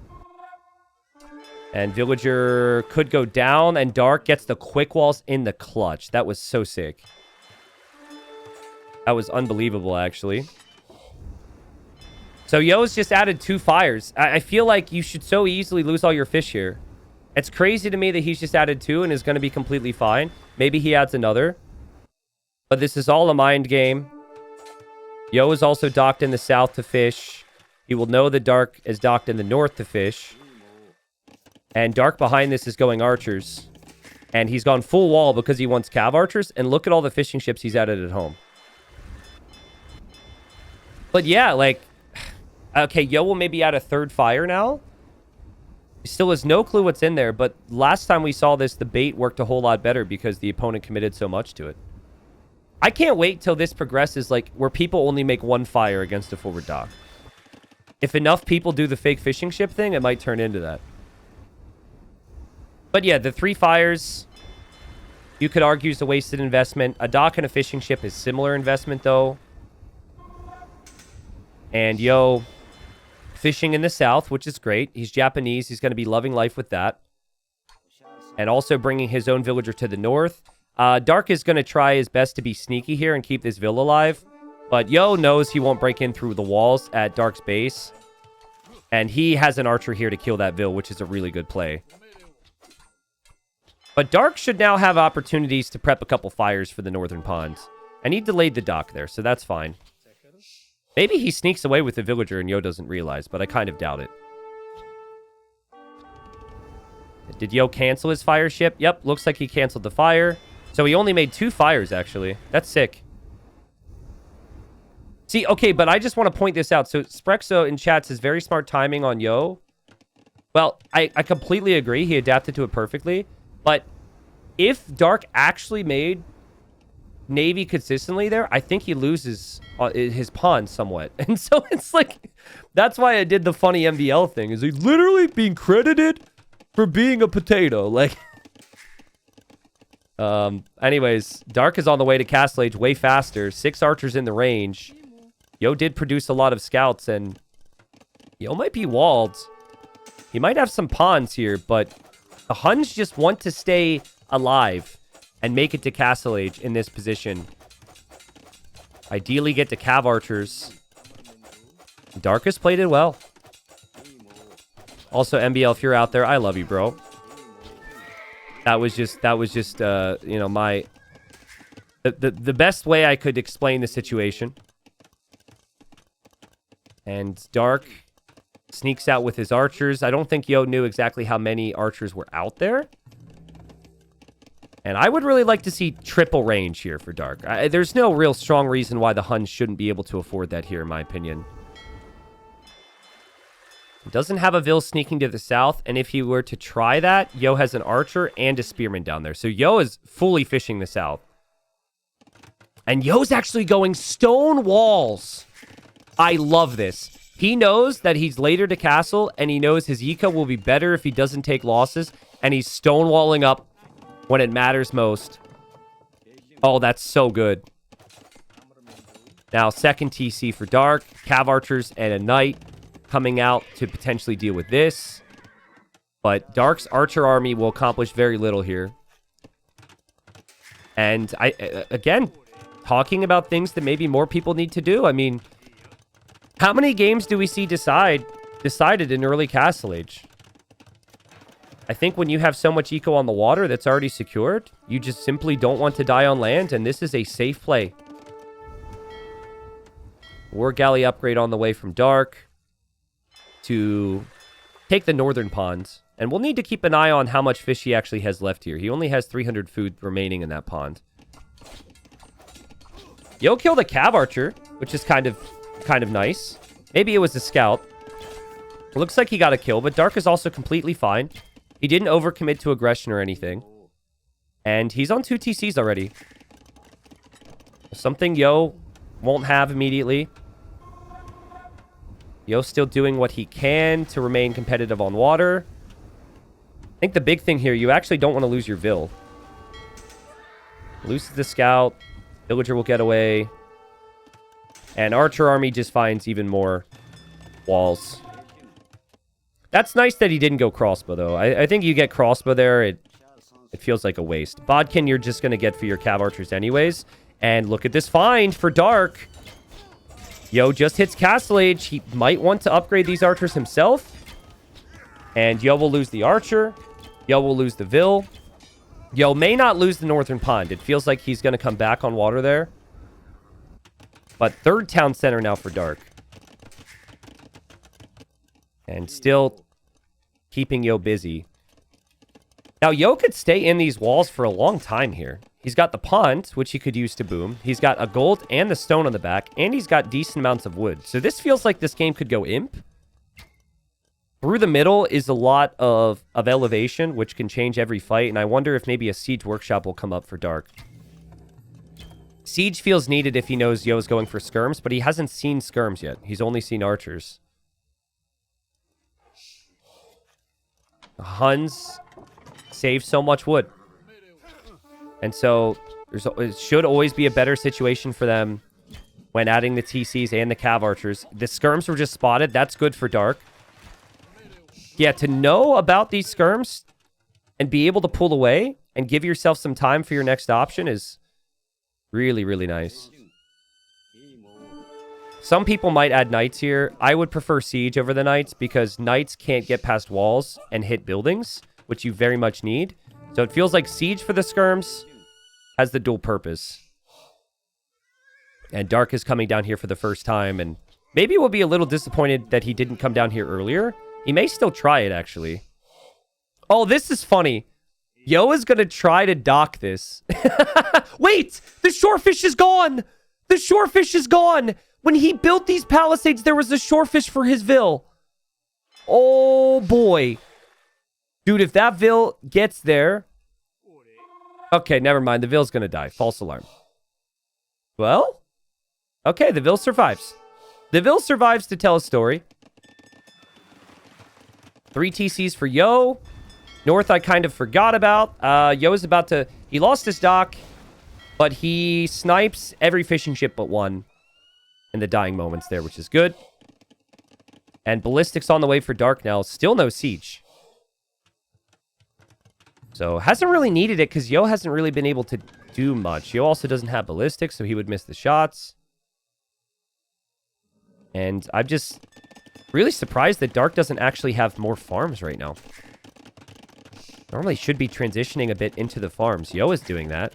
And villager could go down, and Dark gets the quick walls in the clutch. That was so sick. That was unbelievable, actually. So Yo's just added 2 fires. I feel like you should so easily lose all your fish here. It's crazy to me that he's just added 2 and is going to be completely fine. Maybe he adds another. But this is all a mind game. Yo is also docked in the south to fish. He will know that Dark is docked in the north to fish. And Dark behind this is going archers. And he's gone full wall because he wants cav archers. And look at all the fishing ships he's added at home. But yeah, like... Okay, Yo will maybe add a 3rd fire now. He still has no clue what's in there, but last time we saw this, the bait worked a whole lot better because the opponent committed so much to it. I can't wait till this progresses, like, where people only make 1 fire against a forward dock. If enough people do the fake fishing ship thing, it might turn into that. But yeah, the 3 fires, you could argue is a wasted investment. A dock and a fishing ship is similar investment, though. And Yo... fishing in the south, which is great. He's Japanese. He's going to be loving life with that. And also bringing his own villager to the north. Dark is going to try his best to be sneaky here and keep this vill alive. But Yo knows he won't break in through the walls at Dark's base. And he has an archer here to kill that vill, which is a really good play. But Dark should now have opportunities to prep a couple fires for the northern ponds. And he delayed the dock there, so that's fine. Maybe he sneaks away with the villager and Yo doesn't realize, but I kind of doubt it. Did Yo cancel his fire ship? Yep, looks like he canceled the fire. So he only made 2 fires, actually. That's sick. See, okay, but I just want to point this out. So Sprexo in chat says very smart timing on Yo. Well, I completely agree. He adapted to it perfectly. But if Dark actually made Navy consistently there, I think he loses his pawn somewhat. And so it's like, that's why I did the funny MVL thing. Is he literally being credited for being a potato? Like, anyways, Dark is on the way to Castle Age way faster. 6 archers in the range. Yo did produce a lot of scouts, and Yo might be walled. He might have some pawns here, but the Huns just want to stay alive and make it to Castle Age in this position. Ideally get to Cav Archers. Dark has played it well. Also, MBL, if you're out there, I love you, bro. That was just, you know, my... The best way I could explain the situation. And Dark sneaks out with his archers. I don't think Yo knew exactly how many archers were out there. And I would really like to see triple range here for Dark. There's no real strong reason why the Huns shouldn't be able to afford that here, in my opinion. Doesn't have a Vil sneaking to the south, and if he were to try that, Yo has an archer and a spearman down there. So Yo is fully fishing the south. And Yo's actually going stone walls. I love this. He knows that he's later to castle, and he knows his eco will be better if he doesn't take losses, and he's stonewalling up when it matters most. Oh, that's so good. Now, second TC for Dark. Cav Archers and a Knight coming out to potentially deal with this. But Dark's Archer army will accomplish very little here. And, again, talking about things that maybe more people need to do. I mean, how many games do we see decided in early Castle Age? I think when you have so much eco on the water that's already secured, you just simply don't want to die on land, and this is a safe play. War Galley upgrade on the way from Dark to take the northern ponds. And we'll need to keep an eye on how much fish he actually has left here. He only has 300 food remaining in that pond. Yo killed a Cav Archer, which is kind of nice. Maybe it was a scout. It looks like he got a kill, but Dark is also completely fine. He didn't overcommit to aggression or anything. And he's on 2 TCs already. Something Yo won't have immediately. Yo's still doing what he can to remain competitive on water. I think the big thing here, you actually don't want to lose your Vil. Loses the scout. Villager will get away. And Archer army just finds even more walls. That's nice that he didn't go crossbow, though. I think you get crossbow there, it feels like a waste. Bodkin, you're just going to get for your Cav Archers anyways. And look at this find for Dark. Yo just hits Castle Age. He might want to upgrade these archers himself. And Yo will lose the archer. Yo will lose the Vil. Yo may not lose the northern pond. It feels like he's going to come back on water there. But third town center now for Dark. And still keeping Yo busy. Now, Yo could stay in these walls for a long time here. He's got the pond, which he could use to boom. He's got a gold and the stone on the back. And he's got decent amounts of wood. So this feels like this game could go imp. Through the middle is a lot of elevation, which can change every fight. And I wonder if maybe a siege workshop will come up for Dark. Siege feels needed if he knows Yo's going for skirms, but he hasn't seen skirms yet. He's only seen archers. The Huns save so much wood. And so it should always be a better situation for them when adding the TCs and the Cav Archers. The skirms were just spotted. That's good for Dark. Yeah, to know about these skirms and be able to pull away and give yourself some time for your next option is really, really nice. Some people might add Knights here. I would prefer Siege over the Knights because Knights can't get past walls and hit buildings, which you very much need. So it feels like Siege for the skirms has the dual purpose. And Dark is coming down here for the first time, and maybe we'll be a little disappointed that he didn't come down here earlier. He may still try it, actually. Oh, this is funny. Yo is going to try to dock this. Wait! The shorefish is gone! The shorefish is gone! When he built these palisades, there was a shorefish for his Vil. Oh, boy. Dude, if that Vil gets there... Okay, never mind. The Vil's going to die. False alarm. Well? Okay, the Vil survives. The Vil survives to tell a story. 3 TCs for Yo. North I kind of forgot about. Yo is about to... He lost his dock, but he snipes every fishing ship but one in the dying moments there, which is good. And Ballistics on the way for Dark now. Still no siege. So, hasn't really needed it because Yo hasn't really been able to do much. Yo also doesn't have ballistics, so he would miss the shots. And I'm just really surprised that Dark doesn't actually have more farms right now. Normally should be transitioning a bit into the farms. Yo is doing that.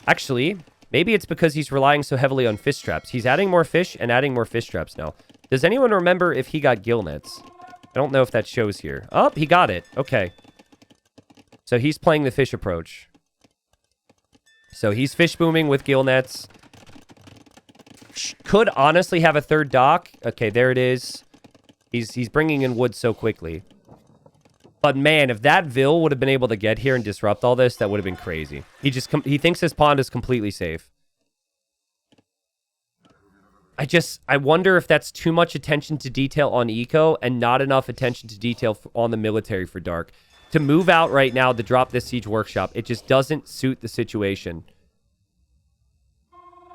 Actually, maybe it's because he's relying so heavily on fish traps. He's adding more fish and adding more fish traps now. Does anyone remember if he got gill nets? I don't know if that shows here. Oh, he got it. Okay. So he's playing the fish approach. So he's fish booming with gill nets. Could honestly have a third dock. Okay, there it is. He's bringing in wood so quickly. But man, if that Vil would have been able to get here and disrupt all this, that would have been crazy. He thinks his pond is completely safe. I wonder if that's too much attention to detail on eco and not enough attention to detail on the military for Dark. To move out right now to drop this siege workshop, it just doesn't suit the situation.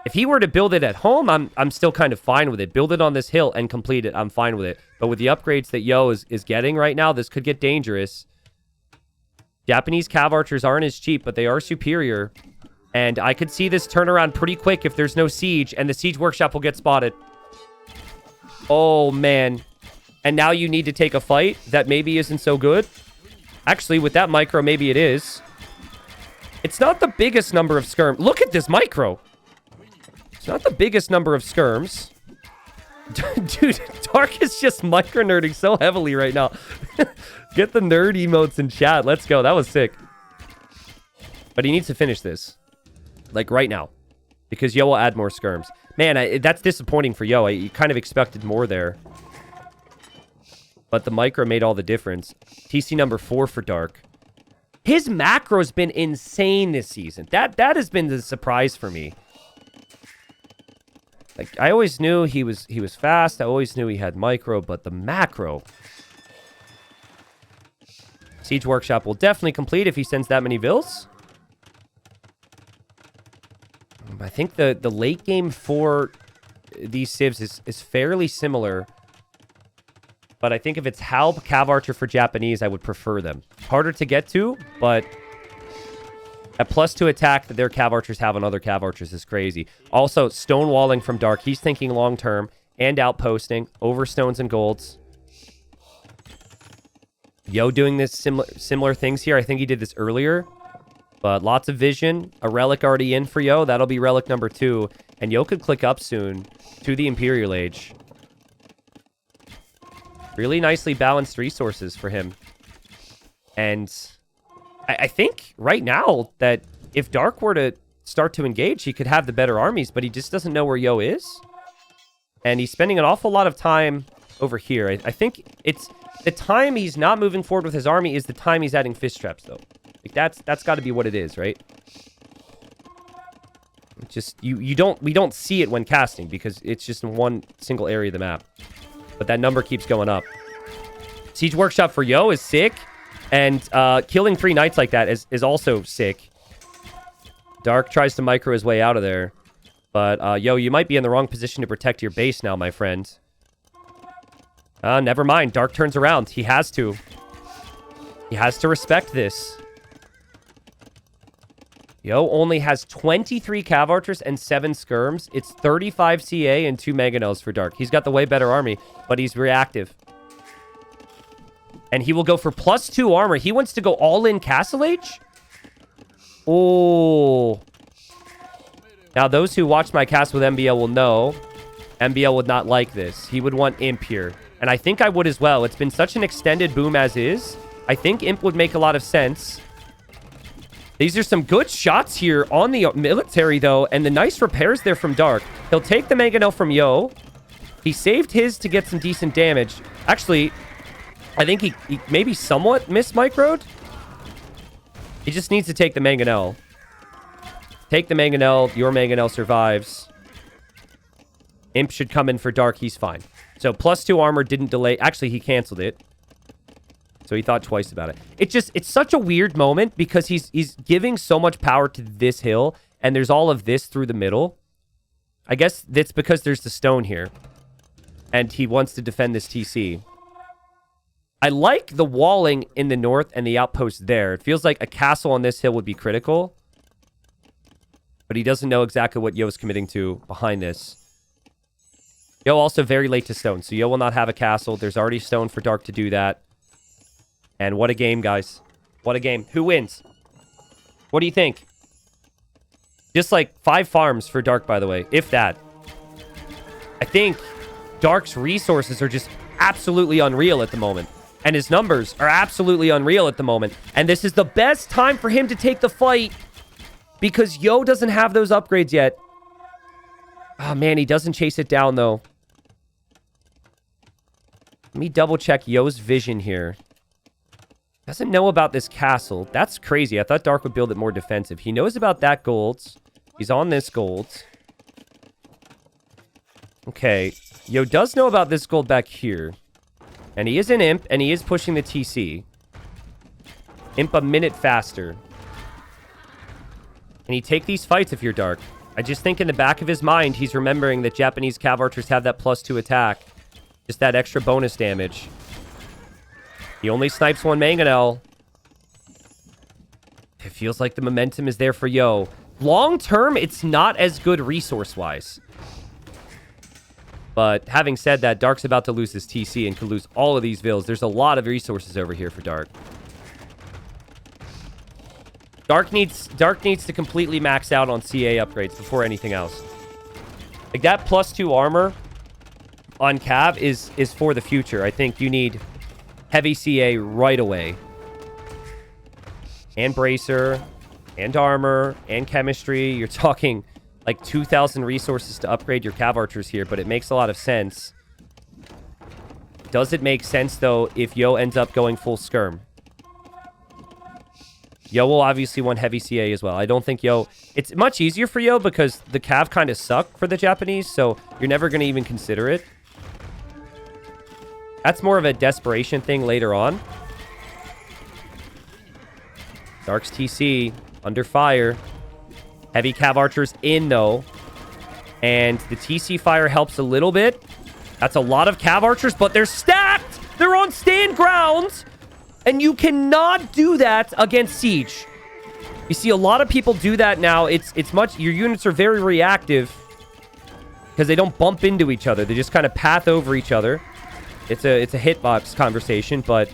If he were to build it at home, I'm still kind of fine with it. Build it on this hill and complete it, I'm fine with it. But with the upgrades that Yo is getting right now, this could get dangerous. Japanese cav archers aren't as cheap, but they are superior. And I could see this turnaround pretty quick if there's no siege, and the siege workshop will get spotted. Oh, man. And now you need to take a fight that maybe isn't so good. Actually, with that micro, maybe it is. It's not the biggest number of skirms. Look at this micro. It's not the biggest number of skirms. Dude, Dark is just micro-nerding so heavily right now. Get the nerd emotes in chat. Let's go. That was sick. But he needs to finish this. Like, right now. Because Yo will add more skirms. Man, that's disappointing for Yo. I kind of expected more there. But the micro made all the difference. TC number 4 for Dark. His macro's been insane this season. That has been the surprise for me. Like, I always knew he was fast. I always knew he had micro, but the macro. Siege Workshop will definitely complete if he sends that many Vils. I think the late game for these civs is fairly similar. But I think if it's Halb, Cav Archer for Japanese, I would prefer them. Harder to get to, but at +2 attack that their Cav Archers have on other Cav Archers is crazy. Also, stonewalling from Dark. He's thinking long-term and outposting over stones and golds. Yo doing this similar things here. I think he did this earlier. But lots of vision. A relic already in for Yo. That'll be relic number 2. And Yo could click up soon to the Imperial Age. Really nicely balanced resources for him. And I think right now that if Dark were to start to engage, he could have the better armies, but he just doesn't know where Yo is. And he's spending an awful lot of time over here. I think it's the time he's not moving forward with his army is the time he's adding fish traps, though. Like that's got to be what it is, right? Just we don't see it when casting because it's just in one single area of the map. But that number keeps going up. Siege Workshop for Yo is sick. And killing 3 knights like that is also sick. Dark tries to micro his way out of there. But, Yo, you might be in the wrong position to protect your base now, my friend. Never mind. Dark turns around. He has to. He has to respect this. Yo only has 23 Cav Archers and 7 Skirms. It's 35 CA and 2 Mangonels for Dark. He's got the way better army, but he's reactive. And he will go for +2 armor. He wants to go all in Castle Age? Oh. Now, those who watched my cast with MBL will know MBL would not like this. He would want Imp here. And I think I would as well. It's been such an extended boom as is. I think Imp would make a lot of sense. These are some good shots here on the military, though. And the nice repairs there from Dark. He'll take the Mangonel from Yo. He saved his to get some decent damage. Actually, I think he maybe somewhat mis-microed. He just needs to take the Mangonel. Take the Mangonel. Your Mangonel survives. Imp should come in for Dark. He's fine. So +2 armor didn't delay. Actually, he canceled it. So he thought twice about it. It's such a weird moment because he's giving so much power to this hill. And there's all of this through the middle. I guess that's because there's the stone here. And he wants to defend this TC. I like the walling in the north and the outpost there. It feels like a castle on this hill would be critical. But he doesn't know exactly what Yo's committing to behind this. Yo also very late to stone. So Yo will not have a castle. There's already stone for Dark to do that. And what a game, guys. What a game. Who wins? What do you think? Just like 5 farms for Dark, by the way. If that. I think Dark's resources are just absolutely unreal at the moment. And his numbers are absolutely unreal at the moment. And this is the best time for him to take the fight. Because Yo doesn't have those upgrades yet. Oh, man, he doesn't chase it down, though. Let me double check Yo's vision here. Doesn't know about this castle. That's crazy. I thought Dark would build it more defensive. He knows about that gold. He's on this gold. Okay. Yo does know about this gold back here. And he is an imp, and he is pushing the TC. Imp a minute faster. Can he take these fights if you're Dark? I just think in the back of his mind, he's remembering that Japanese cav archers have that +2 attack. Just that extra bonus damage. He only snipes 1 mangonel. It feels like the momentum is there for Yo. Long term, it's not as good resource-wise. But having said that, Dark's about to lose his TC and could lose all of these vills. There's a lot of resources over here for Dark. Dark needs to completely max out on CA upgrades before anything else. Like that +2 armor on Cav is for the future. I think you need heavy CA right away. And bracer, and armor, and chemistry. You're talking like 2,000 resources to upgrade your cav archers here, but it makes a lot of sense. Does it make sense, though, if Yo ends up going full skirm? Yo will obviously want heavy CA as well. I don't think Yo... It's much easier for Yo because the cav kind of suck for the Japanese, so you're never going to even consider it. That's more of a desperation thing later on. Dark's TC under fire. Heavy cav archers in, though. And the TC fire helps a little bit. That's a lot of cav archers, but they're stacked! They're on stand ground! And you cannot do that against Siege. You see a lot of people do that now. It's much... Your units are very reactive. Because they don't bump into each other. They just kind of path over each other. It's a hitbox conversation, but...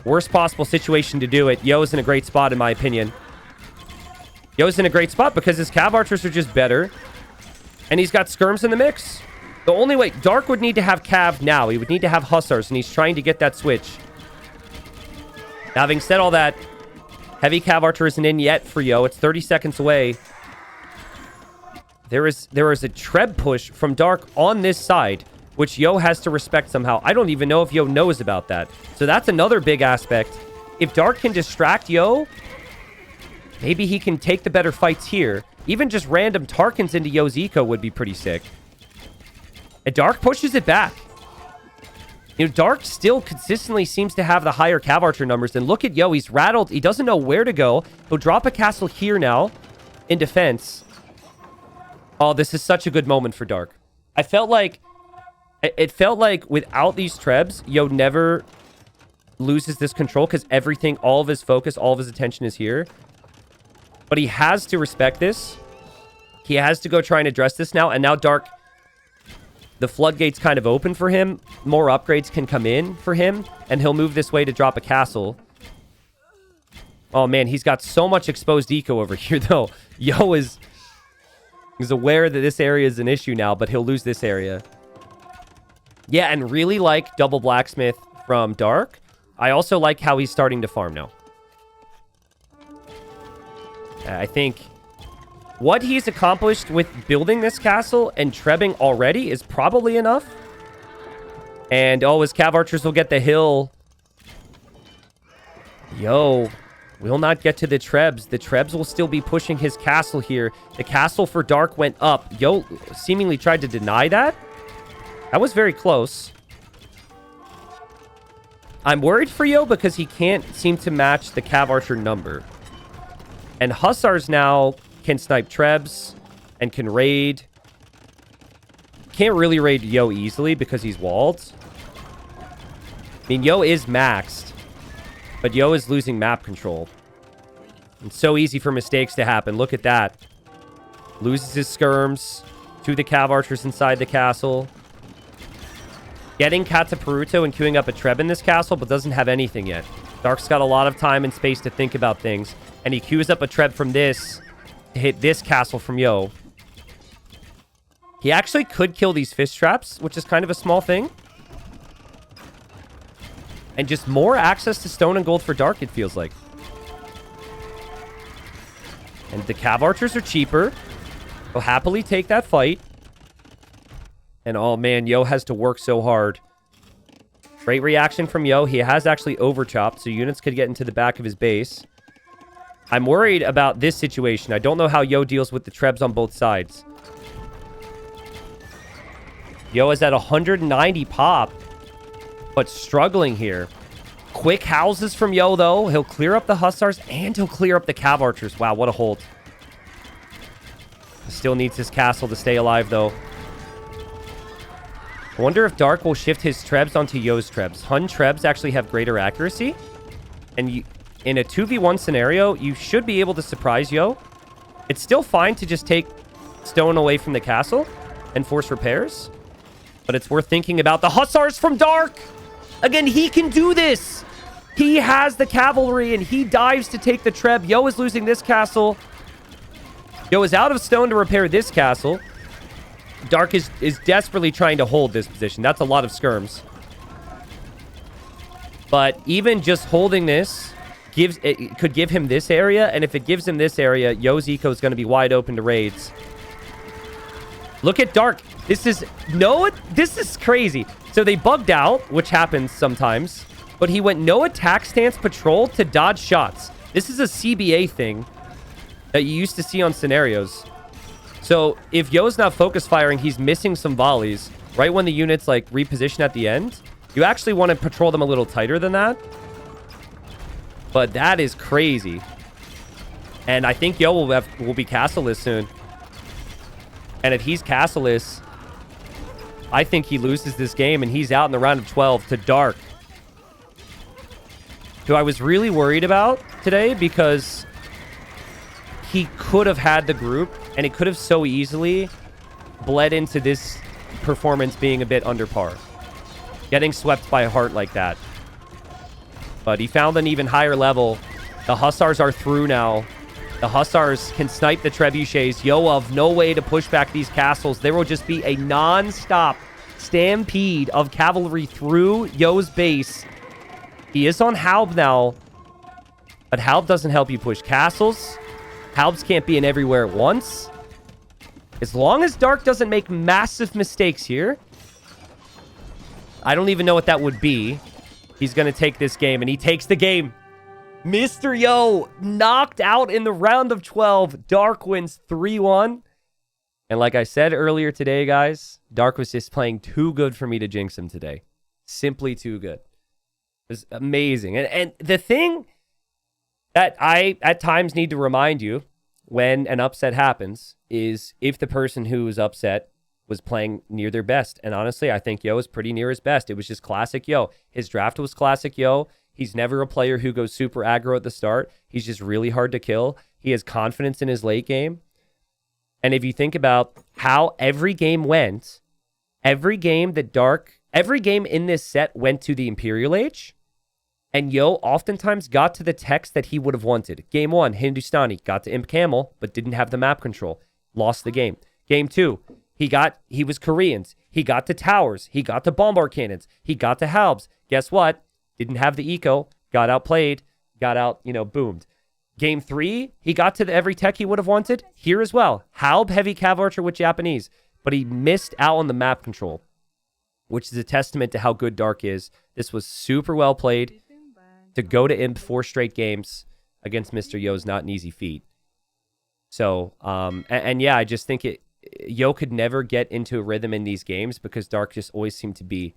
Worst possible situation to do it. Yo's in a great spot, in my opinion. Yo's in a great spot because his cav archers are just better. And he's got skirms in the mix. The only way... Dark would need to have cav now. He would need to have hussars, and he's trying to get that switch. Now, having said all that, heavy cav archer isn't in yet for Yo. It's 30 seconds away. There is a treb push from Dark on this side, which Yo has to respect somehow. I don't even know if Yo knows about that. So that's another big aspect. If Dark can distract Yo, maybe he can take the better fights here. Even just random Tarkins into Yo's eco would be pretty sick. And Dark pushes it back. You know, Dark still consistently seems to have the higher cav archer numbers. And look at Yo. He's rattled. He doesn't know where to go. He'll drop a castle here now in defense. Oh, this is such a good moment for Dark. It felt like without these trebs, Yo never loses this control because everything, all of his focus, all of his attention is here. But he has to respect this. He has to go try and address this now. And now Dark... The floodgate's kind of open for him. More upgrades can come in for him. And he'll move this way to drop a castle. Oh, man. He's got so much exposed eco over here, though. Yo is aware that this area is an issue now, but he'll lose this area. Yeah, and really like double blacksmith from Dark. I also like how he's starting to farm now. I think... What he's accomplished with building this castle and trebbing already is probably enough. And, oh, his cav archers will get the hill. Yo, will not get to the trebs. The trebs will still be pushing his castle here. The castle for Dark went up. Yo seemingly tried to deny that. That was very close. I'm worried for Yo because he can't seem to match the cav archer number. And hussars now... can snipe trebs and can raid. Can't really raid Yo easily because he's walled. I mean, Yo is maxed, but Yo is losing map control. It's so easy for mistakes to happen. Look at that. Loses his skirms to the Cav Archers inside the castle. Getting Kataparuto and queuing up a Treb in this castle, but doesn't have anything yet. Dark's got a lot of time and space to think about things. And he queues up a Treb from this to hit this castle from Yo. He actually could kill these fish traps, which is kind of a small thing. And just more access to stone and gold for Dark, it feels like. And the Cav Archers are cheaper. He'll happily take that fight. And oh man, Yo has to work so hard. Great reaction from Yo. He has actually overchopped, so units could get into the back of his base. I'm worried about this situation. I don't know how Yo deals with the Trebs on both sides. Yo is at 190 pop, but struggling here. Quick houses from Yo, though. He'll clear up the Hussars, and he'll clear up the Cav Archers. Wow, what a hold. Still needs his castle to stay alive, though. I wonder if Dark will shift his Trebs onto Yo's Trebs. Hun Trebs actually have greater accuracy. And in a 2v1 scenario, you should be able to surprise Yo. It's still fine to just take stone away from the castle and force repairs. But it's worth thinking about. The Hussars from Dark! Again, he can do this! He has the cavalry, and he dives to take the Treb. Yo is losing this castle. Yo is out of stone to repair this castle. Dark is desperately trying to hold this position. That's a lot of skirms. But even just holding this could give him this area. And if it gives him this area, Yo's eco is going to be wide open to raids. Look at Dark. This is crazy. So they bugged out, which happens sometimes. But he went no attack stance patrol to dodge shots. This is a CBA thing that you used to see on scenarios. So if Yo's not focus firing, he's missing some volleys. Right when the units like reposition at the end, you actually want to patrol them a little tighter than that. But that is crazy. And I think Yo will be castleless soon. And if he's castleless, I think he loses this game and he's out in the round of 12 to Dark, who I was really worried about today because he could have had the group and it could have so easily bled into this performance being a bit under par. Getting swept by a heart like that. But he found an even higher level. The Hussars are through now. The Hussars can snipe the trebuchets. Yo, no way to push back these castles. There will just be a non-stop stampede of cavalry through Yo's base. He is on Halb now. But Halb doesn't help you push castles. Halbs can't be in everywhere at once. As long as Dark doesn't make massive mistakes here, I don't even know what that would be. He's going to take this game, and he takes the game. Mr. Yo knocked out in the round of 12. Dark wins 3-1. And like I said earlier today, guys, Dark was just playing too good for me to jinx him today. Simply too good. It was amazing. And the thing that I, at times, need to remind you when an upset happens is if the person who was upset was playing near their best. And honestly, I think Yo is pretty near his best. It was just classic Yo. His draft was classic Yo. He's never a player who goes super aggro at the start. He's just really hard to kill. He has confidence in his late game. And if you think about how every game went, every game in this set went to the Imperial Age. And Yo oftentimes got to the text that he would have wanted. Game 1, Hindustani, got to Imp Camel, but didn't have the map control. Lost the game. Game 2, he was Koreans. He got to towers. He got to bombard cannons. He got to Halbs. Guess what? Didn't have the eco. Got outplayed. Got out, boomed. Game 3, he got to every tech he would have wanted. Here as well. Halb, heavy Cav Archer with Japanese. But he missed out on the map control, which is a testament to how good Dark is. This was super well played. To go to Imp 4 straight games against Mr. Yo is not an easy feat. So, yeah, I just think Yo could never get into a rhythm in these games because Dark just always seemed to be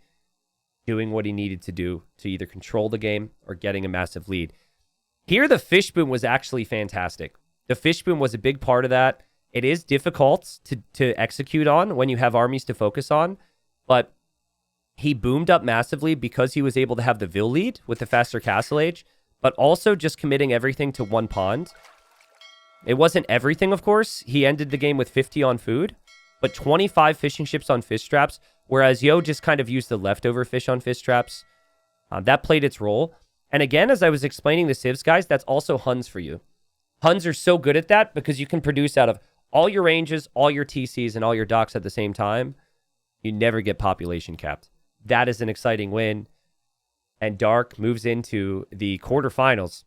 doing what he needed to do to either control the game or getting a massive lead. Here, the Fishbone was actually fantastic. The Fishbone was a big part of that. It is difficult to execute on when you have armies to focus on, but he boomed up massively because he was able to have the Vil lead with the faster castle age, but also just committing everything to one pond. It wasn't everything, of course. He ended the game with 50 on food, but 25 fishing ships on fish traps, whereas Yo just kind of used the leftover fish on fish traps. That played its role. And again, as I was explaining the civs, guys, that's also Huns for you. Huns are so good at that because you can produce out of all your ranges, all your TCs, and all your docks at the same time. You never get population capped. That is an exciting win. And Dark moves into the quarterfinals.